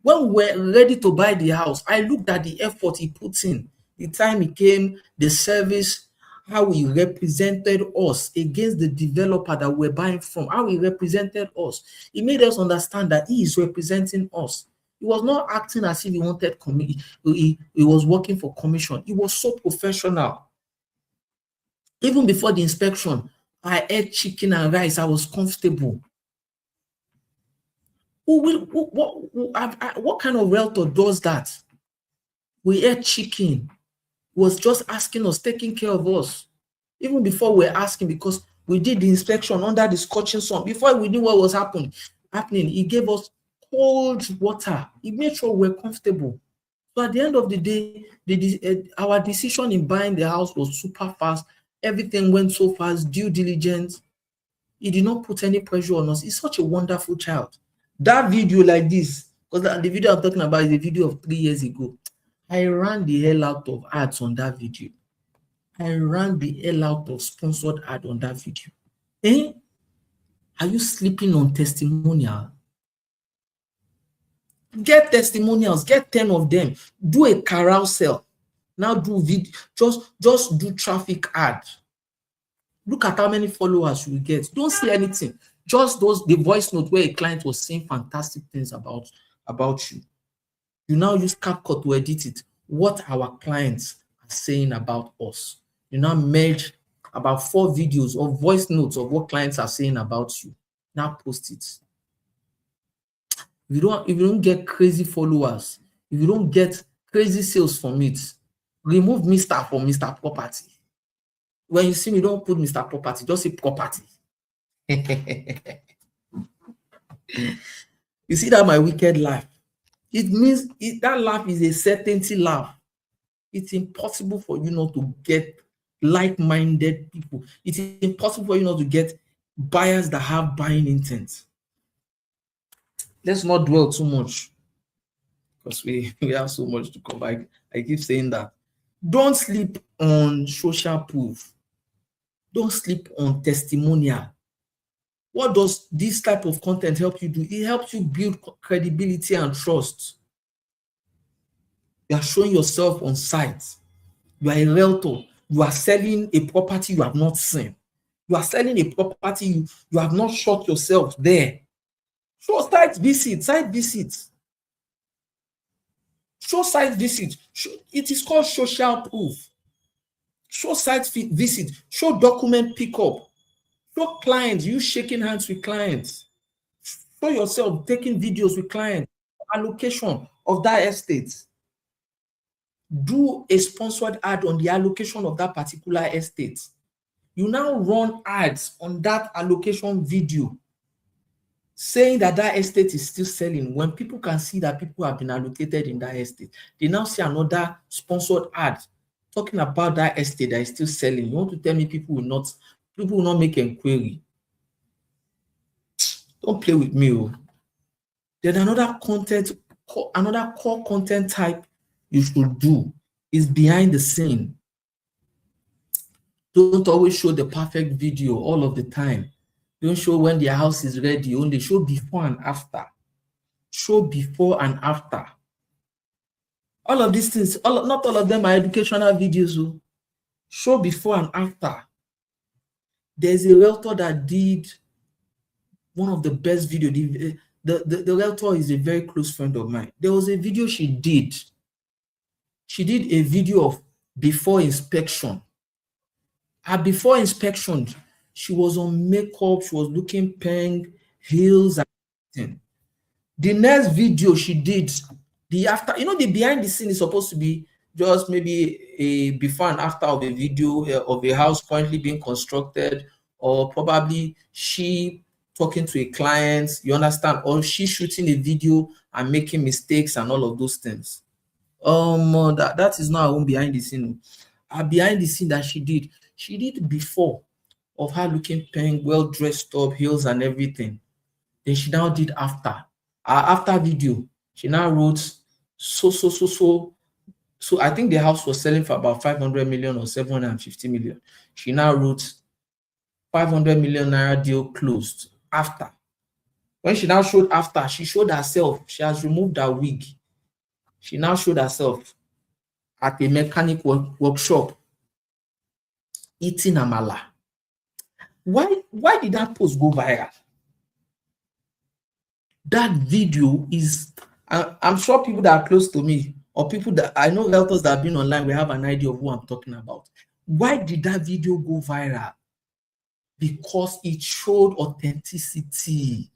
When we were ready to buy the house, I looked at the effort he put in, the time he came, the service, how he represented us against the developer that we're buying from, how he represented us. He made us understand that he is representing us. He was not acting as if he wanted he was working for commission. He was so professional. Even before the inspection, I ate chicken and rice. I was comfortable. What kind of realtor does that? We ate chicken. Was just asking us, taking care of us. Even before we're asking, because we did the inspection under the scorching sun. Before we knew what was happening, he gave us cold water. He made sure we're comfortable. So at the end of the day, our decision in buying the house was super fast. Everything went so fast, due diligence. He did not put any pressure on us. He's such a wonderful child. That video like this, because the video I'm talking about is a video of 3 years ago. I ran the hell out of ads on that video. I ran the hell out of sponsored ad on that video. Eh? Are you sleeping on testimonial? Get testimonials, get 10 of them. Do a carousel. Now do video, just do traffic ad. Look at how many followers you will get. Don't see anything. Just the voice note where a client was saying fantastic things about you. You now use CapCut to edit it. What our clients are saying about us. You now merge about 4 videos or voice notes of what clients are saying about you. Now post it. If you don't get crazy followers, if you don't get crazy sales from it, remove Mr. from Mr. Property. When you see me, don't put Mr. Property, just say property. You see that my wicked laugh? It means that laugh is a certainty laugh. It's impossible for you not to get like-minded people. It's impossible for you not to get buyers that have buying intent. Let's not dwell too much because we have so much to cover. I keep saying that. Don't sleep on social proof. Don't sleep on testimonial. What does this type of content help you do? It helps you build credibility and trust. You are showing yourself on site. You are a realtor. You are selling a property you have not seen. You are selling a property you have not shot yourself there. Show site visits, Show site visits. It is called social proof. Show site visit. Show document pickup. Show clients, you shaking hands with clients. Show yourself taking videos with clients. Allocation of that estate. Do a sponsored ad on the allocation of that particular estate. You now run ads on that allocation video saying that that estate is still selling. When people can see that people have been allocated in that estate, they now see another sponsored ad talking about that estate that is still selling. You want to tell me people will not make inquiry? Don't play with me. Then another core content type you should do is behind the scene. Don't always show the perfect video all of the time. Don't show when their house is ready. Only show before and after. Show before and after. All of these things, not all of them are educational videos. Show before and after. There's a realtor that did one of the best videos. The realtor is a very close friend of mine. There was a video she did. She did a video of before inspection. Her before inspection, she was on makeup, she was looking pink, heels, and everything. The next video she did, the after, the behind the scene is supposed to be just maybe a before and after of a video of a house currently being constructed, or probably she talking to a client, you understand, or she shooting a video and making mistakes and all of those things. That is not her own behind the scene. Her behind the scene that she did before of her looking pink, well dressed up, heels and everything. Then she now did after. After video, she now wrote so I think the house was selling for about 500 million or 750 million. She now wrote 500 million naira deal closed after. When she now showed after, she showed herself. She has removed her wig. She now showed herself at a mechanic workshop eating amala. Why did that post go viral? That video is, I'm sure people that are close to me or people that I know, realtors that have been online, we have an idea of who I'm talking about. Why did that video go viral? Because it showed authenticity.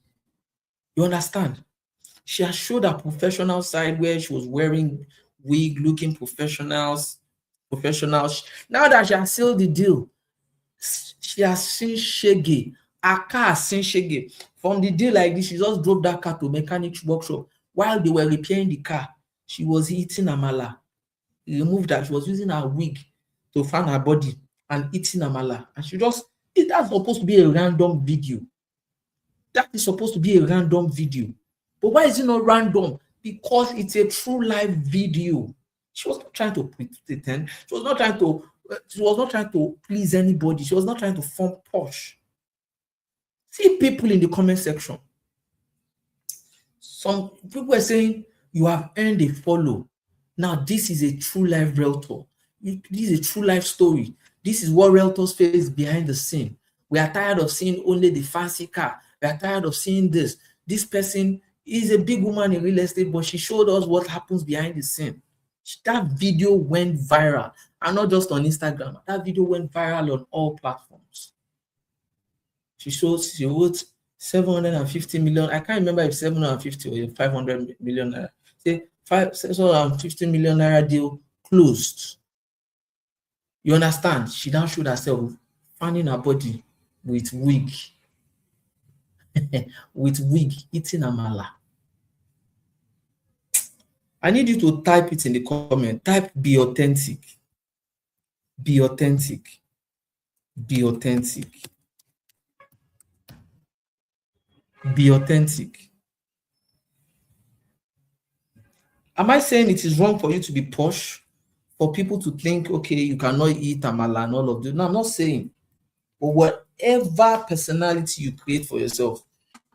You understand? She has showed her professional side where she was wearing wig, looking professional. Now that she has sealed the deal, she has seen shege. Her car has seen shege. From the deal like this, she just drove that car to mechanic workshop. While they were repairing the car, she was eating amala. She removed that. She was using her wig to fan her body and eating amala. And that's supposed to be a random video. That is supposed to be a random video. But why is it not random? Because it's a true live video. She was not trying to pretend. She was not trying to please anybody. She was not trying to form posh. See people in the comment section. Some people are saying you have earned a follow. Now this is a true life realtor. This is a true life story. This is what realtors face behind the scene. We are tired of seeing only the fancy car. We are tired of seeing this. This person is a big woman in real estate, but she showed us what happens behind the scene. That video went viral, and not just on Instagram. That video went viral on all platforms. She wrote 750 million. I can't remember if 750 or 500 million. say 650 million naira deal closed. You understand? She now showed herself fanning her body with wig, with wig, eating amala. I need you to type it in the comment. Type be authentic. Be authentic. Be authentic. Be authentic. Am I saying it is wrong for you to be posh? For people to think, okay, you cannot eat amala and all of this? No, I'm not saying. But whatever personality you create for yourself,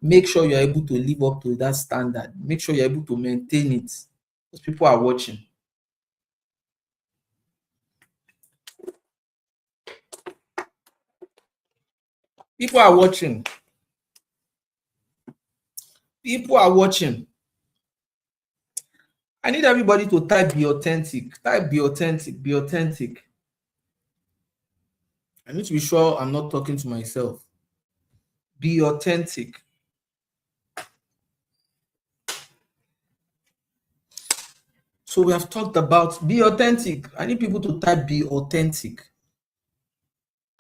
make sure you're able to live up to that standard. Make sure you're able to maintain it. Because people are watching. People are watching. People are watching. I need everybody to type be authentic. Type be authentic. Be authentic. I need to be sure I'm not talking to myself. Be authentic. So we have talked about be authentic. I need people to type be authentic.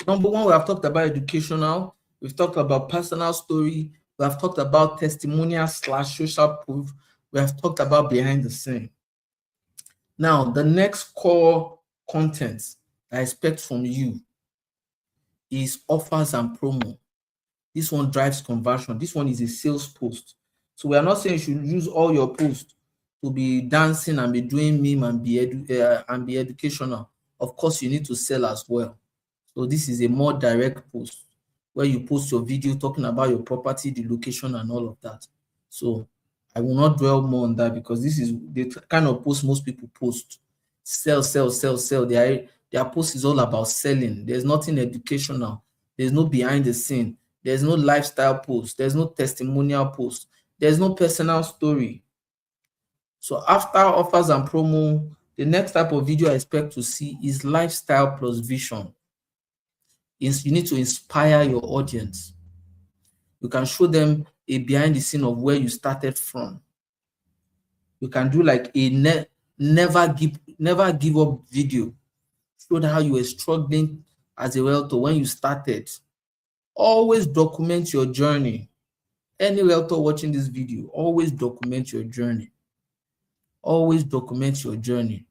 Number one, we have talked about educational. We've talked about personal story. We have talked about testimonial / social proof. We have talked about behind the scene. Now, the next core content I expect from you is offers and promo. This one drives conversion. This one is a sales post. So we are not saying you should use all your posts to be dancing and be doing meme and be educational. Of course, you need to sell as well. So this is a more direct post where you post your video talking about your property, the location, and all of that. So I will not dwell more on that because this is the kind of post most people post. Sell, sell, sell, sell. Their post is all about selling. There's nothing educational. There's no behind the scene. There's no lifestyle post. There's no testimonial post. There's no personal story. So after offers and promo, the next type of video I expect to see is lifestyle plus vision. You need to inspire your audience. You can show them a behind the scene of where you started from. You can do like a never give up video. Show them how you were struggling as a realtor when you started. Always document your journey. Any realtor watching this video, always document your journey. Always document your journey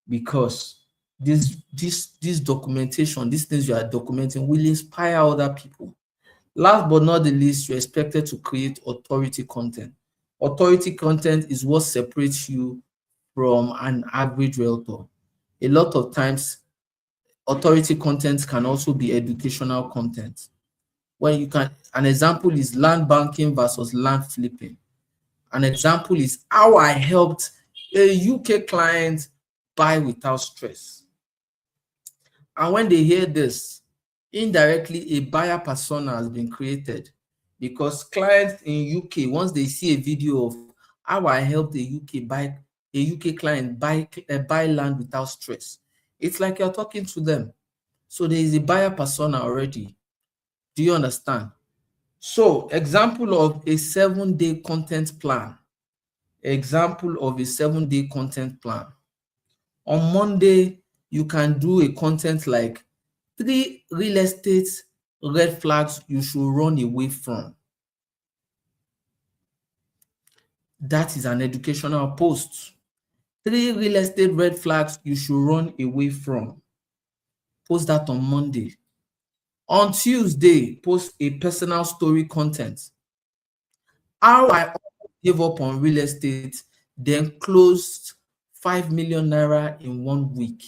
because this documentation, these things you are documenting will inspire other people. Last but not the least, you're expected to create authority content. Authority content is what separates you from an average realtor. A lot of times, authority content can also be educational content. An example is land banking versus land flipping. An example is how I helped a UK client buy without stress. And when they hear this, indirectly a buyer persona has been created because clients in UK, once they see a video of how I helped a UK client buy land without stress, it's like you're talking to them. So there is a buyer persona already. Do you understand? So example of a 7-day content plan. Example of a 7-day content plan. On Monday, you can do a content like 3 real estate red flags you should run away from. That is an educational post. 3 real estate red flags you should run away from. Post that on Monday. On Tuesday, post a personal story content. How I gave up on real estate, then closed 5 million naira in 1 week.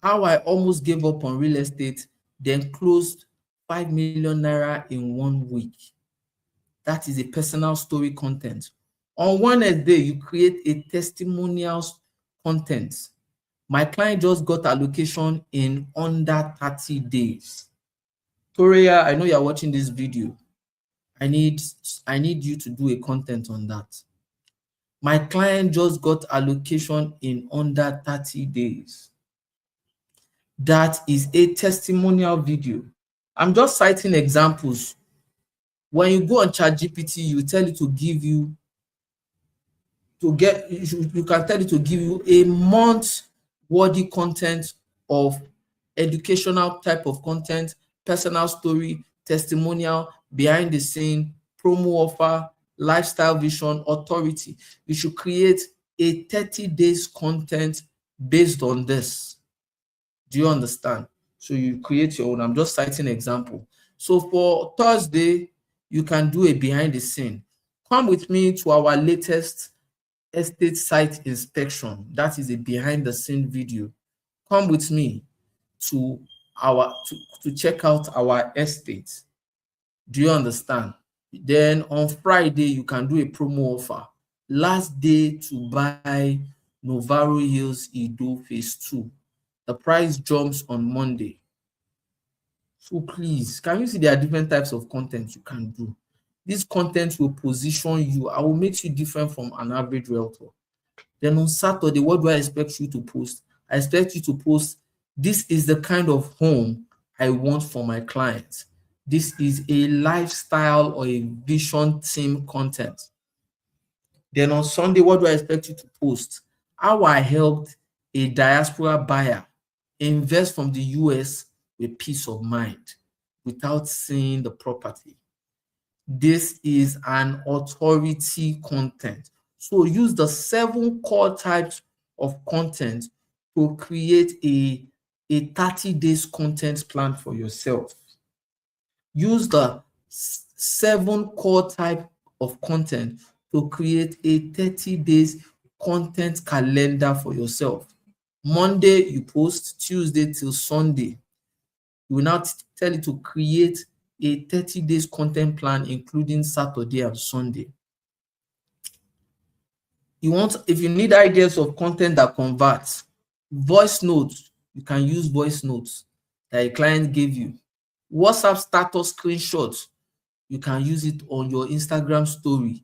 How I almost gave up on real estate, then closed 5 million naira in 1 week. That is a personal story content. On Wednesday, you create a testimonial content. My client just got allocation in under 30 days. Toria, I know you're watching this video. I need you to do a content on that. My client just got allocation in under 30 days. That is a testimonial video. I'm just citing examples. When you go on ChatGPT, you tell it to give you to get you can tell it to give you a month worthy content of educational type of content, personal story, testimonial, behind the scene, promo offer, lifestyle vision, authority. You should create a 30 days content based on this. Do you understand? So you create your own. I'm just citing example. So for Thursday, you can do a behind the scene. Come with me to our latest estate site inspection. That is a behind the scene video. Come with me to to check out our estate. Do you understand? Then on Friday, you can do a promo offer. Last day to buy Novaro Hills Edo Phase 2. The price jumps on Monday. So please, can you see there are different types of content you can do? This content will position you. I will make you different from an average realtor. Then on Saturday, what do I expect you to post? I expect you to post, this is the kind of home I want for my clients. This is a lifestyle or a vision team content. Then on Sunday, what do I expect you to post? How I helped a diaspora buyer invest from the US with peace of mind without seeing the property. This is an authority content. So use the 7 core types of content to create a 30 days content plan for yourself. Use the 7 core type of content to create a 30 days content calendar for yourself. Monday, you post. Tuesday till Sunday. You will now tell it to create a 30 days content plan, including Saturday and Sunday. If you need ideas of content that converts, voice notes, you can use voice notes that a client gave you. WhatsApp status screenshots, you can use it on your Instagram story.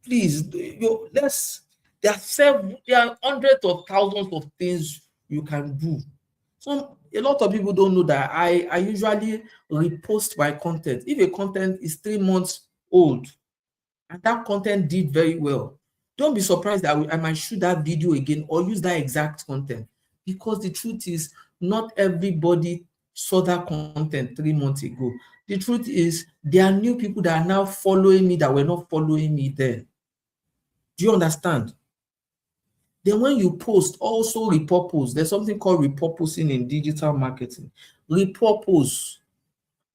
Please, there are hundreds of thousands of things you can do. A lot of people don't know that I usually repost my content. If a content is 3 months old and that content did very well, don't be surprised that I might shoot that video again or use that exact content, because the truth is not everybody saw that content 3 months ago. The truth is there are new people that are now following me that were not following me then. Do you understand? Then when you post, also repurpose. There's something called repurposing in digital marketing. Repurpose.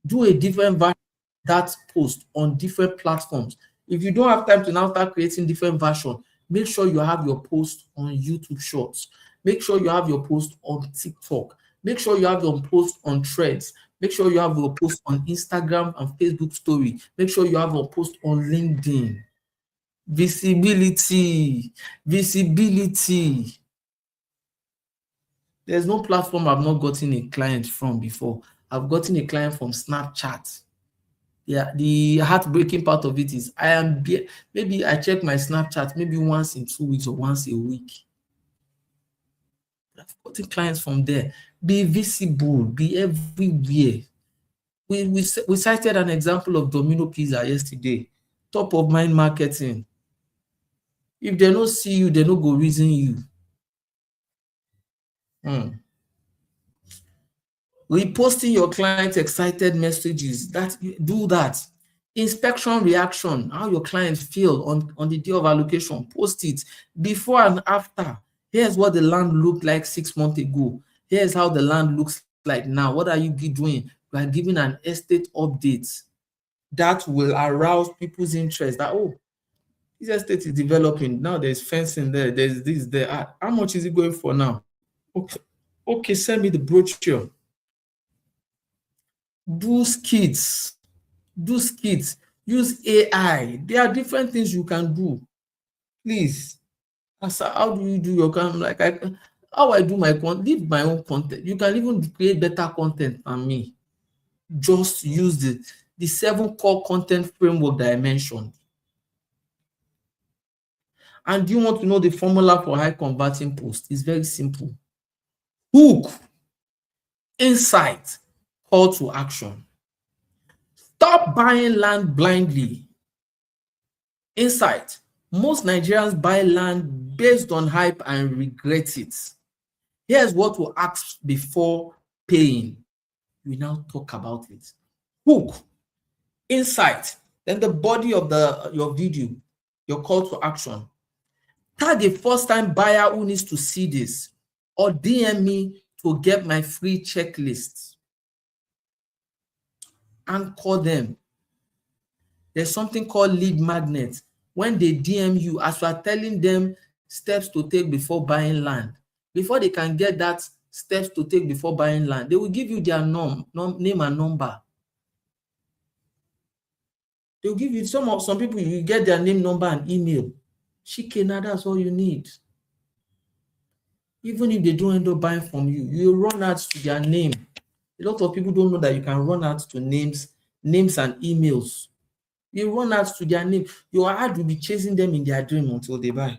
Do a different version of that post on different platforms. If you don't have time to now start creating different versions, make sure you have your post on YouTube Shorts. Make sure you have your post on TikTok. Make sure you have your post on Threads. Make sure you have your post on Instagram and Facebook Story. Make sure you have your post on LinkedIn. Visibility. There's no platform I've not gotten a client from before. I've gotten a client from Snapchat. Yeah, the heartbreaking part of it is maybe I check my Snapchat maybe once in 2 weeks or once a week. I've gotten clients from there. Be visible, be everywhere. We cited an example of Domino Pizza yesterday. Top of mind marketing. If they don't see you, they don't go reason you. Reposting your client excited messages, do that. Inspection reaction, how your clients feel on the day of allocation, post it. Before and after, here's what the land looked like 6 months ago. Here's how the land looks like now. What are you doing? We are giving an estate update that will arouse people's interest that, oh, this estate is developing. Now there's fencing there, there's this there. How much is it going for now? Okay, send me the brochure. Do skits. Use AI. There are different things you can do. Please. How do you do your content? How I do my content? Leave my own content. You can even create better content than me. Just use the 7 core content framework that I mentioned. And do you want to know the formula for high converting posts? It's very simple. Hook, insight, call to action. Stop buying land blindly. Insight. Most Nigerians buy land based on hype and regret it. Here's what to ask before paying. We now talk about it. Hook, insight, then the body of your video, your call to action. Tag a first-time buyer who needs to see this, or DM me to get my free checklist. Anchor them. There's something called lead magnet. When they DM you, as you are telling them steps to take before buying land, before they can get that steps to take before buying land, they will give you their name and number. They'll give you some people, you get their name, number, and email. Shikena, that's all you need. Even if they don't end up buying from you, you run ads to their name. A lot of people don't know that you can run ads to names and emails. You run ads to their name. Your ad will be chasing them in their dream until they buy.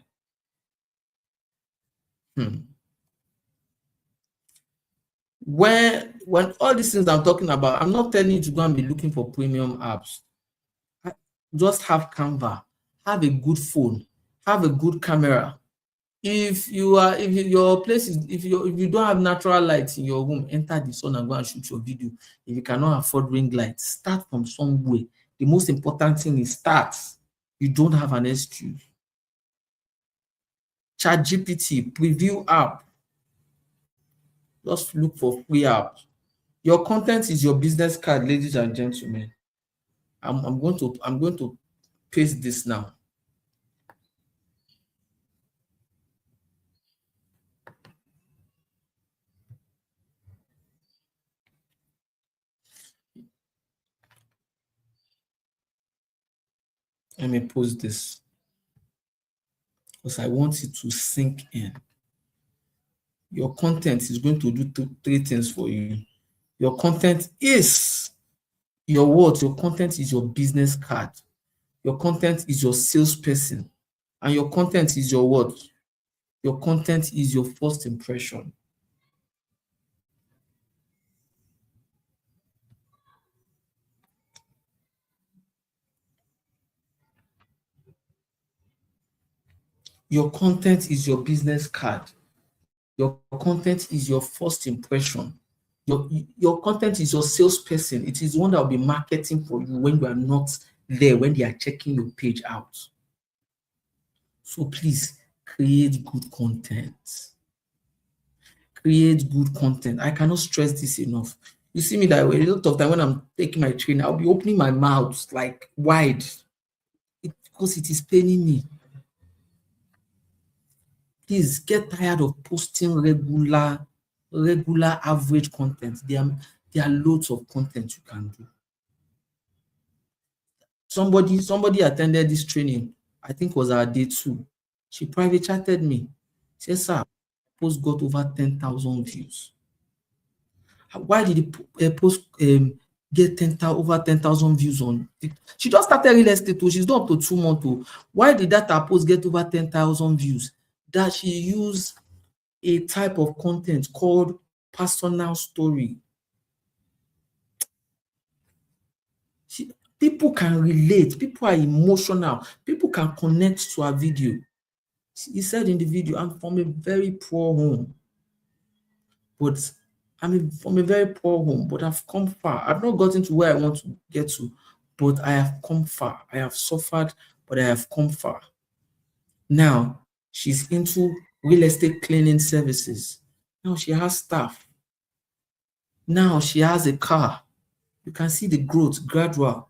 When all these things I'm talking about, I'm not telling you to go and be looking for premium apps. Just have Canva, have a good phone, have a good camera. If your place is, if you don't have natural light in your room, enter the sun and go and shoot your video. If you cannot afford ring lights, start from somewhere. The most important thing is start. You don't have an excuse. ChatGPT, preview app. Just look for free apps. Your content is your business card, ladies and gentlemen. I'm going to paste this now. Let me post this because I want it to sink in. Your content is going to do three things for you. Your content is your words. Your content is your business card. Your content is your salesperson. And your content is your what? Your content is your first impression. Your content is your business card. Your content is your first impression. Your content is your salesperson. It is one that will be marketing for you when you are not there, when they are checking your page out. So please create good content. Create good content. I cannot stress this enough. You see me that way. A lot of time when I'm taking my training, I'll be opening my mouth like wide because it is paining me. Please get tired of posting regular average content. There are loads of content you can do. Somebody attended this training, I think it was our day 2. She private chatted me. She said, "Sir, post got over 10,000 views." Why did the post get over 10,000 views on? She just started real estate. She's not up to 2 months. Why did that post get over 10,000 views? That she used a type of content called personal story. People can relate. People are emotional. People can connect to her video. He said in the video, "I'm from a very poor home, but from a very poor home, but I've come far. I've not gotten to where I want to get to, but I have come far. I have suffered, but I have come far." Now she's into real estate cleaning services. Now she has staff. Now she has a car. You can see the growth, gradual.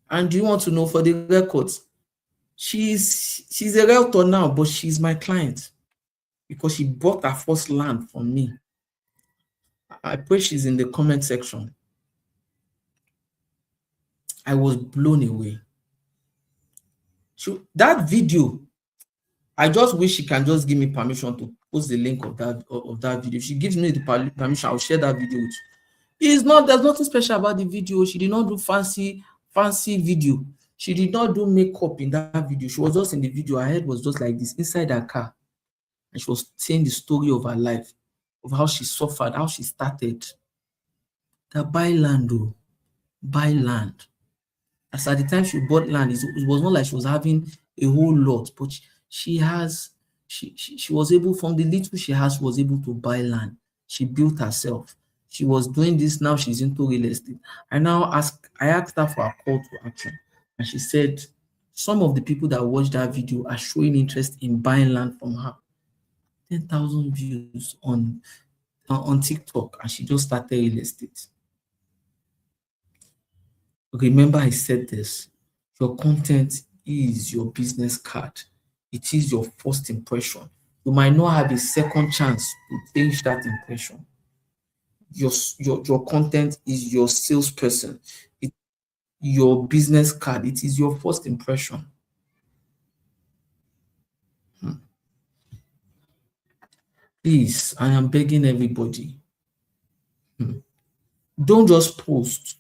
And do you want to know, for the records, she's a realtor now, but she's my client because she bought her first land from me. I pray she's in the comment section. I was blown away. That video, I just wish she can just give me permission to post the link of that video. If she gives me the permission, I'll share that video with you. There's nothing special about the video. She did not do fancy video. She did not do makeup in that video. She was just in the video. Her head was just like this inside her car. And she was saying the story of her life, of how she suffered, how she started. That buy land. As at the time she bought land, it was not like she was having a whole lot, but she has she was able, from the little she has, she was able to buy land. She built herself. She was doing this, now she's into real estate. I asked her for a call to action, and she said some of the people that watched that video are showing interest in buying land from her. 10,000 views on TikTok, and she just started real estate. Remember, I said this, your content is your business card. It is your first impression. You might not have a second chance to change that impression. Your content is your salesperson. It, your business card. It is your first impression. Please, I am begging everybody. Don't just post.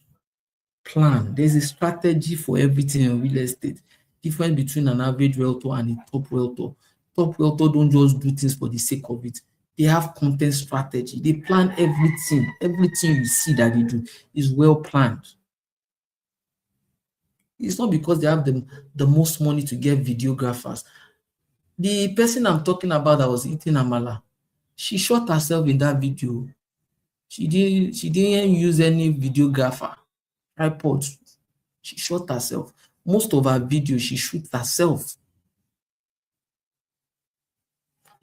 Plan. There's a strategy for everything in real estate. Difference between an average realtor and a top realtor. Top realtor don't just do things for the sake of it. They have content strategy. They plan everything. Everything you see that they do is well planned. It's not because they have the most money to get videographers. The person I'm talking about that was eating amala, she shot herself in that video. She didn't use any videographer, tripod. She shot herself. Most of her videos, she shoots herself.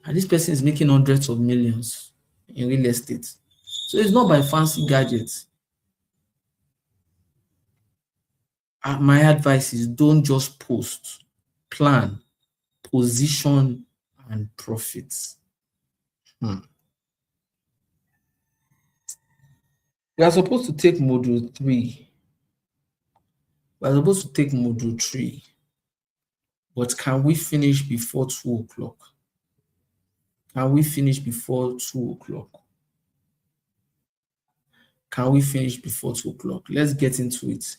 And this person is making hundreds of millions in real estate. So it's not by fancy gadgets. My advice is don't just post, plan, position, and profit. Hmm. We are supposed to take module 3. We are supposed to take module 3. But can we finish before 2 o'clock? Can we finish before 2 o'clock? Can we finish before 2 o'clock? Let's get into it.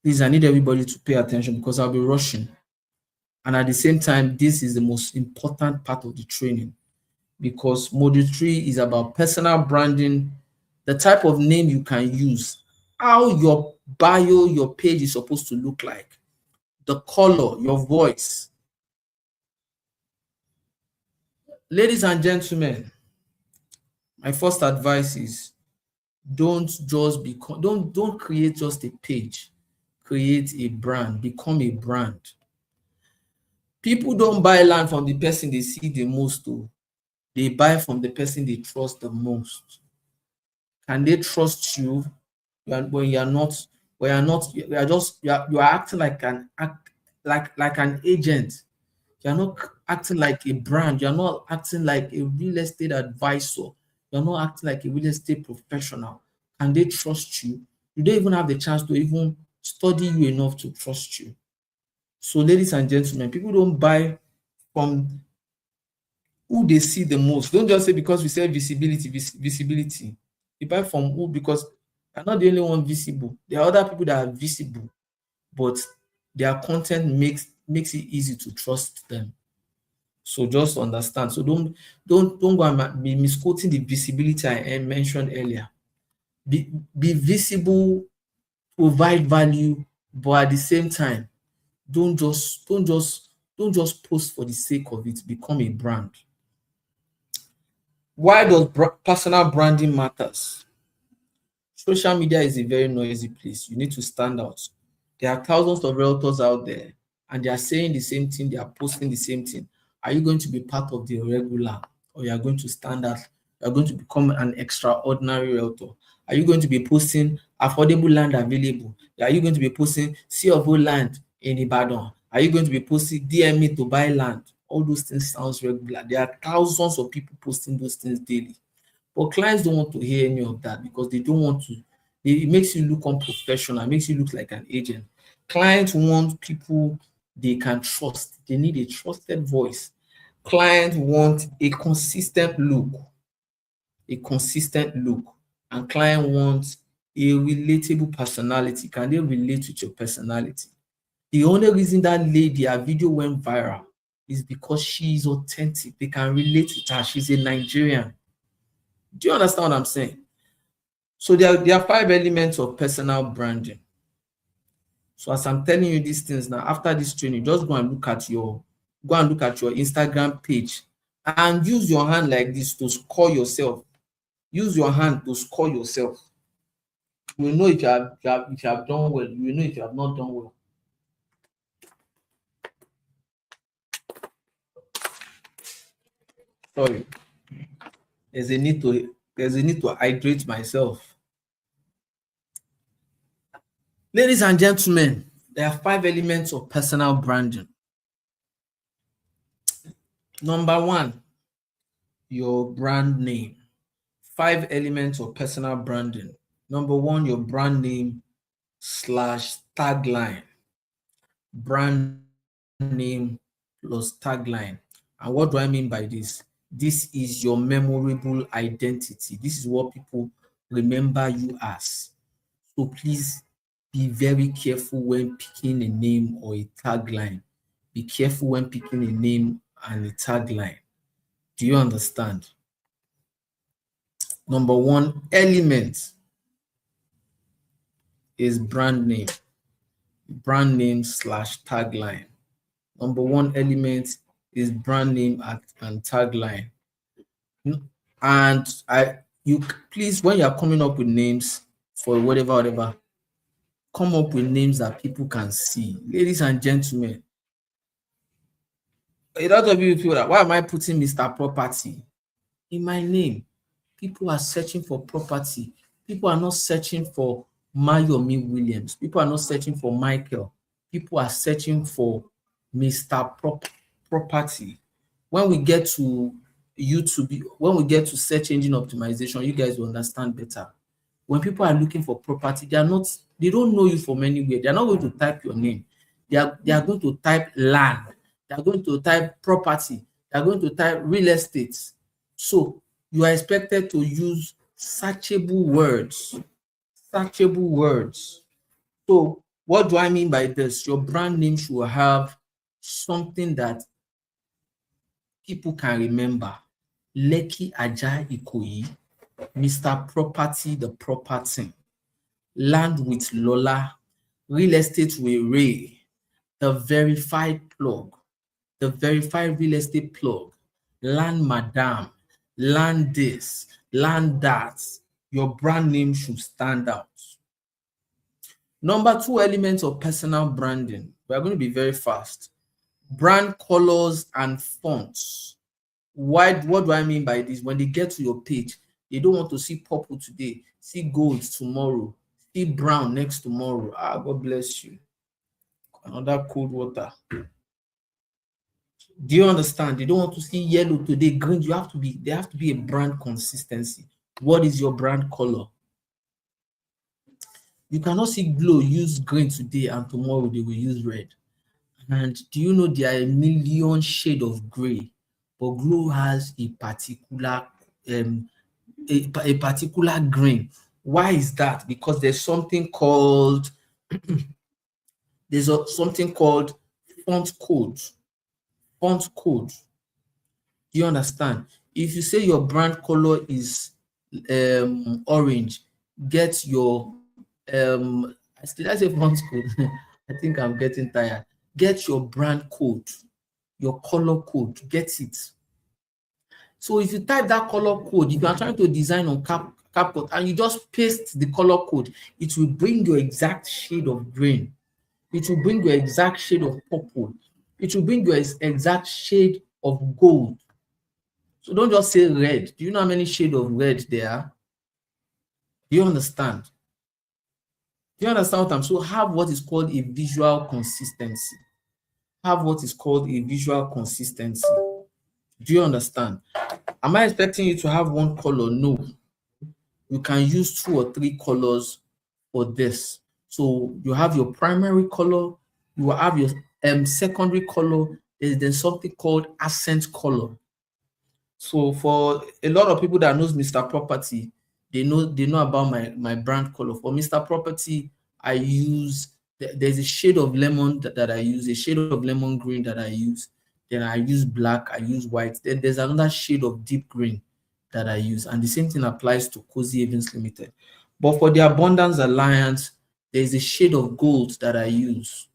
Please, I need everybody to pay attention because I'll be rushing. And at the same time, this is the most important part of the training because module 3 is about personal branding, the type of name you can use, how your bio, your page is supposed to look like, the color, your voice. Ladies and gentlemen, my first advice is don't create just a page. Create a brand, become a brand. People don't buy land from the person they see the most, though. They buy from the person they trust the most. Can they trust you when you are not, you are acting like an agent. You're not acting like a brand. You're not acting like a real estate advisor. You're not acting like a real estate professional. Can they trust you? You don't even have the chance to even study you enough to trust you. So, ladies and gentlemen, people don't buy from who they see the most. Don't just say because we say visibility. You buy from who, because you're not the only one visible. There are other people that are visible, but their content makes it easy to trust them. So just understand. So don't go and be misquoting the visibility I mentioned earlier. Be visible, provide value, but at the same time, don't just post for the sake of it. Become a brand. Why does personal branding matters? Social media is a very noisy place. You need to stand out. There are thousands of realtors out there, and they are saying the same thing. They are posting the same thing. Are you going to be part of the regular, or you are going to stand out? You are going to become an extraordinary realtor? Are you going to be posting affordable land available? Are you going to be posting sea of O land in Ibadan? Are you going to be posting DME to buy land? All those things sounds regular. There are thousands of people posting those things daily. But clients don't want to hear any of that because they don't want to. It makes you look unprofessional, it makes you look like an agent. Clients want people they can trust. They need a trusted voice. Clients want a consistent look, and client wants a relatable personality. Can they relate with your personality? The only reason that lady, her video went viral is because she is authentic. They can relate with her. She's a Nigerian. Do you understand what I'm saying? So there are 5 elements of personal branding. So as I'm telling you these things now, after this training, just go and look at your Instagram page and use your hand like this to score yourself. Use your hand to score yourself. You will know if you have done well. You will know if you have not done well. Sorry. There's a need to hydrate myself. Ladies and gentlemen, there are 5 elements of personal branding. Number 1, your brand name. 5 elements of personal branding. Number 1, your brand name / tagline. Brand name plus tagline. And what do I mean by this? This is your memorable identity. This is what people remember you as. So please be very careful when picking a name or a tagline. Be careful when picking a name and a tagline. Do you understand? Number 1 element is brand name. Brand name / tagline. Number 1 element is brand name and tagline. And you please, when you are coming up with names for whatever, come up with names that people can see. Ladies and gentlemen, a lot of you feel that, why am I putting Mr. Property in my name? People are searching for property. People are not searching for Mayomi Williams. People are not searching for Michael. People are searching for Mr. Property. When we get to YouTube, when we get to search engine optimization, you guys will understand better. When people are looking for property, they don't know you from anywhere. They are not going to type your name. They are going to type land. They are going to type property. They are going to type real estate. So you are expected to use searchable words. Searchable words. So what do I mean by this? Your brand name should have something that people can remember. Lekki Aja Ikoyi, Mr. Property, the property. Land with Lola, real estate with Ray, the verified plug, the verified real estate plug, land madam, land this, land that. Your brand name should stand out. Number 2 elements of personal branding. We are going to be very fast. Brand colors and fonts. What do I mean by this? When they get to your page, they don't want to see purple today, see gold tomorrow, see brown next tomorrow. God bless you. Another cold water. Do you understand? They don't want to see yellow today, green. There have to be a brand consistency. What is your brand color? You cannot see Glow use green today and tomorrow they will use red. And do you know there are a million shades of gray, but Glow has a particular a particular green. Why is that? Because there's something called something called font code. Font code. Do you understand? If you say your brand color is orange, get your did I say font code? I think I'm getting tired. Get your brand code, your color code, get it. So if you type that color code, if you are trying to design on CapCut and you just paste the color code, it will bring your exact shade of green. It will bring your exact shade of purple. It will bring your exact shade of gold. So don't just say red. Do you know how many shades of red there are? Do you understand? Do you understand what I'm saying? So have what is called a visual consistency. Have what is called a visual consistency. Do you understand? Am I expecting you to have one color? No. You can use 2 or 3 colors for this. So you have your primary color, you will have your secondary color. There's something called accent color. So for a lot of people that knows Mr. Property, they know about my brand color. For Mr. Property, I use there's a shade of lemon that I use, a shade of lemon green that I use. Then I use black, I use white. Then there's another shade of deep green that I use. And the same thing applies to Cozy Events Limited. But for the Abundance Alliance, There's a shade of gold that I use.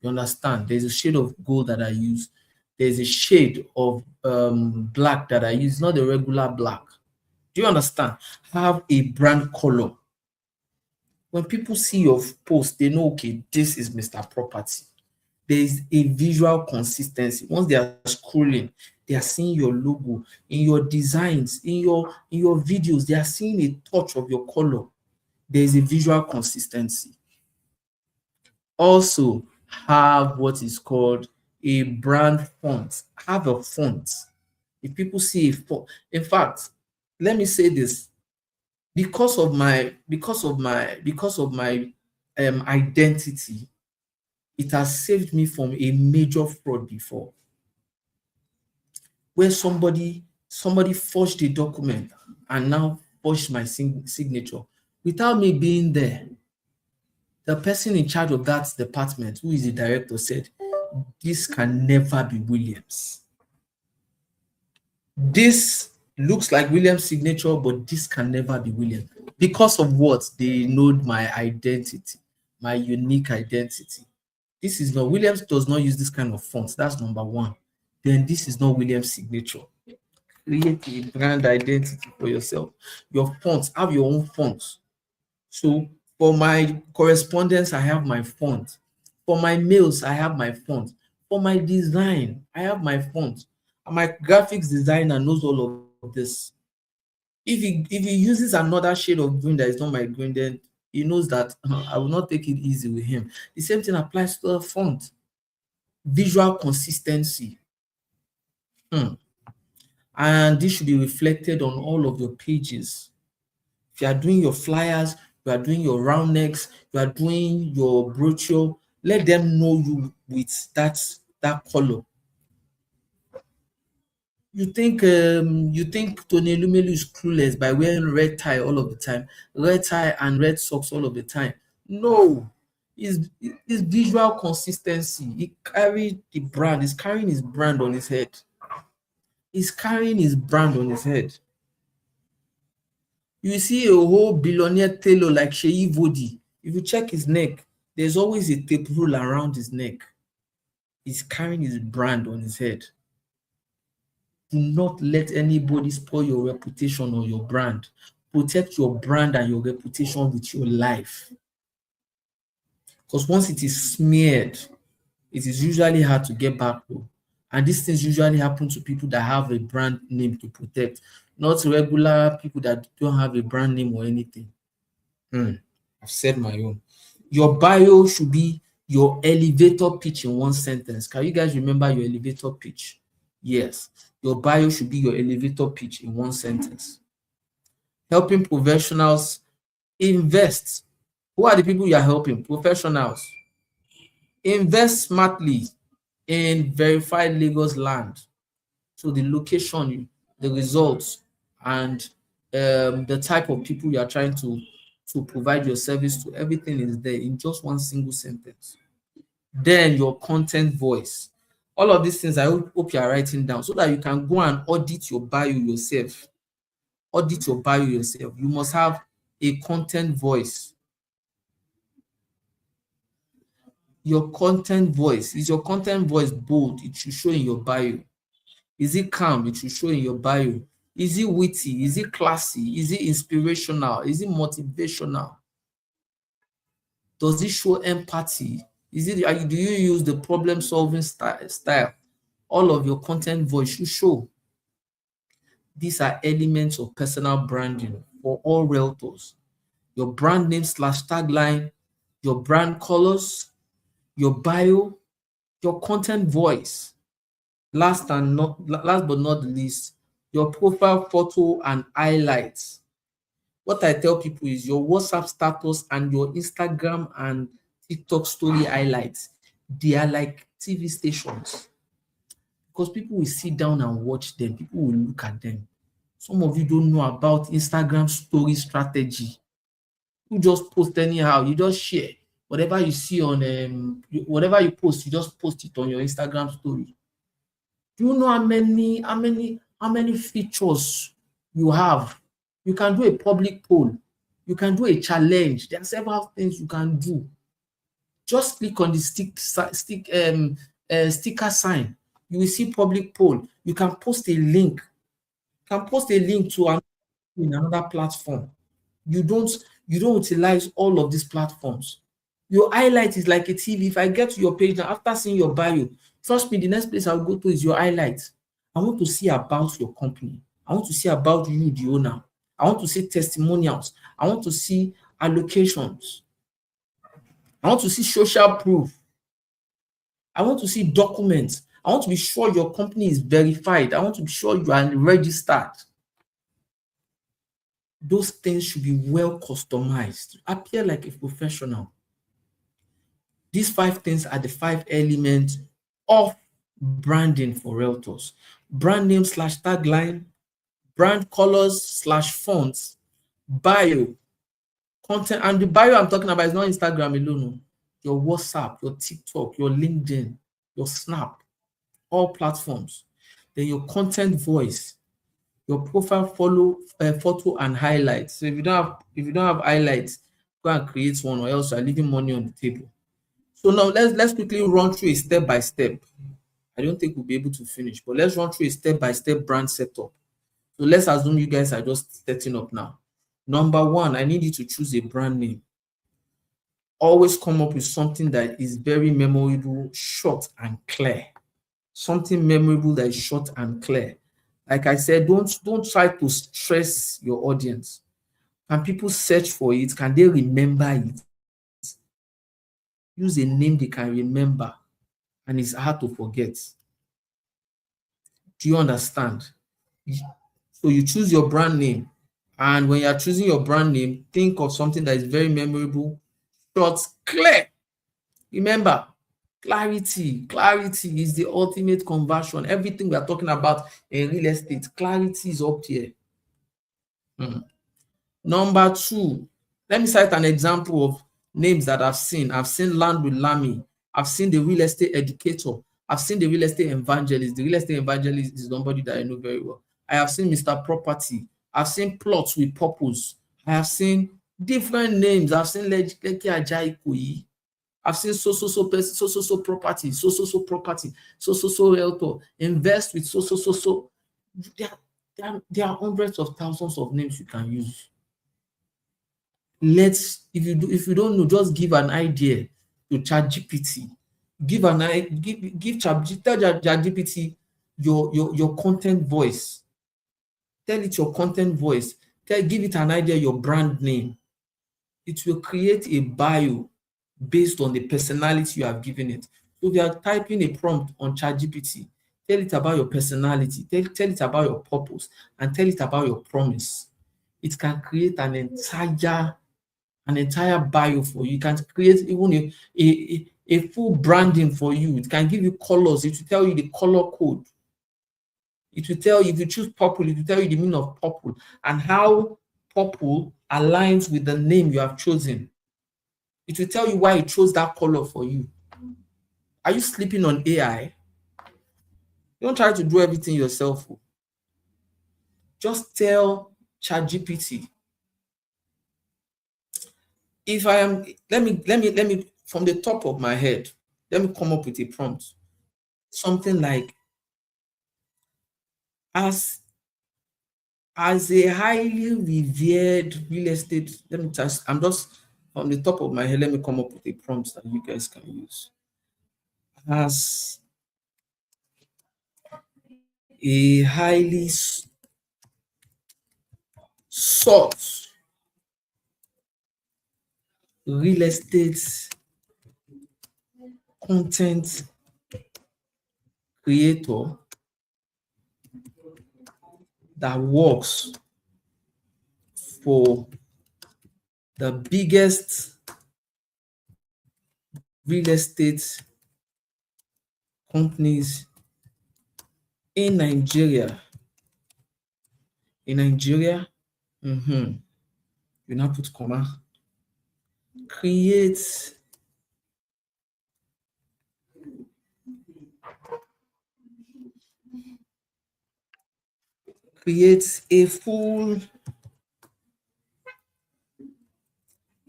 You understand? There's a shade of gold that I use. There's a shade of black that I use, not the regular black. Do you understand? Have a brand color. When people see your post, they know, okay, this is Mr. Property. There is a visual consistency. Once they are scrolling, they are seeing your logo in your designs, in your videos. They are seeing a touch of your color. There is a visual consistency. Also, have what is called a brand font. Have a font. If people see a font, in fact, let me say this: because of my identity, it has saved me from a major fraud before, where somebody forged a document and now forged my signature without me being there. The person in charge of that department, who is the director, said, "This can never be Williams. This looks like Williams' signature, but this can never be Williams." Because of what? They know my identity, my unique identity. This is not Williams, does not use this kind of font. That's number one. Then this is not Williams' signature. Create a brand identity for yourself. Your fonts, have your own fonts. So for my correspondence, I have my font. For my mails, I have my font. For my design, I have my font. And my graphics designer knows all of this. If he uses another shade of green that is not my green, then he knows that I will not take it easy with him. The same thing applies to the font. Visual consistency. And this should be reflected on all of your pages. If you are doing your flyers, you are doing your round necks, you are doing your brochure, let them know you with that color. You think Tony Elumelu is clueless by wearing red tie all of the time, red tie and red socks all of the time? No, it's visual consistency. He carried the brand. He's carrying his brand on his head. He's carrying his brand on his head. You see a whole billionaire tailor like Sheyi Vodi. If you check his neck, there's always a tape rule around his neck. He's carrying his brand on his head. Do not let anybody spoil your reputation or your brand. Protect your brand and your reputation with your life. Because once it is smeared, it is usually hard to get back to. And these things usually happen to people that have a brand name to protect, not regular people that don't have a brand name or anything. I've said my own. Your bio should be your elevator pitch in one sentence. Can you guys remember your elevator pitch? Yes. Your bio should be your elevator pitch in one sentence. Helping professionals invest. Who are the people you are helping? Professionals. Invest smartly in verified Lagos land. So the location, the results, and the type of people you are trying to provide your service to, everything is there in just one single sentence. Then your content voice. All of these things I hope you are writing down so that you can go and audit your bio yourself. Audit your bio yourself. You must have a content voice. Your content voice. Is your content voice bold? It should show in your bio. Is it calm? It should show in your bio. Is it witty? Is it classy? Is it inspirational? Is it motivational? Does it show empathy? Do you use the problem solving style? All of your content voice should show. These are elements of personal branding for all realtors. Your brand name / tagline, your brand colors, your bio, your content voice. Last but not least, your profile photo and highlights. What I tell people is your WhatsApp status and your Instagram and TikTok story highlights, they are like TV stations, because people will sit down and watch them. People will look at them. Some of you don't know about Instagram story strategy. You just post anyhow. You just share whatever you see on whatever you post. You just post it on your Instagram story. Do you know how many features you have? You can do a public poll. You can do a challenge. There are several things you can do. Just click on the sticker sign. You will see public poll. You can post a link. You can post a link to another platform. You don't you don't utilize all of these platforms. Your highlight is like a TV. If I get to your page now, after seeing your bio, trust me, the next place I'll go to is your highlight. I want to see about your company. I want to see about you, the owner. I want to see testimonials. I want to see allocations. I want to see social proof. I want to see documents. I want to be sure your company is verified. I want to be sure you are registered. Those things should be well customized, appear like a professional. These 5 things are the 5 elements of branding for realtors. Brand name / tagline, brand colors / fonts, bio, content. And the bio I'm talking about is not Instagram alone. Your WhatsApp, your TikTok, your LinkedIn, your Snap, all platforms. Then your content voice, your profile photo and highlights. So if you don't have highlights, go and create one, or else you are leaving money on the table. So now let's quickly run through a step by step. I don't think we'll be able to finish, but let's run through a step by step brand setup. So let's assume you guys are just setting up now. Number one, I need you to choose a brand name. Always come up with something that is very memorable, short and clear. Something memorable that is short and clear. Like I said, don't try to stress your audience. Can people search for it? Can they remember it? Use a name they can remember and it's hard to forget. Do you understand? So you choose your brand name, and when you are choosing your brand name, think of something that is very memorable, short, clear. Remember, clarity is the ultimate conversion. Everything we are talking about in real estate, clarity is up here. Number two, let me cite an example of names that I've seen. I've seen Land with Lami. I've seen the real estate educator. I've seen the real estate evangelist. The real estate evangelist is somebody that I know very well. I have seen Mr. Property. I've seen Plots with Purpose. I have seen different names. I've seen Lekki Ajayi Koyi. I've seen so property, property, realtor, invest with so. There are hundreds of thousands of names you can use. If you don't know, just give an idea to ChatGPT. Tell ChatGPT your content voice. Tell it your content voice. Give it an idea, your brand name. It will create a bio based on the personality you have given it. So if you are typing a prompt on ChatGPT, tell it about your personality, tell it about your purpose, and tell it about your promise. It can create an entire bio for you. You can create even a full branding for you. It can give you colors. It will tell you the color code. It will tell you, if you choose purple, it will tell you the meaning of purple and how purple aligns with the name you have chosen. It will tell you why it chose that color for you. Are you sleeping on AI? Don't try to do everything yourself. Just tell ChatGPT. If I am, let me from the top of my head, let me come up with a prompt. Something like, as a highly revered real estate, I'm just from the top of my head, let me come up with a prompt that you guys can use. As a highly sought real estate content creator that works for the biggest real estate companies in Nigeria. You now put comma. Create a full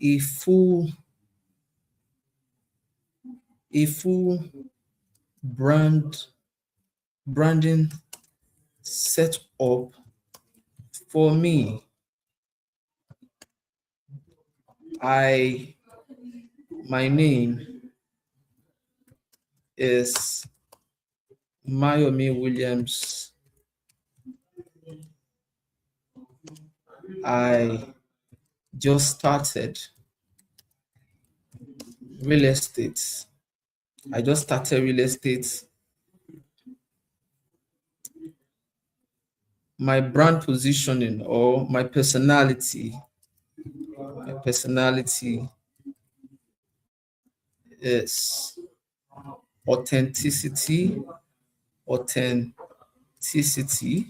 a full a full branding set up for me. I My name is Mayomi Williams. I just started real estate. I just started real estate. My brand positioning or my personality is authenticity, authenticity,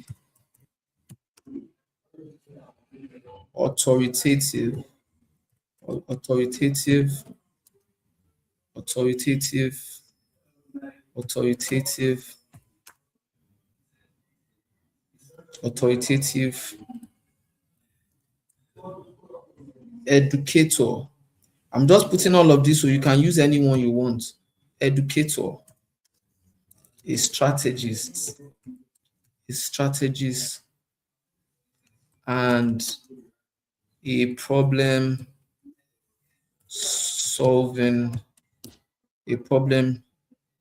authoritative, authoritative, authoritative, authoritative, authoritative, educator. I'm just putting all of this so you can use anyone you want. Educator, a strategist, a strategist, and a problem solving, a problem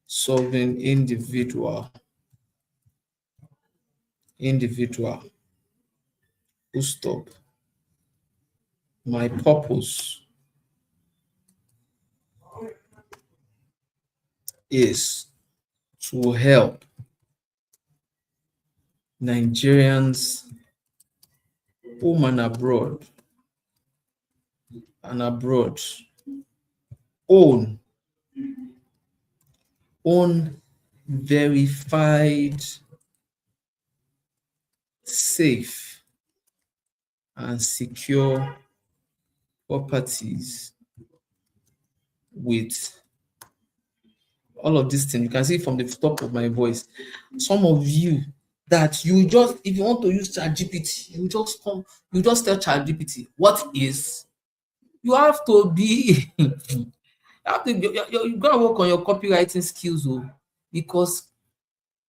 solving individual. Full stop. My purpose is to help Nigerians home and abroad own own verified, safe, and secure properties with all of these things. You can see from the top of my voice, some of you that you just, if you want to use ChatGPT, you just tell ChatGPT what is. You have to be, you have to, you're gonna work on your copywriting skills, oh, because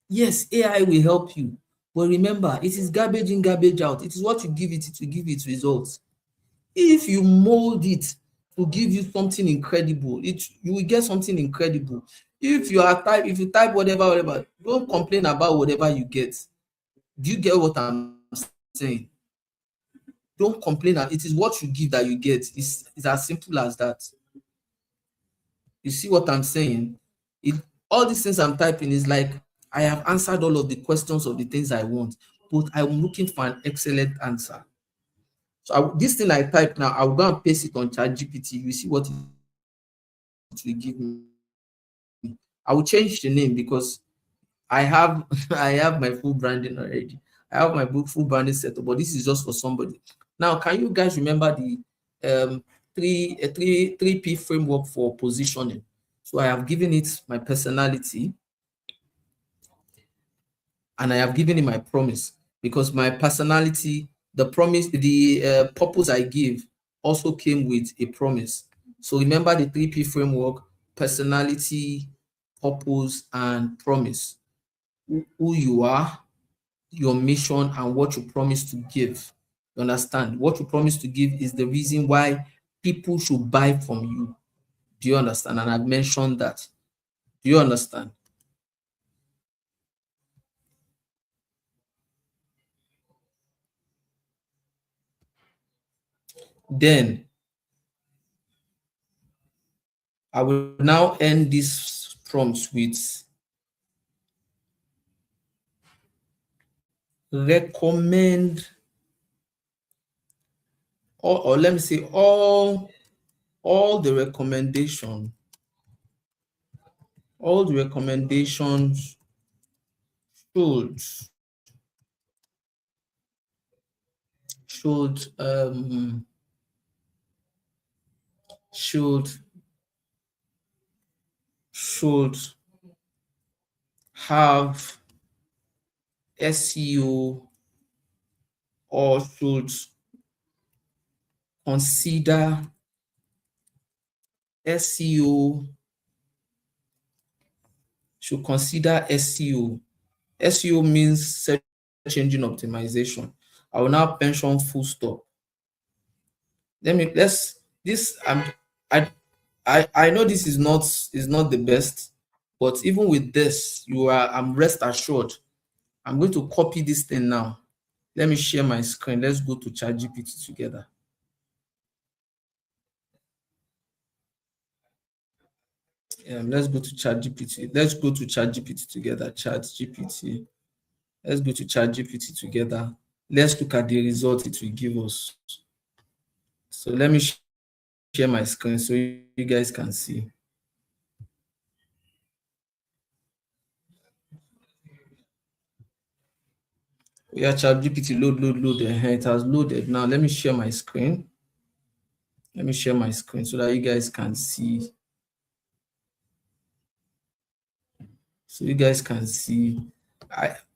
yes, AI will help you, but remember, it is garbage in, garbage out. It is what you give it, it will give it results. If you mold it to give you something incredible, you will get something incredible. If you type whatever, don't complain about whatever you get. Do you get what I'm saying? Don't complain. It is what you give that you get. It's as simple as that. You see what I'm saying? It All these things I'm typing is like I have answered all of the questions of the things I want, but I'm looking for an excellent answer. So this thing I type now, I'll go and paste it on ChatGPT. You see what it will give me. I will change the name because I have I have my full branding already. I have my full branding set up, but this is just for somebody. Now, can you guys remember the three P framework for positioning? So I have given it my personality and I have given it my promise, because my personality, the promise, the purpose I give also came with a promise. So remember the 3P framework: personality, purpose, and promise. Who you are, your mission, and what you promise to give. You understand? What you promise to give is the reason why people should buy from you. Do you understand? And I've mentioned that. Do you understand? Then I will now end this prompts with recommend, or let me say all the recommendation, all the recommendations should should um should should have SEO, or should consider SEO, should consider SEO. SEO means search engine optimization. I will now mention full stop. Let's this I know this is not the best, but even with this, I'm rest assured. I'm going to copy this thing now. Let me share my screen. Let's go to ChatGPT together. Let's go to ChatGPT. Let's go to ChatGPT together. ChatGPT. Let's go to ChatGPT together. Let's look at the result it will give us. So let me share my screen so you guys can see. Yeah, ChatGPT load. It has loaded. Now let me share my screen. Let me share my screen so that you guys can see. So you guys can see.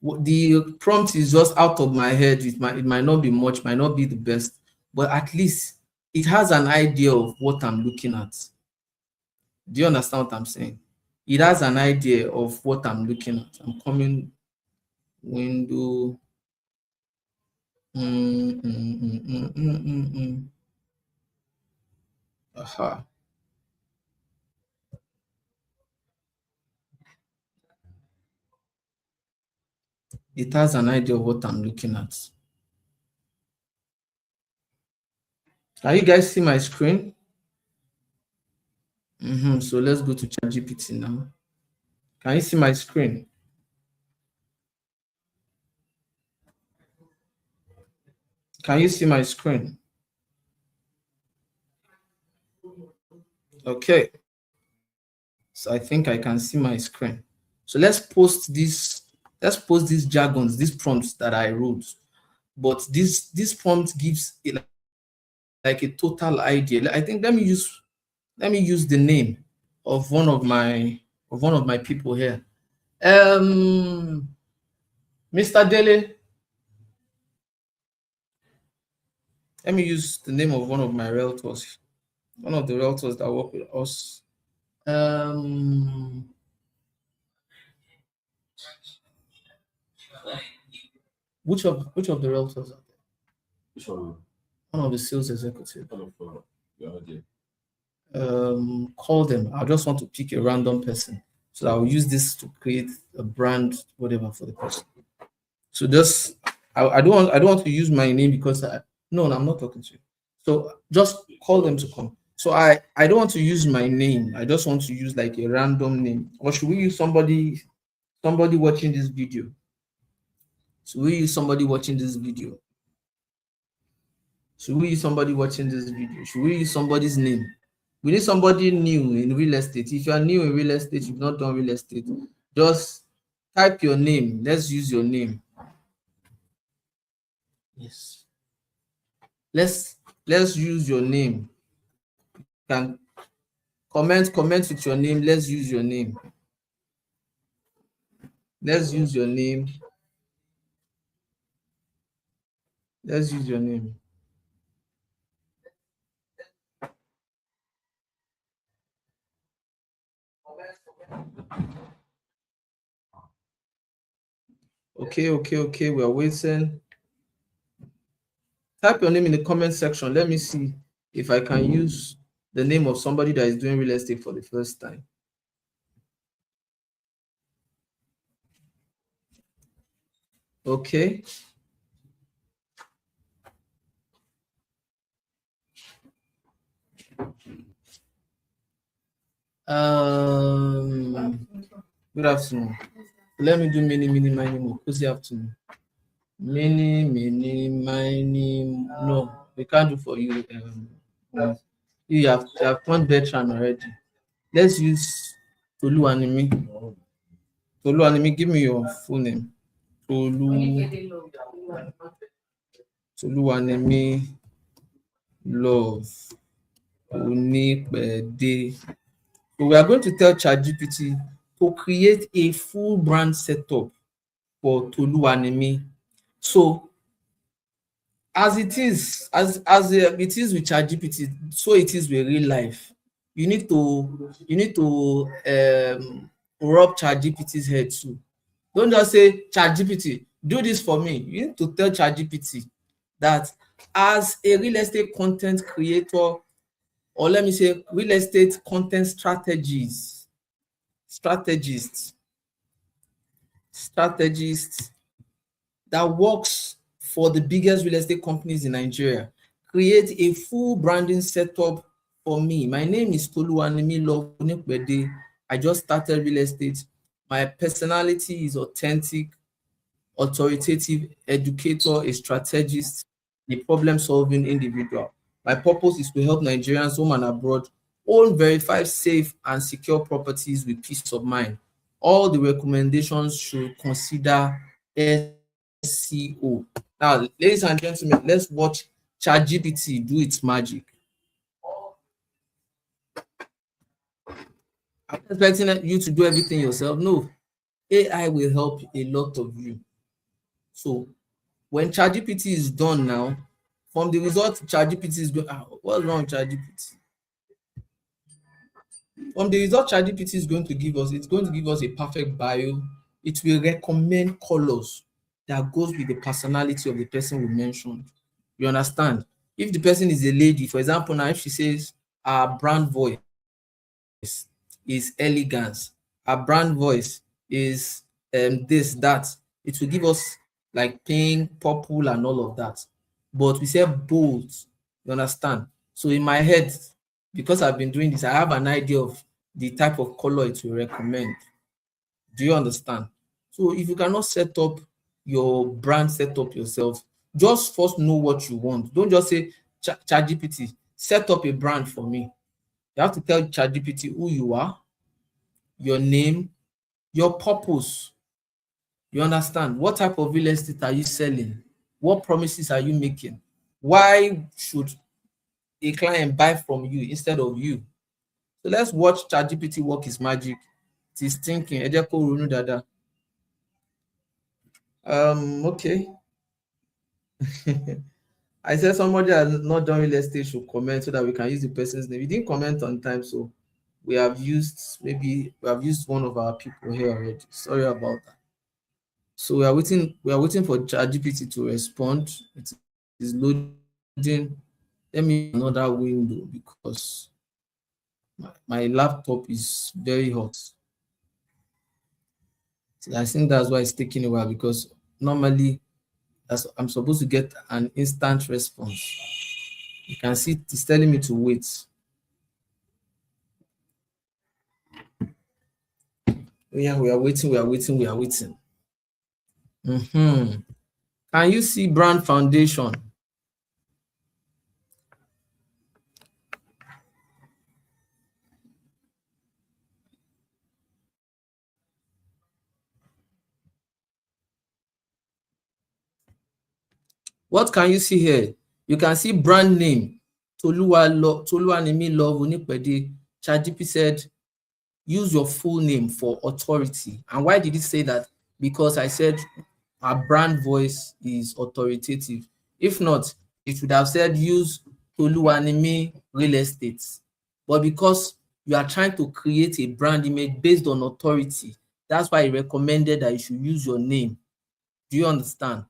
The prompt is just out of my head. It might not be much, might not be the best, but at least it has an idea of what I'm looking at. Do you understand what I'm saying? It has an idea of what I'm looking at. I'm coming window. Aha. It has an idea of what I'm looking at. Can you guys see my screen? So let's go to ChatGPT now. Can you see my screen? Can you see my screen? Okay. So I think I can see my screen. So let's post these jargons, these prompts that I wrote. But this prompt gives it like a total idea. I think let me use the name of one of my people here. Mr. Dele. Let me use the name of one of my realtors, one of the realtors that work with us. Um, which of the realtors are there? Which one? One of the sales executives. Call them. I just want to pick a random person. So I will use this to create a brand, whatever, for the person. So just I don't want to use my name because no, I'm not talking to you. So just call them to come. So I don't want to use my name. I just want to use like a random name. Or should we use somebody watching this video? Should we use somebody watching this video? Should we use somebody watching this video? Should we use somebody's name? We need somebody new in real estate. If you are new in real estate, you've not done real estate, just type your name. Let's use your name. Yes. Let's use your name. You can comment with your name. Let's use your name. Let's use your name. Let's use your name. Okay. We're waiting. Type your name in the comment section. Let me see if I can use the name of somebody that is doing real estate for the first time. Okay. Good afternoon. Let me do mini, more. Cozy afternoon. Mini, no, we can't do for you. You have turned veteran already. Let's use Toluwanimi. Toluwanimi, give me your full name. Toluwanimi Love Onipede. So we are going to tell ChatGPT to create a full brand setup for Toluwanimi. So as it is with ChatGPT, so it is with real life. you need to rub ChatGPT's head too. Don't just say, ChatGPT, do this for me. You need to tell ChatGPT that, as a real estate content creator, or let me say real estate content strategist strategist that works for the biggest real estate companies in Nigeria, create a full branding setup for me. My name is Toluwanimi Lofunipede. I just started real estate. My personality is authentic, authoritative, educator, a strategist, a problem-solving individual. My purpose is to help Nigerians home and abroad own verified, safe, and secure properties with peace of mind. All the recommendations should consider SEO. Now, ladies and gentlemen, let's watch ChatGPT do its magic. I'm not expecting you to do everything yourself. No, AI will help a lot of you. So when ChatGPT is done now, from the result ChatGPT is going, what's wrong with ChatGPT? From the result ChatGPT is going to give us, it's going to give us a perfect bio. It will recommend colors that goes with the personality of the person we mentioned. You understand? If the person is a lady, for example, now if she says our brand voice is elegance, our brand voice is this, that, it will give us like pink, purple, and all of that. But we say bold, you understand? So in my head, because I've been doing this, I have an idea of the type of color it will recommend. Do you understand? So if you cannot set up your brand setup yourself, just first know what you want. Don't just say, ChatGPT, set up a brand for me. You have to tell ChatGPT who you are, your name, your purpose. You understand? What type of real estate are you selling? What promises are you making? Why should a client buy from you instead of you? So let's watch ChatGPT work his magic. It is thinking. Ẹ jẹ́ kó ronú dáadáa. Okay. I said somebody has not done real estate should comment so that we can use the person's name. He didn't comment on time, so we have used one of our people here already. Sorry about that. So we are waiting for ChatGPT to respond. It is loading. Let me another window because my laptop is very hot. So I think that's why it's taking a while, because normally I'm supposed to get an instant response. You can see it's telling me to wait. Yeah, we are waiting. Can you see brand foundation? What can you see here? You can see brand name, Toluwanimi Love Onipede. ChatGPT said, use your full name for authority. And why did it say that? Because I said our brand voice is authoritative. If not, it would have said use Toluwanimi Real Estate. But because you are trying to create a brand image based on authority, that's why I recommended that you should use your name. Do you understand?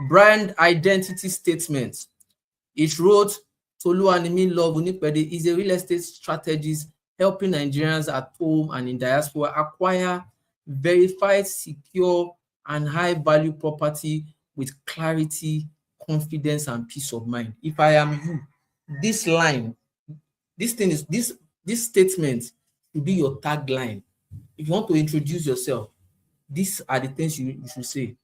Brand identity statement. It wrote, Toluwanimi Love Onipede is a real estate strategist helping Nigerians at home and in diaspora acquire verified, secure, and high-value property with clarity, confidence, and peace of mind. If I am you, this line, this statement should be your tagline. If you want to introduce yourself, these are the things you should say.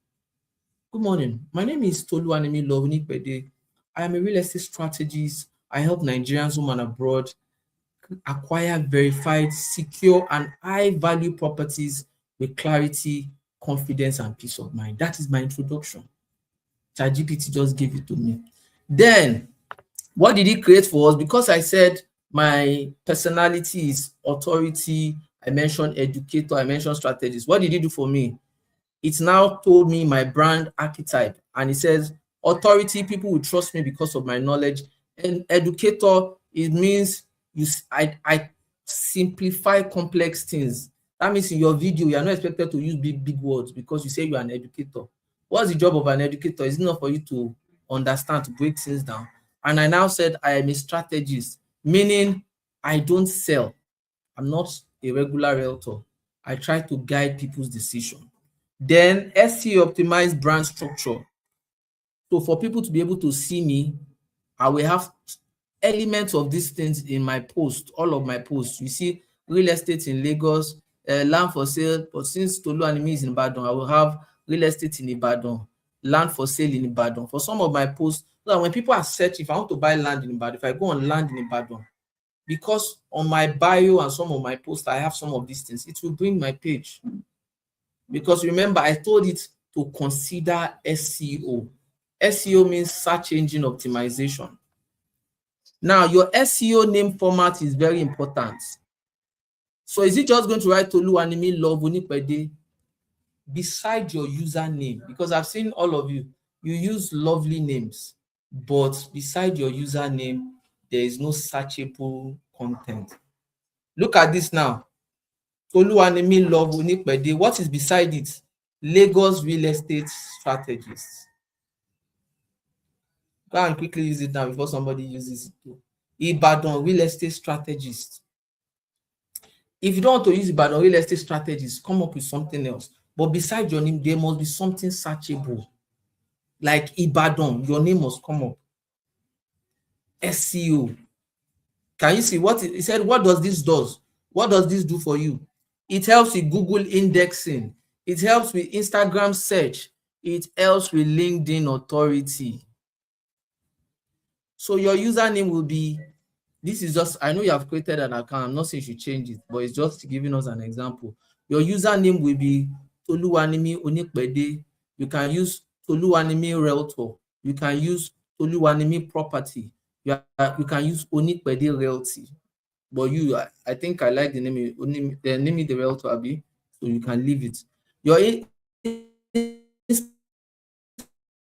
Good morning. My name is Toluwanimi Love Onipede. I am a real estate strategist. I help Nigerians home and abroad acquire verified, secure, and high-value properties with clarity, confidence, and peace of mind. That is my introduction. ChatGPT just gave it to me. Then, what did he create for us? Because I said my personality is authority, I mentioned educator, I mentioned strategist. What did he do for me? It's now told me my brand archetype, and it says authority, people will trust me because of my knowledge, and educator, it means simplify complex things. That means in your video, you are not expected to use big words because you say you are an educator. What's the job of an educator? It's not for you to understand, to break things down. And I now said I am a strategist, meaning I don't sell. I'm not a regular realtor. I try to guide people's decision. Then SEO optimized brand structure. So for people to be able to see me, I will have elements of these things in my post, all of my posts. You see real estate in Lagos, land for sale, but since Tolu Animi is in Ibadan, I will have real estate in Ibadan, land for sale in Ibadan. For some of my posts, so that when people are searching, if I want to buy land in Ibadan, if I go on land in Ibadan, because on my bio and some of my posts, I have some of these things, it will bring my page. Because remember, I told it to consider SEO. SEO means search engine optimization. Now, your SEO name format is very important. So is it just going to write Tolu Animi Love Onipede beside your username? Because I've seen all of you, you use lovely names, but beside your username, there is no searchable content. Look at this now. Tolu Animi Love Onipede. What is beside it? Lagos real estate strategist. Go and quickly use it now before somebody uses it too. Ibadan real estate strategist. If you don't want to use Ibadan real estate strategist, come up with something else. But beside your name, there must be something searchable. Like Ibadan, your name must come up. SEO. Can you see what he said? What does this do? What does this do for you? It helps with Google indexing. It helps with Instagram search. It helps with LinkedIn authority. So your username will be, this is just, I know you have created an account. I'm not saying you should change it, but it's just giving us an example. Your username will be Toluwanimi Onipede. You can use Toluwanimi Realtor. You can use Toluwanimi Property. You can use Onipede Realty. But you, I think I like the name, the name of the Realtor, Abi, so you can leave it. Your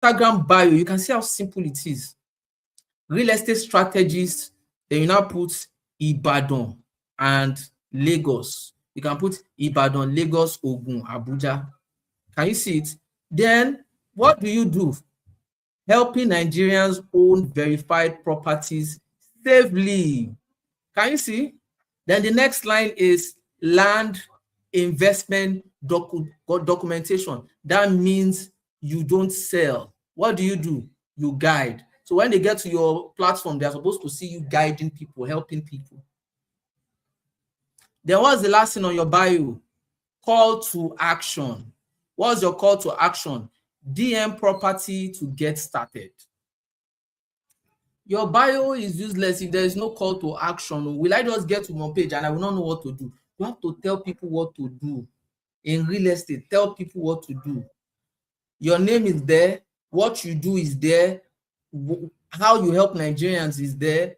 Instagram bio, you can see how simple it is. Real estate strategist, then you now put Ibadan and Lagos. You can put Ibadan, Lagos, Ogun, Abuja. Can you see it? Then what do? Helping Nigerians own verified properties safely. Can you see? Then the next line is land investment documentation. That means you don't sell. What do? You guide. So when they get to your platform, they're supposed to see you guiding people, helping people. Then what's the last thing on your bio? Call to action. What's your call to action? DM property to get started. Your bio is useless if there is no call to action. Will I just get to my page and I will not know what to do? You have to tell people what to do. In real estate, tell people what to do. Your name is there. What you do is there. How you help Nigerians is there.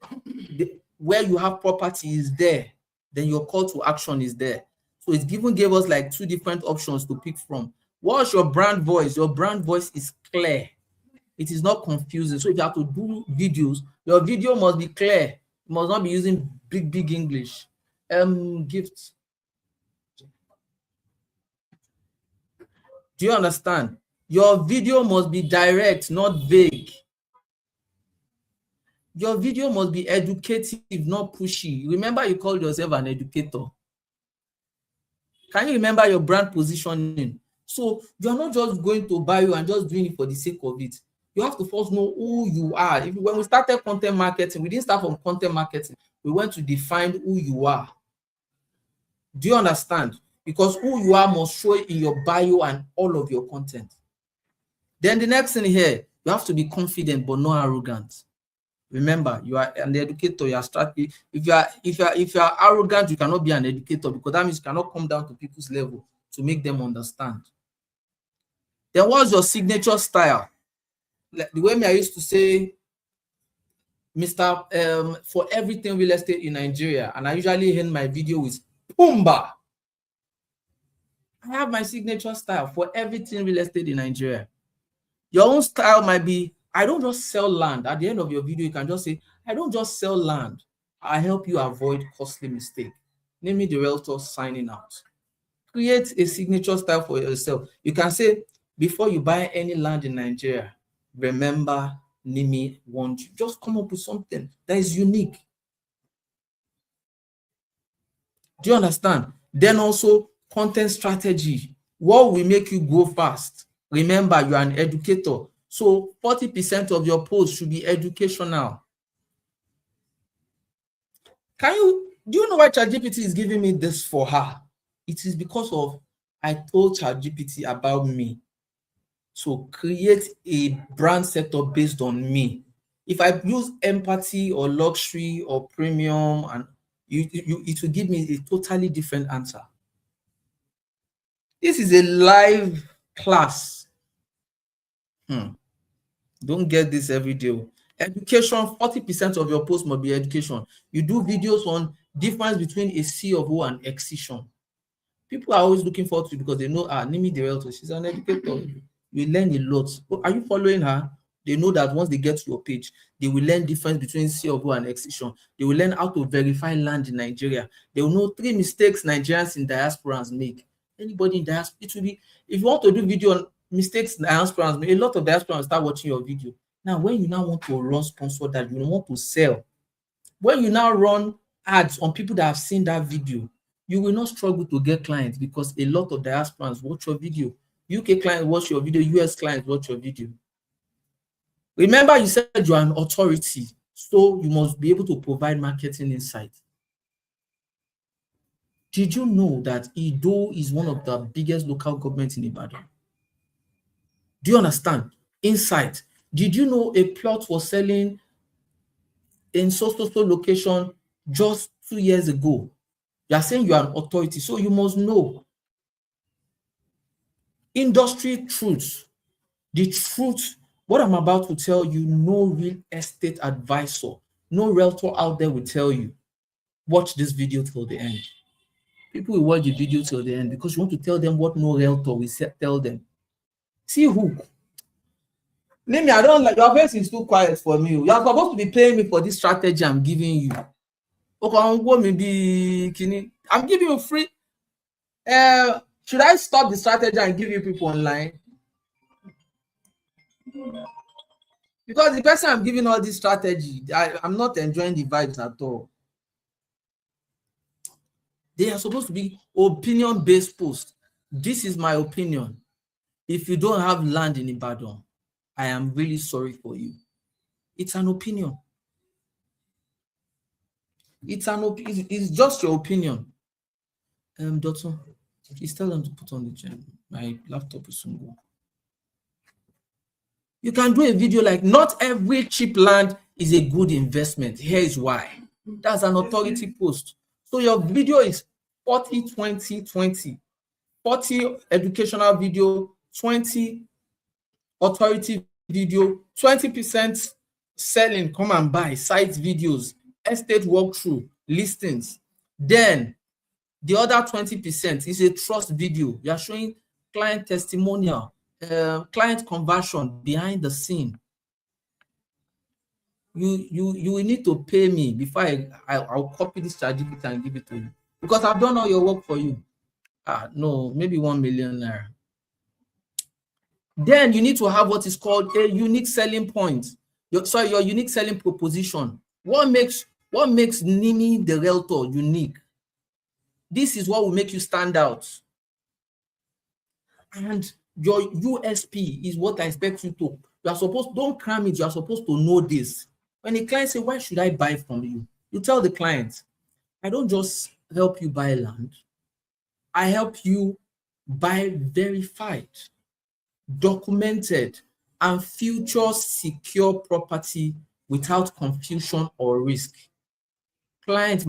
Where you have property is there. Then your call to action is there. So it gave us like two different options to pick from. What's your brand voice? Your brand voice is clear. It is not confusing. So if you have to do videos, your video must be clear. You must not be using big English. Gifts. Do you understand? Your video must be direct, not vague. Your video must be educative, not pushy. Remember, you called yourself an educator. Can you remember your brand positioning? So you're not just going to bio and just doing it for the sake of it. You have to first know who you are. When we started content marketing, we didn't start from content marketing. We went to define who you are. Do you understand? Because who you are must show in your bio and all of your content. Then the next thing here, you have to be confident but not arrogant. Remember, you are an educator. You are strategy. If you are arrogant, you cannot be an educator, because that means you cannot come down to people's level to make them understand. Then what's your signature style? Like the way I used to say, Mr. For everything real estate in Nigeria, and I usually end my video with Pumba. I have my signature style for everything real estate in Nigeria. Your own style might be, I don't just sell land. At the end of your video, you can just say, I don't just sell land. I help you avoid costly mistake. Name me the realtor signing out. Create a signature style for yourself. You can say, before you buy any land in Nigeria, remember Nimi want you. Just come up with something that is unique. Do you understand? Then also content strategy. What will make you grow fast? Remember, you are an educator. So 40% of your posts should be educational. Do you know why ChatGPT is giving me this for her? It is because of I told ChatGPT about me. So create a brand setup based on me. If I use empathy or luxury or premium, and it will give me a totally different answer. This is a live class. Don't get this every day. Education, 40% of your post must be education. You do videos on difference between a C of O and excision. People are always looking forward to it because they know, Nimi the Realtor, she's an educator. You learn a lot. Are you following her? They know that once they get to your page, they will learn difference between C of O and excision. They will learn how to verify land in Nigeria. They will know 3 mistakes Nigerians in diasporans make. Anybody in diaspora, it will be, if you want to do video on mistakes diasporans make, a lot of diasporans start watching your video. Now, when you now want to run sponsor that, you want to sell, when you now run ads on people that have seen that video, you will not struggle to get clients because a lot of diasporans watch your video. UK clients watch your video, US clients watch your video. Remember, you said you are an authority, so you must be able to provide marketing insight. Did you know that Ido is one of the biggest local governments in Ibadan? Do you understand? Insight. Did you know a plot was selling in so location just 2 years ago? You are saying you are an authority, so you must know industry truths. The truth, what I'm about to tell you, no real estate advisor, no realtor out there will tell you. Watch this video till the end. People will watch the video till the end because you want to tell them what no realtor will tell them. See who? Name, I don't like your face is too quiet for me. You are supposed to be paying me for this strategy I'm giving you. Okay, maybe I'm giving you free. Should I stop the strategy and give you people online? Because the person I'm giving all this strategy, I'm not enjoying the vibes at all. They are supposed to be opinion-based posts. This is my opinion. If you don't have land in Ibadan, I am really sorry for you. It's an opinion. It's just your opinion. Doctor, please tell them to put on the gem. My laptop is soon go. You can do a video like, not every cheap land is a good investment. Here is why. That's an authority post. So your video is 40, 20, 20. 40 educational video, 20 authority video, 20% selling, come and buy, site videos, estate walkthrough, listings. Then the other 20% is a trust video. You are showing client testimonial, client conversion behind the scene. You will need to pay me before I'll copy this ChatGPT and give it to you, because I've done all your work for you. No, maybe 1 million naira. Then you need to have what is called a unique selling point. Your unique selling proposition. What makes Nimi the Realtor unique? This is what will make you stand out. And your USP is what I expect you to. You are supposed, don't cram it, you are supposed to know this. When a client says, why should I buy from you? You tell the client, I don't just help you buy land. I help you buy verified, documented, and future secure property without confusion or risk. Client,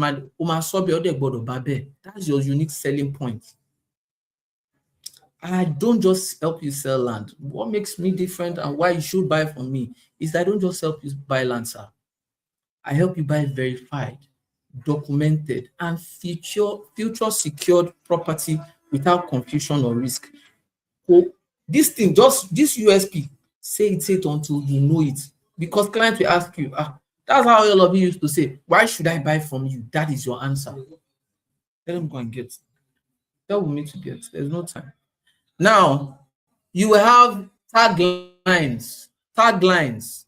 that's your unique selling point. I don't just help you sell land. What makes me different and why you should buy from me is that I don't just help you buy land, sir. I help you buy verified, documented, and future secured property without confusion or risk. So this thing, just this USP, say it until you know it. Because clients will ask you, that's how all of you used to say, why should I buy from you? That is your answer. Let them go and get. Tell me to get. There's no time. Now, you will have taglines. Taglines.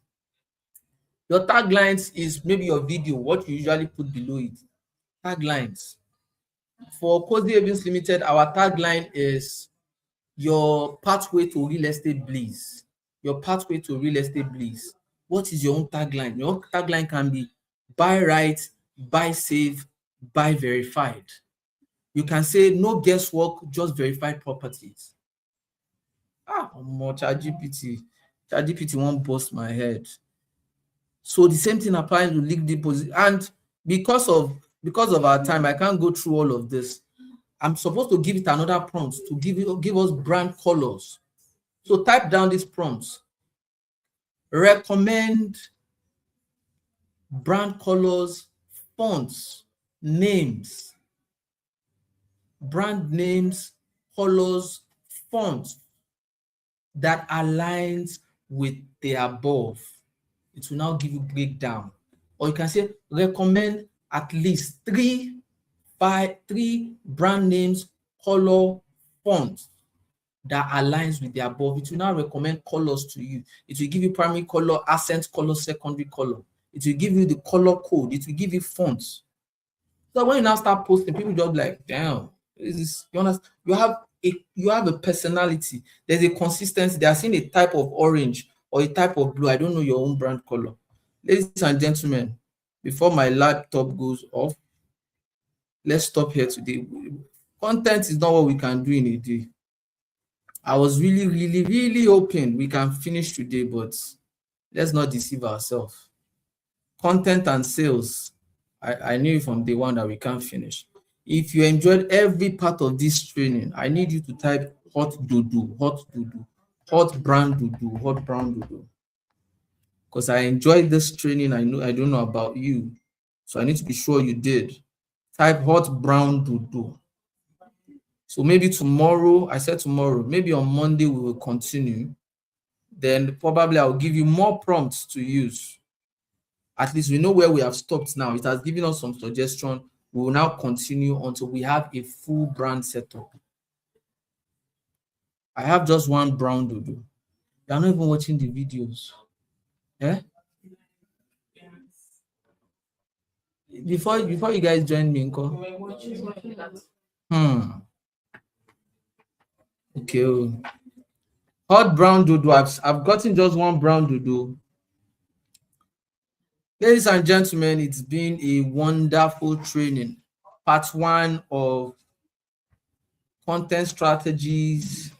Your taglines is maybe your video, what you usually put below it. Taglines. For Cozy Events Limited, our tagline is your pathway to real estate bliss. Your pathway to real estate bliss. What is your own tagline? Your own tagline can be buy right, buy safe, buy verified. You can say no guesswork, just verified properties. Omo, ChatGPT won't bust my head. So the same thing applies to league deposit. And because of our time, I can't go through all of this. I'm supposed to give it another prompt to give us brand colors. So type down these prompts. Recommend brand colors, fonts, names, brand names, colors, fonts that aligns with the above. It will now give you breakdown. Or you can say recommend at least three brand names, color, fonts that aligns with the above. It will now recommend colors to you. It will give you primary color, accent color, secondary color. It will give you the color code. It will give you fonts. So when you now start posting, people just like, damn, you understand? You have a personality. There's a consistency. They are seeing a type of orange or a type of blue. I don't know your own brand color. Ladies and gentlemen, before my laptop goes off, let's stop here today. Content is not what we can do in a day. I was really, really, really hoping we can finish today, but let's not deceive ourselves. Content and sales, I knew from day one that we can't finish. If you enjoyed every part of this training, I need you to type hot dodo, hot brand dodo, hot brown dodo. Because I enjoyed this training. I don't know about you. So I need to be sure you did. Type hot brown dodo. So maybe tomorrow, I said tomorrow, maybe on Monday we will continue. Then probably I'll give you more prompts to use. At least we know where we have stopped now. It has given us some suggestion. We will now continue until we have a full brand setup. I have just one brown dodo. You're not even watching the videos. Eh? Before you guys join me, okay. Hot brown dodo. I've gotten just one brown dodo. Ladies and gentlemen, it's been a wonderful training. Part 1 of content strategies,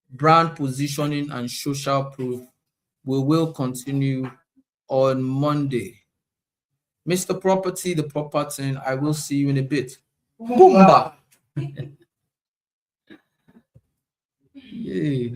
brand positioning, and social proof. We will continue on Monday. Mr. Property, the property, I will see you in a bit. Boomba! Yay.